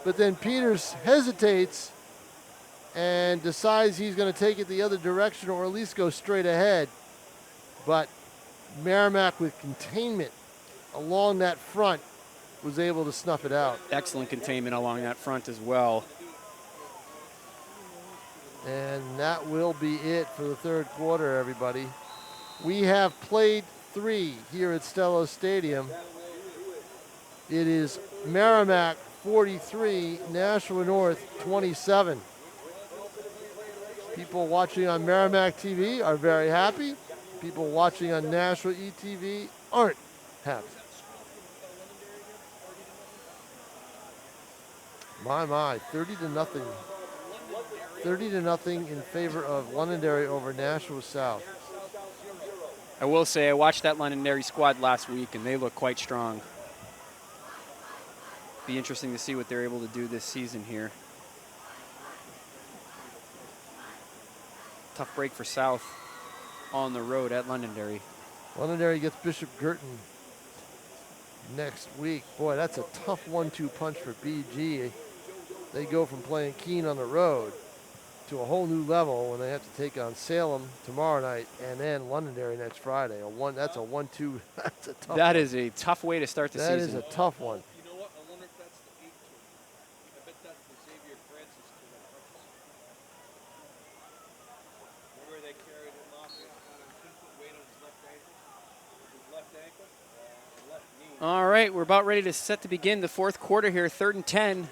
but then Peters hesitates and decides he's going to take it the other direction or at least go straight ahead. But Merrimack with containment along that front was able to snuff it out. Excellent containment along that front as well. And that will be it for the third quarter, everybody. We have played 3 here at Stello Stadium. It is Merrimack 43, Nashua North 27. People watching on Merrimack TV are very happy. People watching on Nashua ETV aren't happy. My, 30-0. 30-0 in favor of Londonderry over Nashua South. I will say I watched that Londonderry squad last week, and they look quite strong. Be interesting to see what they're able to do this season here. Tough break for South on the road at Londonderry. Londonderry gets Bishop Girton next week. Boy, that's a tough 1-2 punch for BG. They go from playing Keene on the road to a whole new level when they have to take on Salem tomorrow night and then Londonderry next Friday. That's a 1-2. That's a tough That one. is a tough way to start the That season. is a tough one. You know what? I wonder if that's the 8 team. I bet that's the Xavier Francis team at Francis. Remember they carried him off and couldn't put weight on his left ankle? His left ankle? Left knee. All right, we're about ready to set to begin the fourth quarter here, 3rd and 10.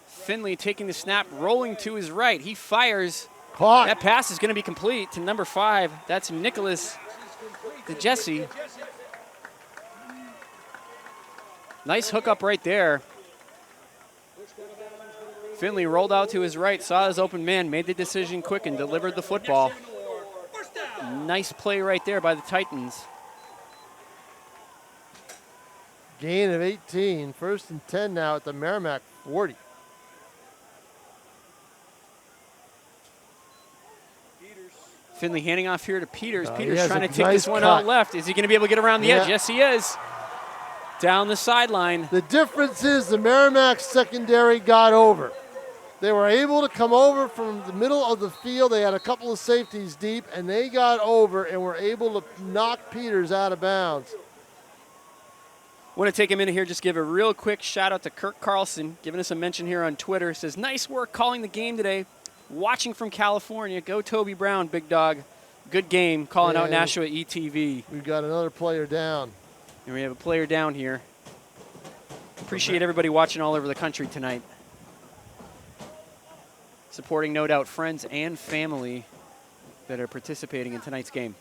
Finley taking the snap, rolling to his right. He fires Caught. That pass is going to be complete to number 5. That's Nicholas to Jesse. Nice hookup right there. Finley rolled out to his right, saw his open man, made the decision quick and delivered the football. Nice play right there by the Titans. Gain of 18. 1st and 10 now at the Merrimack 40. Finley handing off here to Peters. He Peters has trying a to take nice this one cut. out left. Is he going to be able to get around the edge? Yes, he is. Down the sideline. The difference is the Merrimack secondary got over. They were able to come over from the middle of the field. They had a couple of safeties deep, and they got over and were able to knock Peters out of bounds. Want to take a minute here, just give a real quick shout out to Kirk Carlson, giving us a mention here on Twitter. Says, nice work calling the game today. Watching from California. Go Toby Brown, big dog. Good game, calling out Nashua ETV. We've got another player down. And we have a player down here. Appreciate everybody watching all over the country tonight. Supporting, no doubt, friends and family that are participating in tonight's game.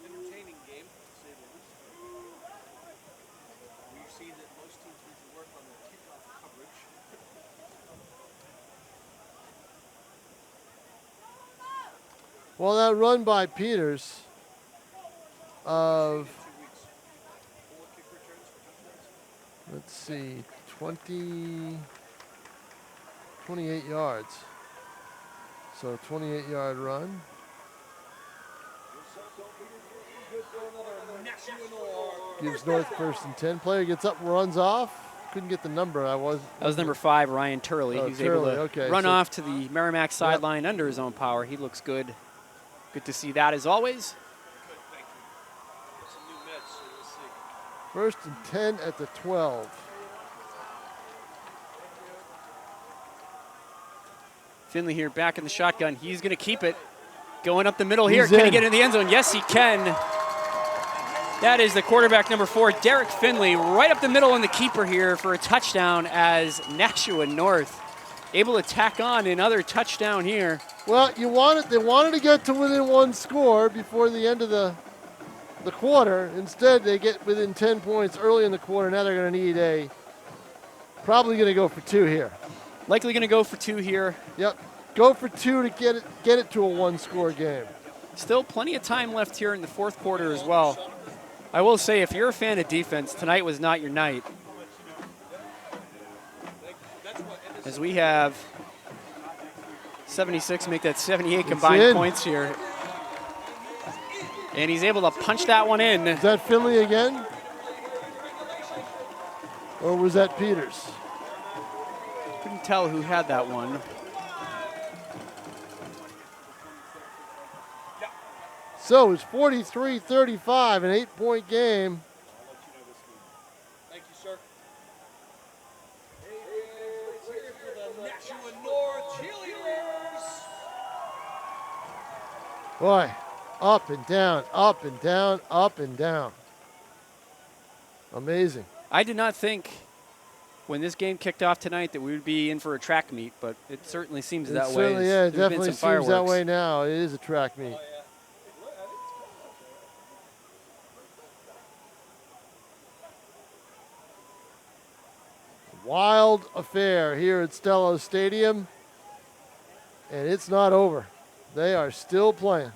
Entertaining game, to say the least. We've seen that most teams need to work on their kickoff coverage. Well, that run by Peters of, let's see, 28 yards. So 28-yard run. Gives North 1st and 10. Player gets up and runs off. Couldn't get the number. That was number 5, Ryan Turley. Oh, He's able to run so off to the Merrimack sideline under his own power. He looks good. Good to see that as always. Some new meds, so we'll see. 1st and 10 at the 12. Finley here back in the shotgun. He's going to keep it. Going up the middle here. He's Can he in. get in the end zone? Yes, he can. That is the quarterback, number 4, Derek Finley, right up the middle in the keeper here for a touchdown as Nashua North able to tack on another touchdown here. Well, they wanted to get to within 1 score before the end of the quarter. Instead, they get within 10 points early in the quarter. Now they're going to need probably going to go for 2 here. Likely going to go for 2 here. Yep. Go for 2 to get it to a 1-score game. Still plenty of time left here in the 4th quarter as well. I will say, if you're a fan of defense, tonight was not your night. As we have 76 make that 78 combined points here. And he's able to punch that one in. Is that Finley again? Or was that Peters? Couldn't tell who had that one. So it's 43-35, an 8-point game. Thank you, sir. Cheer for the Nashua North cheerleaders. Boy, up and down, up and down, up and down. Amazing. I did not think when this game kicked off tonight that we would be in for a track meet, but it certainly seems that way. Certainly, yeah, it There's been definitely some seems that fireworks. way now. It is a track meet. Wild affair here at Stello Stadium, and it's not over. They are still playing.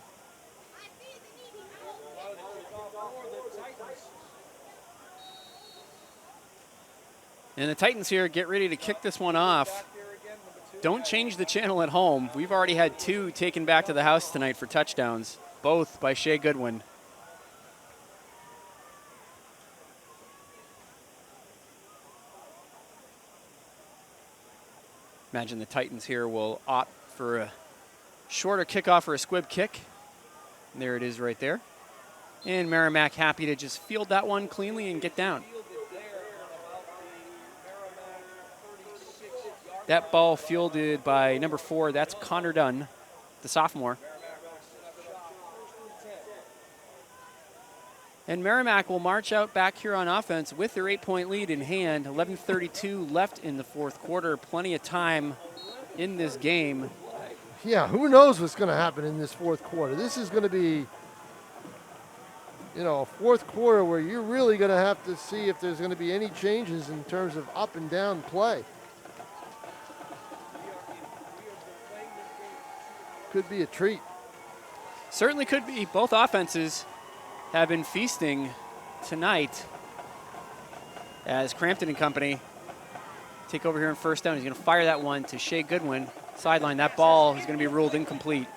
And the Titans here get ready to kick this one off. Don't change the channel at home. We've already had 2 taken back to the house tonight for touchdowns, both by Shea Goodwin. Imagine the Titans here will opt for a shorter kickoff or a squib kick. And there it is right there. And Merrimack happy to just field that one cleanly and get down. That ball fielded by number 4, that's Connor Dunn, the sophomore. And Merrimack will march out back here on offense with their 8-point lead in hand. 11:32 left in the fourth quarter. Plenty of time in this game. Yeah, who knows what's going to happen in this fourth quarter. This is going to be, a fourth quarter where you're really going to have to see if there's going to be any changes in terms of up and down play. Could be a treat. Certainly could be. Both offenses have been feasting tonight as Crampton and company take over here in first down. He's going to fire that one to Shea Goodwin. Sideline. That ball is going to be ruled incomplete.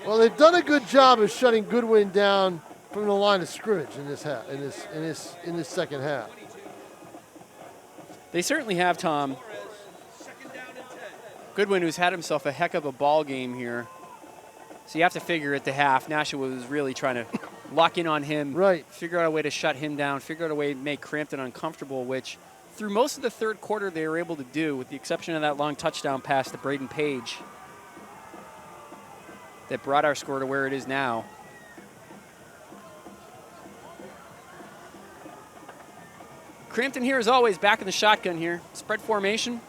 Well, they've done a good job of shutting Goodwin down from the line of scrimmage in this second half. They certainly have, Tom. Goodwin, who's had himself a heck of a ball game here. So you have to figure at the half, Nashua was really trying to lock in on him, right? Figure out a way to shut him down, figure out a way to make Crampton uncomfortable, which through most of the third quarter they were able to do, with the exception of that long touchdown pass to Braden Page that brought our score to where it is now. Crampton here, as always, back in the shotgun here. Spread formation.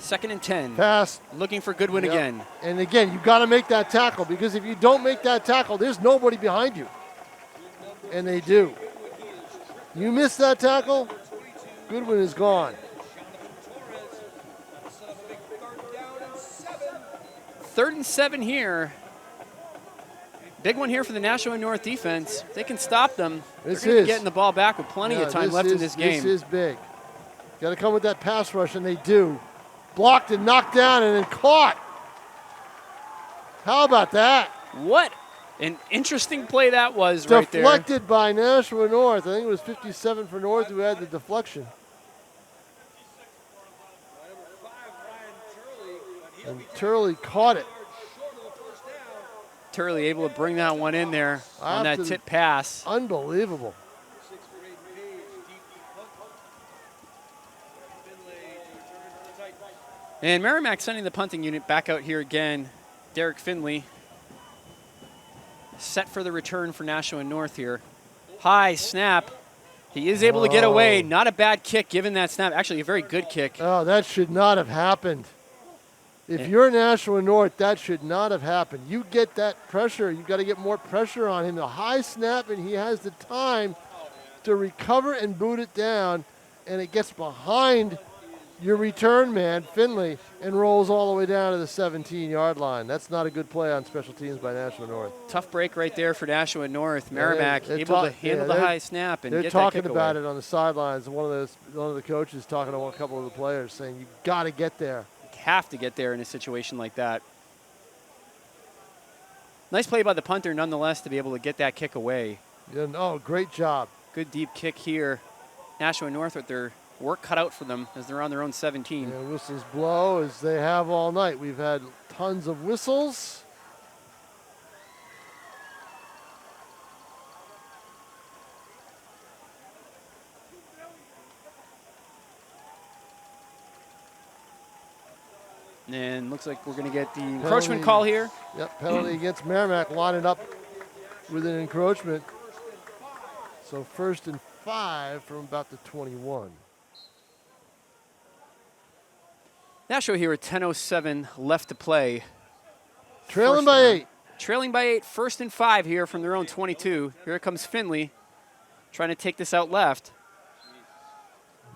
2nd and 10. Pass. Looking for Goodwin again. And again, you've got to make that tackle, because if you don't make that tackle, there's nobody behind you. And they do. You miss that tackle, Goodwin is gone. 3rd and 7 here. Big one here for the Nashua North defense. If they can stop them, they're going to be getting the ball back with plenty of time left in this game. This is big. Got to come with that pass rush, and they do. Blocked and knocked down and then caught. How about that? What an interesting play that was right there. Deflected by Nashua North. I think it was 57 for North who had the deflection. And Turley caught it. Turley able to bring that one in there on that tip pass. Unbelievable. And Merrimack sending the punting unit back out here again. Derek Finley set for the return for Nashua North here. High snap. He is able to get away. Not a bad kick given that snap. Actually, a very good kick. Oh, that should not have happened. If you're Nashua North, that should not have happened. You get that pressure. You've got to get more pressure on him. The high snap, and he has the time to recover and boot it down, and it gets behind your return man, Finley, and rolls all the way down to the 17-yard line. That's not a good play on special teams by Nashua North. Tough break right there for Nashua North. Merrimack able to handle the high snap and get that kick away. They're talking about it on the sidelines. One of the coaches talking to a couple of the players saying, you got to get there. You have to get there in a situation like that. Nice play by the punter nonetheless to be able to get that kick away. Yeah, no, great job. Good deep kick here. Nashua North with their work cut out for them as they're on their own 17. Yeah, whistles blow as they have all night. We've had tons of whistles. And looks like we're going to get the encroachment call here. Yep, penalty against Merrimack, lining up with an encroachment. So 1st and 5 from about the 21. Nashua here at 10:07 left to play. Trailing by 8. Trailing by 8, 1st and 5 here from their own 22. Here comes Finley trying to take this out left.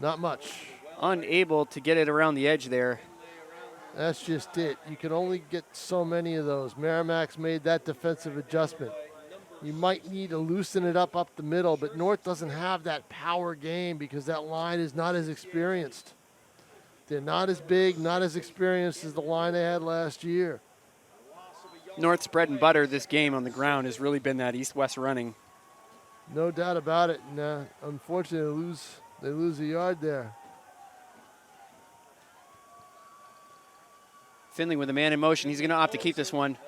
Not much. Unable to get it around the edge there. That's just it. You can only get so many of those. Merrimack's made that defensive adjustment. You might need to loosen it up the middle, but North doesn't have that power game because that line is not as experienced. They're not as big, not as experienced as the line they had last year. North's bread and butter this game on the ground has really been that east-west running. No doubt about it. And, unfortunately, they lose a yard there. Finley with a man in motion. He's going to opt to keep this one.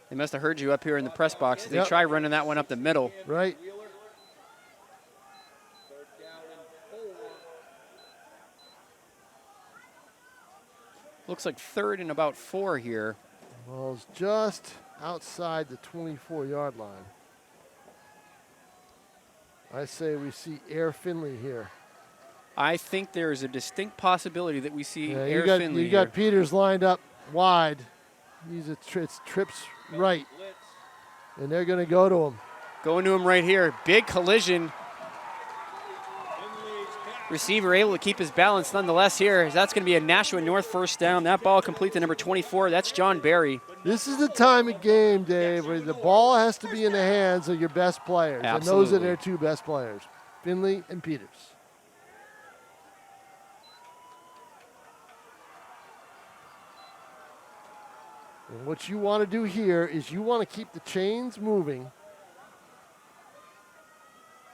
They must have heard you up here in the press box. They try running that one up the middle. Right. Looks like 3rd and about 4 here. Ball's just outside the 24-yard line. I say we see Air Finley here. I think there is a distinct possibility that we see Yeah, Air Finley you got here. Peters lined up wide. It's trips right, and they're going to go to him. Going to him right here. Big collision. Receiver able to keep his balance nonetheless here. That's going to be a Nashua North first down. That ball complete to number 24. That's John Barry. This is the time of game, Dave, where the ball has to be in the hands of your best players. Absolutely. And those are their two best players, Finley and Peters. And what you want to do here is you want to keep the chains moving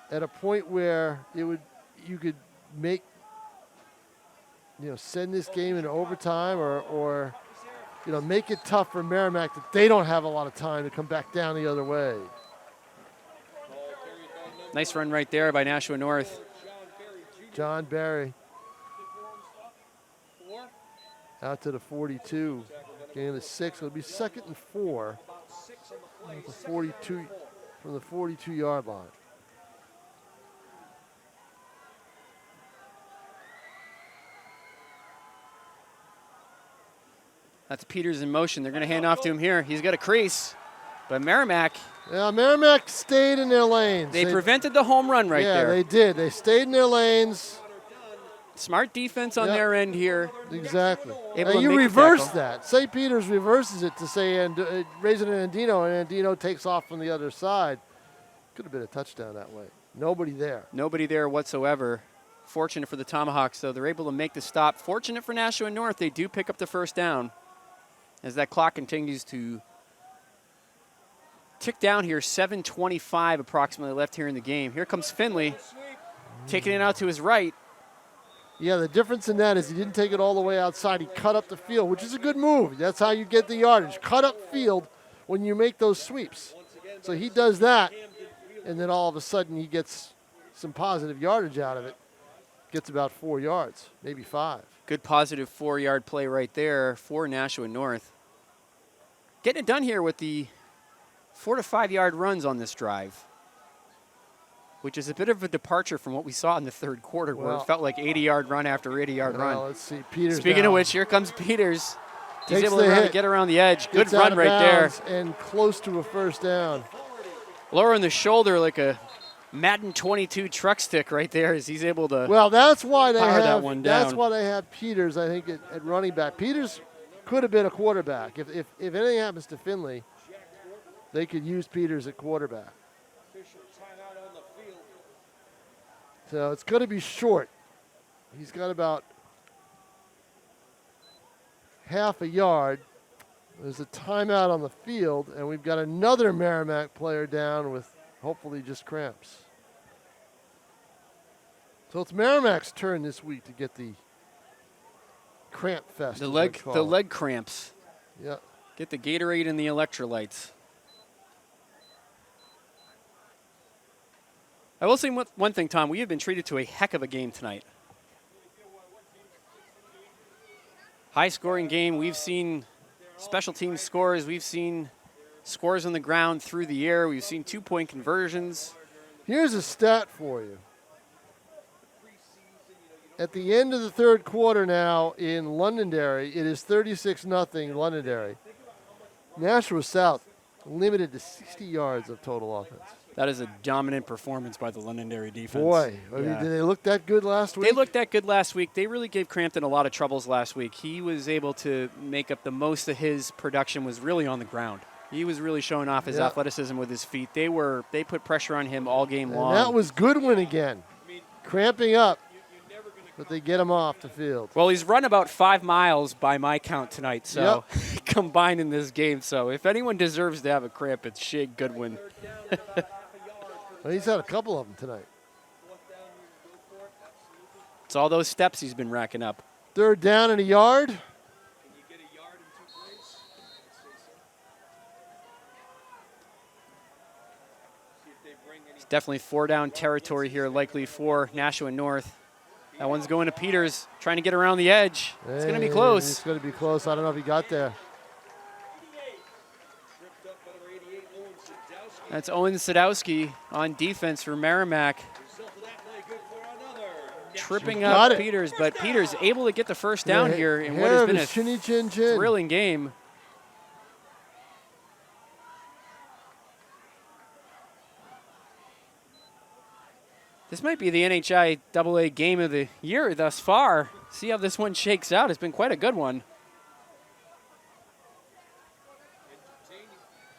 at a point where you could make, send this game into overtime or make it tough for Merrimack that they don't have a lot of time to come back down the other way. Nice run right there by Nashua North. John Barry out to the 42. Gain of 6. It'll be 2nd and 4 at the 42 from the 42-yard line. That's Peters in motion. They're going to hand off to him here. He's got a crease. But Merrimack. Yeah, Merrimack stayed in their lanes. They prevented the home run right there. Yeah, they did. They stayed in their lanes. Smart defense on their end here. Exactly. Able And to you make the reverse tackle. that. Say Peters reverses it to say raise it to Andino, and Andino takes off from the other side. Could have been a touchdown that way. Nobody there. Nobody there whatsoever. Fortunate for the Tomahawks, though. They're able to make the stop. Fortunate for Nashua North. They do pick up the first down as that clock continues to tick down here. 7:25 approximately left here in the game. Here comes Finley taking it out to his right. Yeah, the difference in that is he didn't take it all the way outside. He cut up the field, which is a good move. That's how you get the yardage. Cut up field when you make those sweeps. So he does that, and then all of a sudden he gets some positive yardage out of it. Gets about 4 yards, maybe 5. Good positive 4-yard play right there for Nashua North. Getting it done here with the 4 to 5 yard runs on this drive, which is a bit of a departure from what we saw in the third quarter, where it felt like 80-yard run after 80-yard run. Let's see, Peters. Speaking of which, here comes Peters. He's Takes able the to hit. get around the edge. Good Gets out run of right there. bounds and close to a first down. Lowering the shoulder like a Madden 22 truck stick right there as he's able to Well, that's why they power have. that one down. That's why they have Peters, I think, at running back. Peters could have been a quarterback. If anything happens to Finley, they could use Peters at quarterback. So it's going to be short. He's got about half a yard. There's a timeout on the field, and we've got another Merrimack player down with hopefully just cramps. So it's Merrimack's turn this week to get the cramp fest. the as leg they call the it. leg cramps. Yeah. Get the Gatorade and the electrolytes. I will say one thing, Tom. We have been treated to a heck of a game tonight. High-scoring game. We've seen special team scores. We've seen scores on the ground through the air. We've seen two-point conversions. Here's a stat for you. At the end of the third quarter now in Londonderry, it is 36-0 Londonderry. Nashua South limited to 60 yards of total offense. That is a dominant performance by the Londonderry defense. Boy, I mean, Yeah. did they look that good last week? They looked that good last week. They really gave Crampton a lot of troubles last week. He was able to make up the most of his production was really on the ground. He was really showing off his athleticism with his feet. They put pressure on him all game long. And that was Goodwin again, cramping up, but they get him off the field. Well, he's run about 5 miles by my count tonight, so combined in this game. So if anyone deserves to have a cramp, it's Shea Goodwin. Well, he's had a couple of them tonight. It's all those steps he's been racking up. Third down and a yard. It's definitely 4-down territory here, likely for Nashua North. That one's going to Peters, trying to get around the edge. It's going to be close. It's going to be close. I don't know if he got there. That's Owen Sadowski on defense for Merrimack. Tripping up Peters, but Peters able to get the first down here in what has been a thrilling game. This might be the NHIAA game of the year thus far. See how this one shakes out. It's been quite a good one.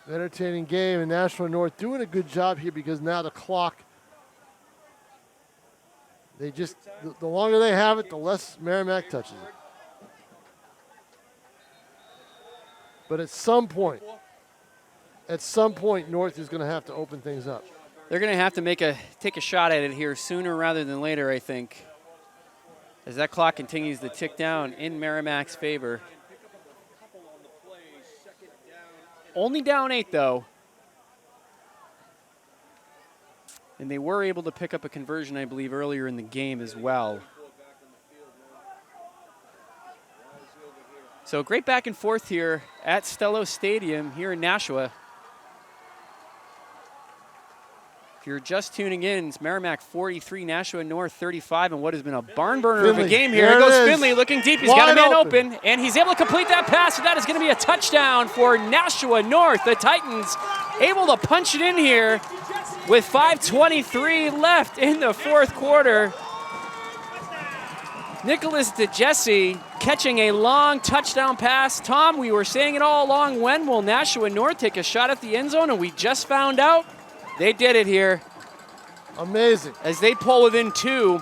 Entertaining game, and Nashville North doing a good job here because now the clock, they just, the longer they have it, the less Merrimack touches it. But at some point, North is going to have to open things up. They're going to have to take a shot at it here sooner rather than later, I think, as that clock continues to tick down in Merrimack's favor. Only down 8, though. And they were able to pick up a conversion, I believe, earlier in the game as well. So great back and forth here at Stello Stadium here in Nashua. If you're just tuning in, it's Merrimack 43, Nashua North 35, and what has been a barn burner of a game here. Here goes Finley looking deep. He's got a man open, and he's able to complete that pass, and that is going to be a touchdown for Nashua North. The Titans able to punch it in here with 5:23 left in the fourth quarter. Nicholas DeJesse catching a long touchdown pass. Tom, we were saying it all along, when will Nashua North take a shot at the end zone? And we just found out they did it here. Amazing. As they pull within 2.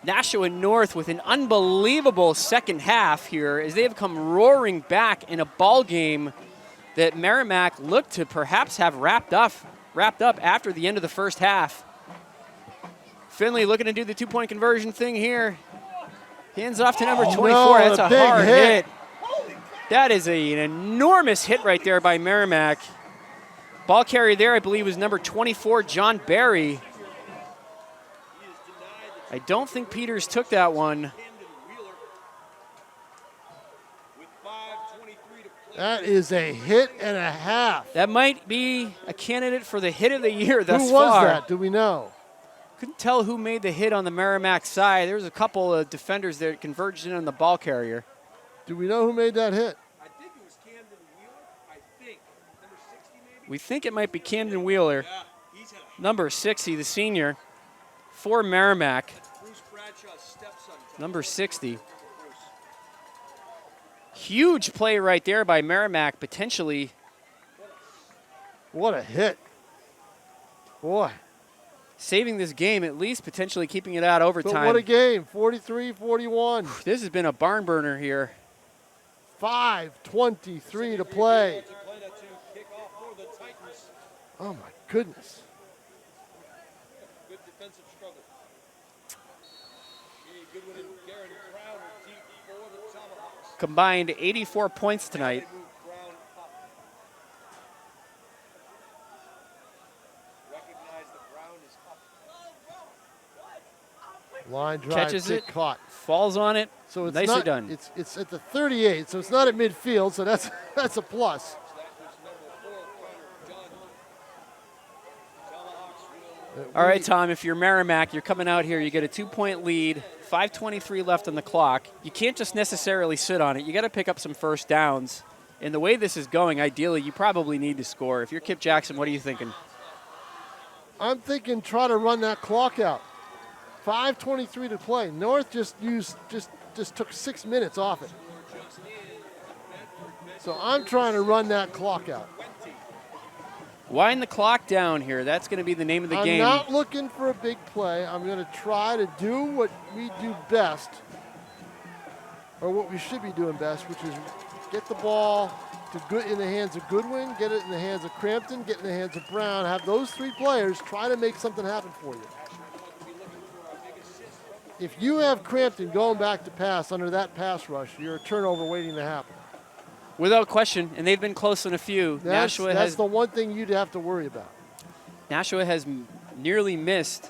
Nashua North with an unbelievable second half here as they have come roaring back in a ball game that Merrimack looked to perhaps have wrapped up after the end of the first half. Finley looking to do the 2-point conversion thing here. Hands off to number 24. That's a hard hit. That is an enormous hit right there by Merrimack. Ball carrier there, I believe, was number 24, John Barry. I don't think Peters took that one. That is a hit and a half. That might be a candidate for the hit of the year thus far. Who was that? Do we know? Couldn't tell who made the hit on the Merrimack side. There was a couple of defenders that converged in on the ball carrier. Do we know who made that hit? I think it was Camden Wheeler. I think. Number 60 maybe? We think it might be Camden Wheeler. Yeah, he's had a Number 60, the senior, for Merrimack. Bruce Bradshaw's stepson. Number 60. Huge play right there by Merrimack, potentially. What a hit. Boy. Saving this game, at least potentially keeping it out overtime. But what a game, 43-41. This has been a barn burner here. 5:23 to play. Oh, my goodness. Good defensive struggle. Goodwin and Garen Brown are deep for the Tomahawks. Combined 84 points tonight. Line drive, Catches it, caught. Falls on it. So it's nicely not, done. It's at the 38, so it's not at midfield, so that's a plus. All right, Tom, if you're Merrimack, you're coming out here, you get a 2-point lead, 5:23 left on the clock. You can't just necessarily sit on it. You got to pick up some first downs. And the way this is going, ideally, you probably need to score. If you're Kip Jackson, what are you thinking? I'm thinking try to run that clock out. 5:23 to play. North just took 6 minutes off it. So I'm trying to run that clock out. Wind the clock down here. That's going to be the name of the game. I'm not looking for a big play. I'm going to try to do what we do best, or what we should be doing best, which is get the ball in the hands of Goodwin, get it in the hands of Crampton, get it in the hands of Brown, have those 3 players try to make something happen for you. If you have Crampton going back to pass under that pass rush, you're a turnover waiting to happen. Without question, and they've been close on a few. That's the one thing you'd have to worry about. Nashua has nearly missed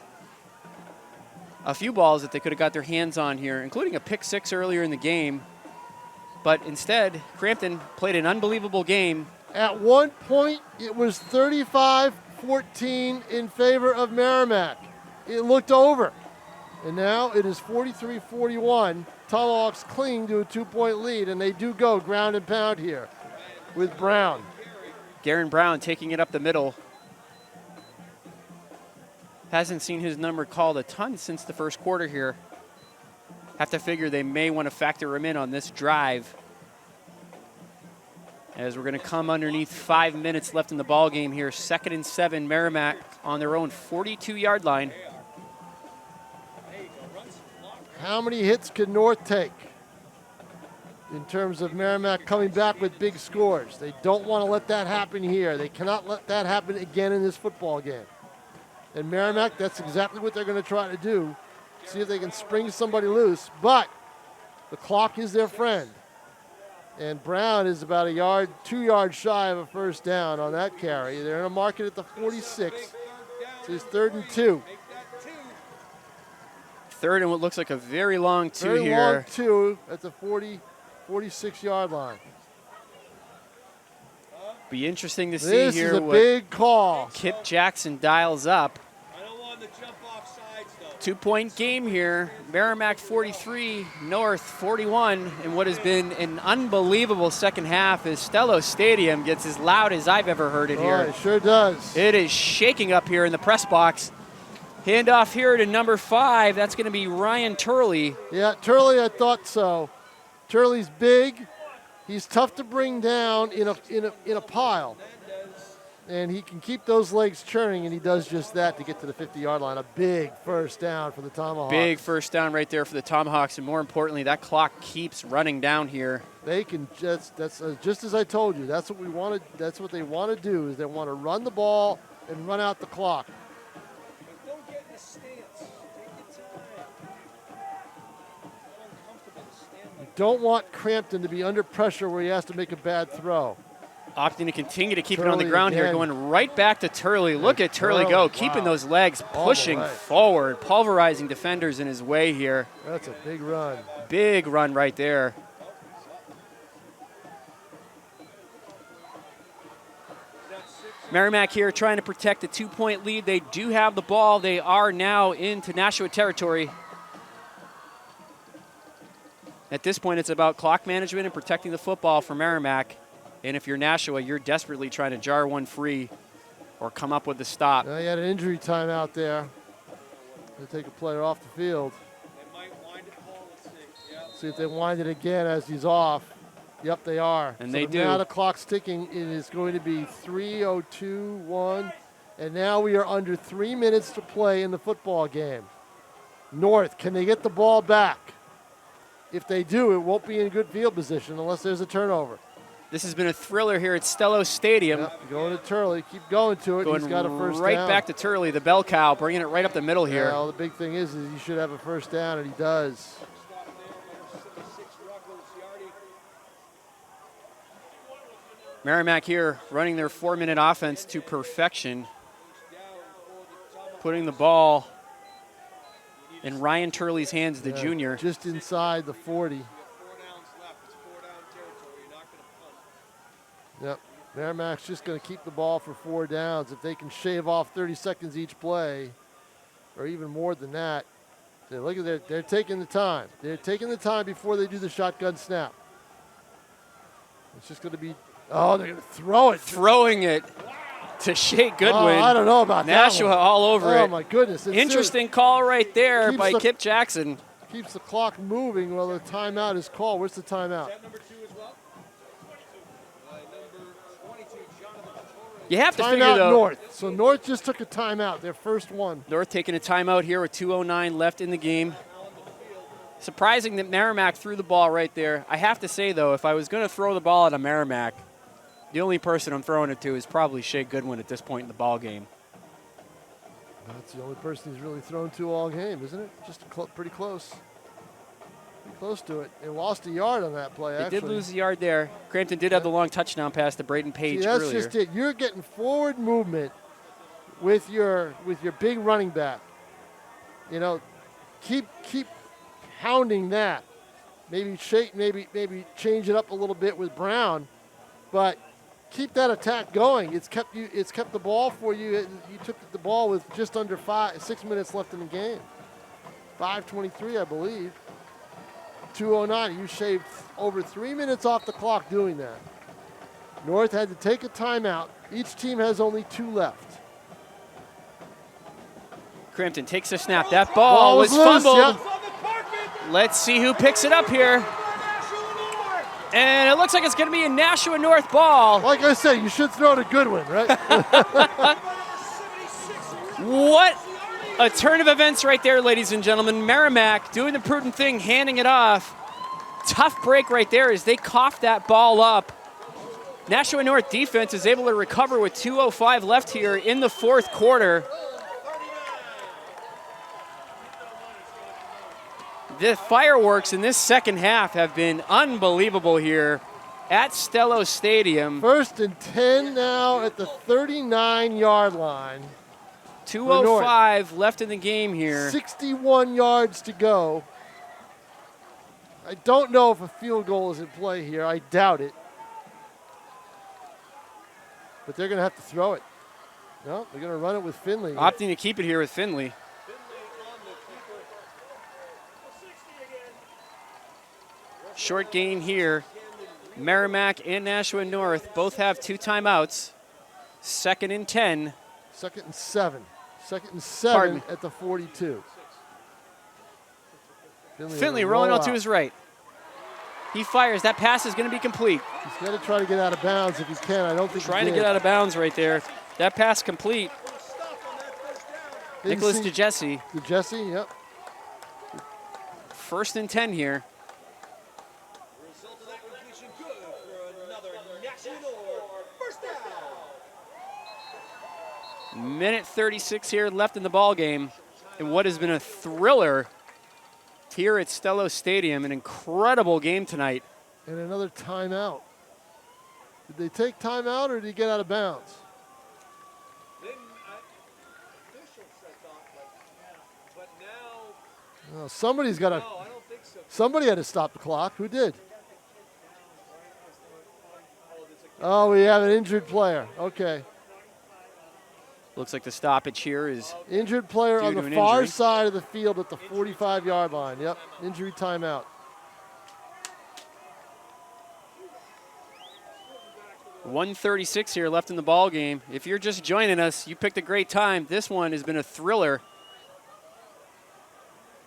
a few balls that they could have got their hands on here, including a pick 6 earlier in the game. But instead, Crampton played an unbelievable game. At one point, it was 35-14 in favor of Merrimack. It looked over. And now it is 43-41. Tomahawks cling to a 2-point lead, and they do go ground and pound here with Brown. Garen Brown taking it up the middle. Hasn't seen his number called a ton since the first quarter here. Have to figure they may want to factor him in on this drive, as we're going to come underneath 5 minutes left in the ball game here. 2nd and 7, Merrimack on their own 42-yard line. How many hits can North take in terms of Merrimack coming back with big scores? They don't want to let that happen here. They cannot let that happen again in this football game. And Merrimack, that's exactly what they're going to try to do. See if they can spring somebody loose. But the clock is their friend. And Brown is about 2 yards shy of a first down on that carry. They're in a market at the 46. So it's 3rd and 2. 3rd and what looks like a very long two Very here. long 2 at the 46-yard line. Be interesting to see This here is a what big call. Kip Jackson dials up. I don't want the jump off sides, though. 2-point game here. Merrimack 43, North 41, and what has been an unbelievable second half as Stello Stadium gets as loud as I've ever heard it Oh, here. it sure does. It is shaking up here in the press box. Handoff here to number 5. That's going to be Ryan Turley. Yeah, Turley, I thought so. Turley's big. He's tough to bring down in a pile. And he can keep those legs churning, and he does just that to get to the 50-yard line. A big first down for the Tomahawks. Big first down right there for the Tomahawks, and more importantly, that clock keeps running down here. They can just just as I told you. That's what we wanted. That's what they want to do. Is they want to run the ball and run out the clock. Don't get in a stance. Take your time. Uncomfortable to stand You don't want Crampton to be under pressure where he has to make a bad throw. Opting to continue to keep it on the Turley ground here, again. going right back to Turley. Look at Turley go, keeping those legs All the pushing way. forward, pulverizing defenders in his way here. That's a big run. Big run right there. Merrimack here trying to protect the 2-point lead. They do have the ball. They are now into Nashua territory. At this point, it's about clock management and protecting the football for Merrimack. And if you're Nashua, you're desperately trying to jar one free or come up with a stop. Now you had an injury time out there. They take a player off the field. They might wind it, Paul. Let's see. Yeah. See if they wind it again as he's off. Yep, they are. And so they do. Now the clock's ticking. It is going to be 3:02:1, and now we are under 3 minutes to play in the football game. North, can they get the ball back? If they do, it won't be in good field position unless there's a turnover. This has been a thriller here at Stello Stadium. Yep, going to Turley. Keep going to it. Going He's got a first right down. back to Turley, the bell cow, bringing it right up the middle here. Well, the big thing is he should have a first down, and he does. Stop there. 6 Ruggles, Yardy. Merrimack here running their 4-minute offense to perfection, Down for the Tomahawks. putting the ball in Ryan Turley's hands, the Yeah, junior. Just inside the 40. You got 4 downs left. It's 4 down territory. You're not going to punt. Yep. Merrimack's just going to keep the ball for 4 downs. If they can shave off 30 seconds each play, or even more than that, then look at they're taking the time. They're taking the time before they do the shotgun snap. It's just going to be, oh, they're going to throw it. Throwing it to Shea Goodwin. Oh, I don't know about that Nashua one. all over Oh, it. my goodness. It's Interesting call right there Keeps by the- Kip Jackson. Keeps the clock moving while the timeout is called. Where's the timeout? Is that number 2 as well? Number 22, Jonathan Torres. You have to figure, Timeout though, North. So North just took a timeout, their first one. North taking a timeout here with 2:09 left in the game. Surprising that Merrimack threw the ball right there. I have to say, though, if I was going to throw the ball at a Merrimack, the only person I'm throwing it to is probably Shea Goodwin at this point in the ball game. That's the only person he's really thrown to all game, isn't it? Just pretty close. Pretty close to it. They lost a yard on that play, They actually. did lose the yard there. Crampton did have the long touchdown pass to Braden Page See, that's earlier. just it. You're getting forward movement with your big running back. You know, keep pounding that. maybe change it up a little bit with Brown, but keep that attack going. It's kept the ball for you. You took the ball with just under 6 minutes left in the game. 5:23, I believe. 2:09. You shaved over 3 minutes off the clock doing that. North had to take a timeout. Each team has only 2 left. Crampton takes a snap. That ball was loose, fumbled. yep. Let's see who picks it up here. And it looks like it's going to be a Nashua North ball. Like I said, you should throw it a good one, right? What a turn of events right there, ladies and gentlemen. Merrimack doing the prudent thing, handing it off. Tough break right there as they cough that ball up. Nashua North defense is able to recover with 2:05 left here in the fourth quarter. The fireworks in this second half have been unbelievable here at Stello Stadium. 1st and 10 now at the 39-yard line. 2:05 left in the game here. 61 yards to go. I don't know if a field goal is in play here. I doubt it. But they're going to have to throw it. No, they're going to run it with Finley. Opting to keep it here with Finley. Short gain here. Merrimack and Nashua North both have 2 timeouts. 2nd and 10. 2nd and 7. 2nd and Pardon 7 at the 42. Finley rolling out to his right. He fires. That pass is going to be complete. He's got to try to get out of bounds if he can. I don't think Trying to get out of bounds right there. That pass complete. Nicholas DeJesse. DeJesse, yep. 1st and 10 here. Minute 36 here left in the ball game, and what has been a thriller here at Stello Stadium. An incredible game tonight. And another timeout. Did they take timeout or did he get out of bounds? Oh, somebody's got to. Somebody had to stop the clock. Who did? Oh, we have an injured player. Okay. Looks like the stoppage here is injured player due on to the an far injury. side of the field at the 45-yard line. Yep, injury timeout. 1:36 here left in the ball game. If you're just joining us, you picked a great time. This one has been a thriller.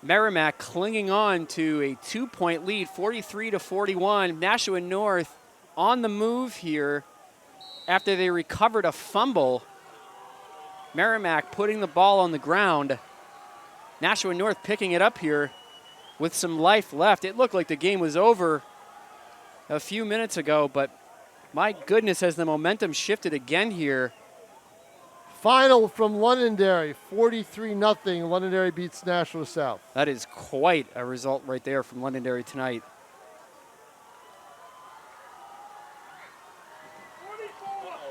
Merrimack clinging on to a 2-point lead, 43-41. Nashua North on the move here after they recovered a fumble. Merrimack putting the ball on the ground. Nashua North picking it up here with some life left. It looked like the game was over a few minutes ago, but my goodness, has the momentum shifted again here. Final from Londonderry, 43-0. Londonderry beats Nashua South. That is quite a result right there from Londonderry tonight.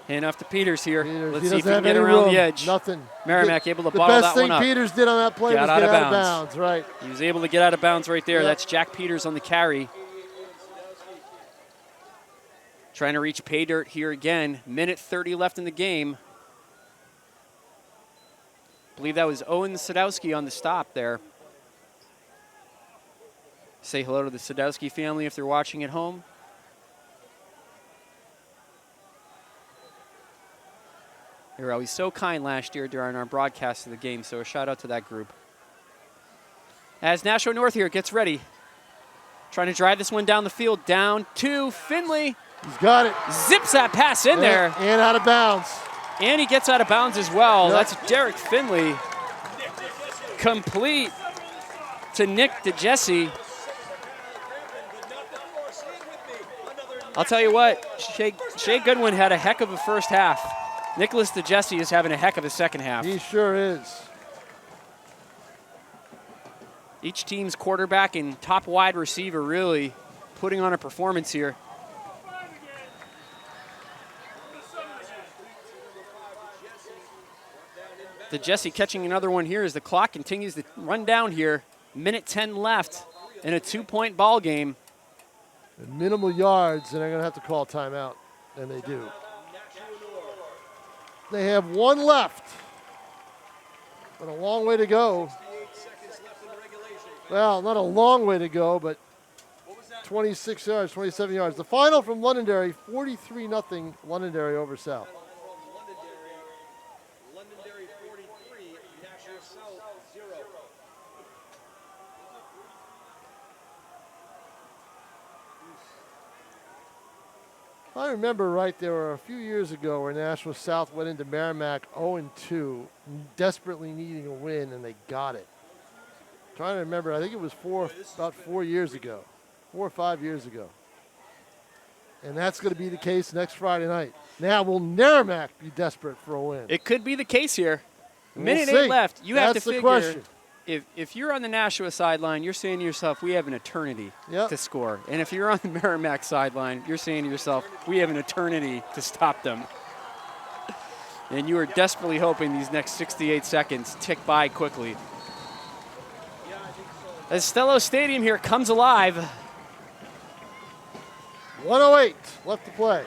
Hand off to Peters here. Let's see if he can get around the edge. Nothing. Merrimack able to bottle that one The up. best thing Peters did on that play was get out of bounds. Right. He was able to get out of bounds right there. Yep. That's Jack Peters on the carry. Trying to reach pay dirt here again. Minute 30 left in the game. I believe that was Owen Sadowski on the stop there. Say hello to the Sadowski family if they're watching at home. They were always so kind last year during our broadcast of the game, so a shout out to that group. As Nashua North here gets ready. Trying to drive this one down the field, down to Finley. He's got it. Zips that pass in there. And out of bounds. And he gets out of bounds as well. Yep. That's Derek Finley. Complete to Nick DeJesse. I'll tell you what, Shea Goodwin had a heck of a first half. Nicholas DeJesse is having a heck of a second half. He sure is. Each team's quarterback and top wide receiver really putting on a performance here. DeJesse catching another one here as the clock continues to run down here. Minute 10 left in a 2-point ball game. And minimal yards, and they're going to have to call timeout, and they do. They have one left, but a long way to go. Well, not a long way to go, but 26 yards, 27 yards. The final from Londonderry, 43-0 Londonderry over South. Londonderry 43, Nashua South 0. If I remember right, there were a few years ago where Nashua South went into Merrimack 0-2, desperately needing a win, and they got it. Trying to remember, I think it was about 4 years ago, 4 or 5 years ago. And that's going to be the case next Friday night. Now, will Merrimack be desperate for a win? It could be the case here. We'll Minute see. 8 left. You have to That's the figure question. if you're on the Nashua sideline, you're saying to yourself, we have an eternity Yep. to score. And if you're on the Merrimack sideline, you're saying to yourself, we have an eternity to stop them. And you are desperately hoping these next 68 seconds tick by quickly. As Stello Stadium here comes alive. 1:08 left to play.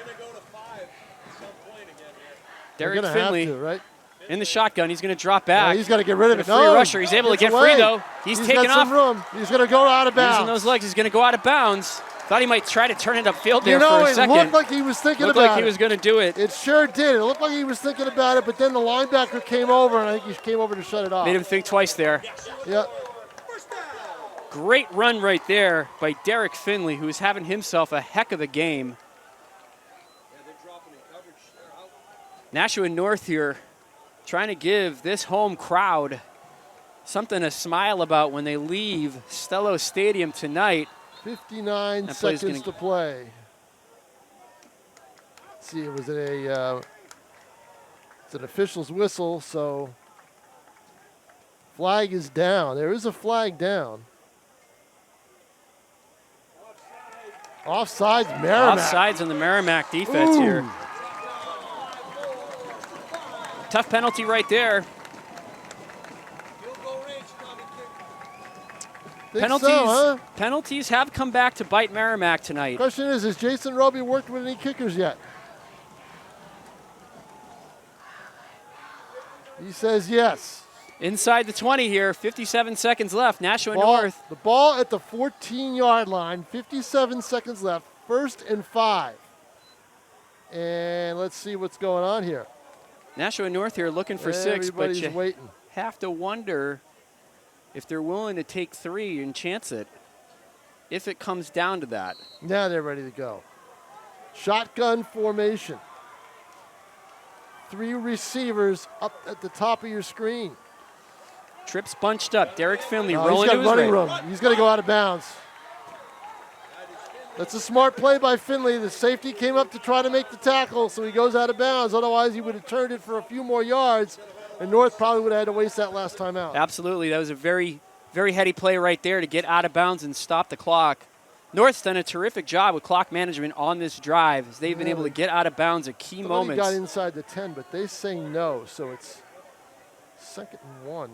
Derek They're gonna Finley have to, right? in the shotgun. He's going to drop back. He's got to get rid of A it. free No, rusher. He's able to gets get free, away. though. He's taking got some off. room. He's going to go out of Using bounds. those legs. He's going to go out of bounds. Thought he might try to turn it upfield there You know, for a it second. looked like he was thinking Looked about like he it. was going to do it. It sure did. It looked like he was thinking about it, but then the linebacker came over, and I think he came over to shut it off. Made him think twice there. Yep. Great run right there by Derek Finley, who's having himself a heck of a game. Nashua North here trying to give this home crowd something to smile about when they leave Stello Stadium tonight. 59 That play's seconds to play. Let's see, it was it's an official's whistle, so flag is down. There is a flag down. Offsides, Merrimack. Offsides on the Merrimack defense here. Tough penalty right there. Penalties, So, huh? penalties have come back to bite Merrimack tonight. Question is, has Jason Roby worked with any kickers yet? He says yes. Inside the 20 here, 57 seconds left. Nashua Ball- North. The ball at the 14-yard line, 57 seconds left, 1st and 5. And let's see what's going on here. Nashua North here looking for 6, but Everybody's you waiting. have to wonder if they're willing to take 3 and chance it, if it comes down to that. Now they're ready to go. Shotgun formation. 3 receivers up at the top of your screen. Trips bunched up. Derek Finley No, rolling he's to got his running right. room. He's going to go out of bounds. That's a smart play by Finley. The safety came up to try to make the tackle, so he goes out of bounds. Otherwise, he would have turned it for a few more yards, and North probably would have had to waste that last time out. Absolutely. That was a very, very heady play right there to get out of bounds and stop the clock. North's done a terrific job with clock management on this drive as they've been able to get out of bounds at key Somebody moments. got inside the 10, but they say no, so it's 2nd and 1.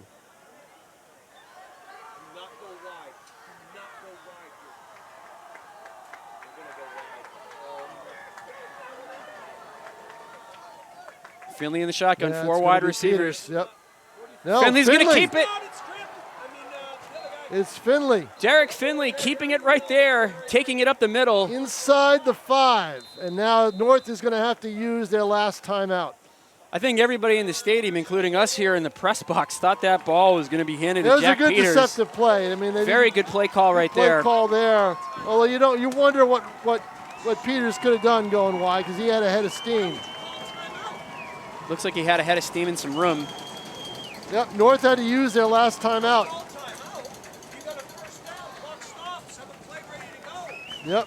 Finley in the shotgun, Yeah, 4 it's wide gonna be receivers. Peters. Yep. No, Finley's going to Finley. keep it. It's Finley Derek Finley keeping it right there, taking it up the middle. inside the 5, and now North is going to have to use their last timeout. I think everybody in the stadium, including us here in the press box, thought that ball was going to be handed It to was Jack a good Peters. deceptive play. I mean, they Very didn't- good play call right play there. call there. Although you wonder what Peters could have done going wide because he had a head of steam. Looks like he had a head of steam and some room. Yep, North had to use their last timeout. Yep.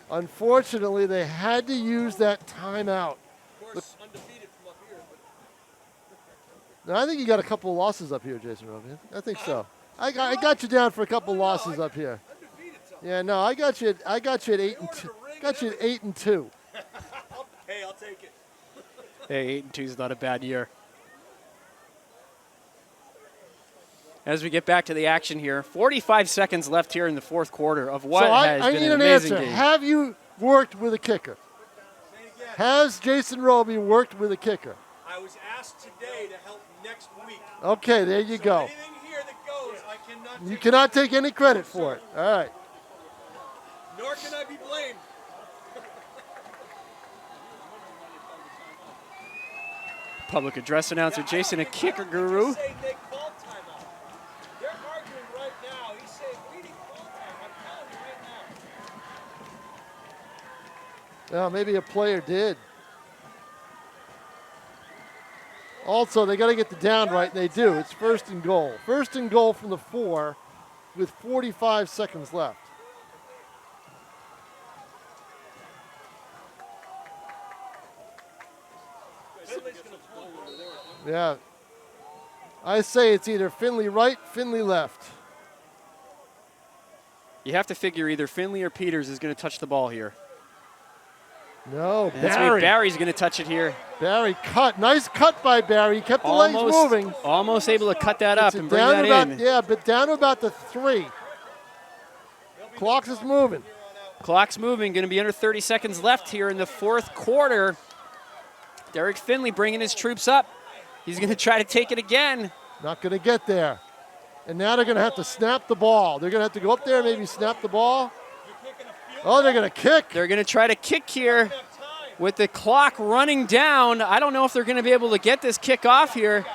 Unfortunately, they had to use that timeout. Now, I think you got a couple of losses up here, Jason Roby. I think so. I got you down for a couple of losses up here. Yeah, no, I got you at 8-2. Got you at 8-2. Hey, I'll take it. Hey, 8-2 is not a bad year. as we get back to the action here. 45 seconds left here in the fourth quarter of what So has I been need an an amazing answer. game. Have you worked with a kicker? Has Jason Roby worked with a kicker? I was asked today to help next week. Okay, there you go. Anything here that goes, I cannot You take cannot take any credit for it. All right. nor can I be blamed. Public address announcer Jason, a kicker guru. Say they called timeout. They're arguing right now. He's saying we didn't call timeout. I'm telling you right now. Well, maybe a player did. Also, they got to get the down right, and they do. It's first and goal. First and goal from the 4 with 45 seconds left. Yeah. I say it's either Finley right, Finley left. You have to figure either Finley or Peters is going to touch the ball here. No, And that's why Barry. Barry's going to touch it here. Barry cut. Nice cut by Barry. He kept the legs moving. Almost able to cut that up It's and bring down that about, in. Yeah, but down to about the 3. Clock is moving. Clock's moving. Going to be under 30 seconds left here in the fourth quarter. Derek Finley bringing his troops up. He's going to try to take it again. Not going to get there. And now they're going to have to snap the ball. They're going to have to go up there and maybe snap the ball. Oh, they're going to kick. They're going to try to kick here with the clock running down. I don't know if they're going to be able to get this kick off here.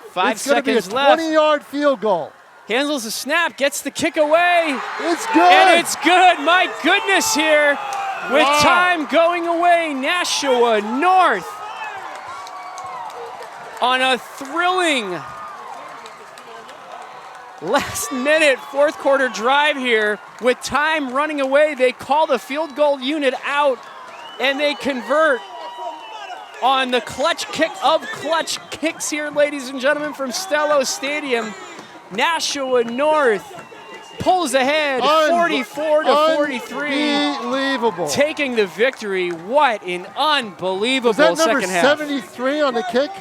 5 It's going to be a seconds left. 20-yard field goal. Handles the snap, gets the kick away. It's good. And it's good. My goodness here. With Wow. time going away, Nashua North on a thrilling last-minute fourth quarter drive here. With time running away, they call the field goal unit out, and they convert on the clutch kick of clutch kicks here, ladies and gentlemen, from Stello Stadium. Nashua North pulls ahead 44 to 43. Unbelievable. Taking the victory. What an unbelievable Was that number second half. 73 on the kick?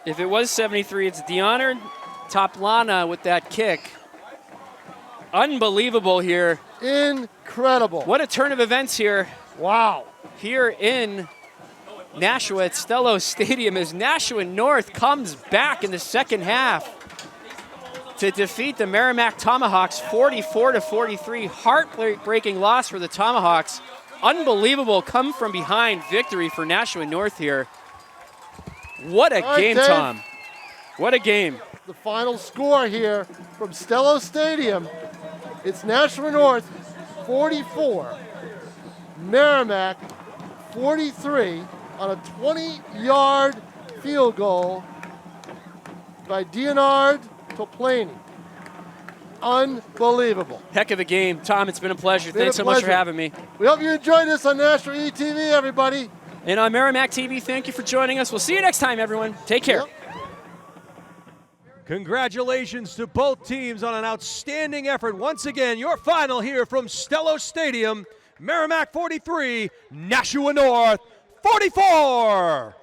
If it was 73, it's Deonar Toplana with that kick. Unbelievable here. Incredible. What a turn of events here. Wow. Here in Nashua at Stello Stadium as Nashua North comes back in the second half to defeat the Merrimack Tomahawks 44 to 43. Heartbreaking loss for the Tomahawks. Unbelievable come from behind victory for Nashua North here. What a All right, game, Dave. Tom. What a game. The final score here from Stello Stadium. It's Nashua North 44, Merrimack 43 on a 20-yard field goal by Deonard Toplani. Unbelievable. Heck of a game. Tom, it's been a pleasure. Been Thanks a so much for pleasure. having me. We hope you enjoyed this on National ETV, everybody. And on Merrimack TV, thank you for joining us. We'll see you next time, everyone. Take care. Yep. Congratulations to both teams on an outstanding effort. Once again, your final here from Stello Stadium, Merrimack 43, Nashua North 44.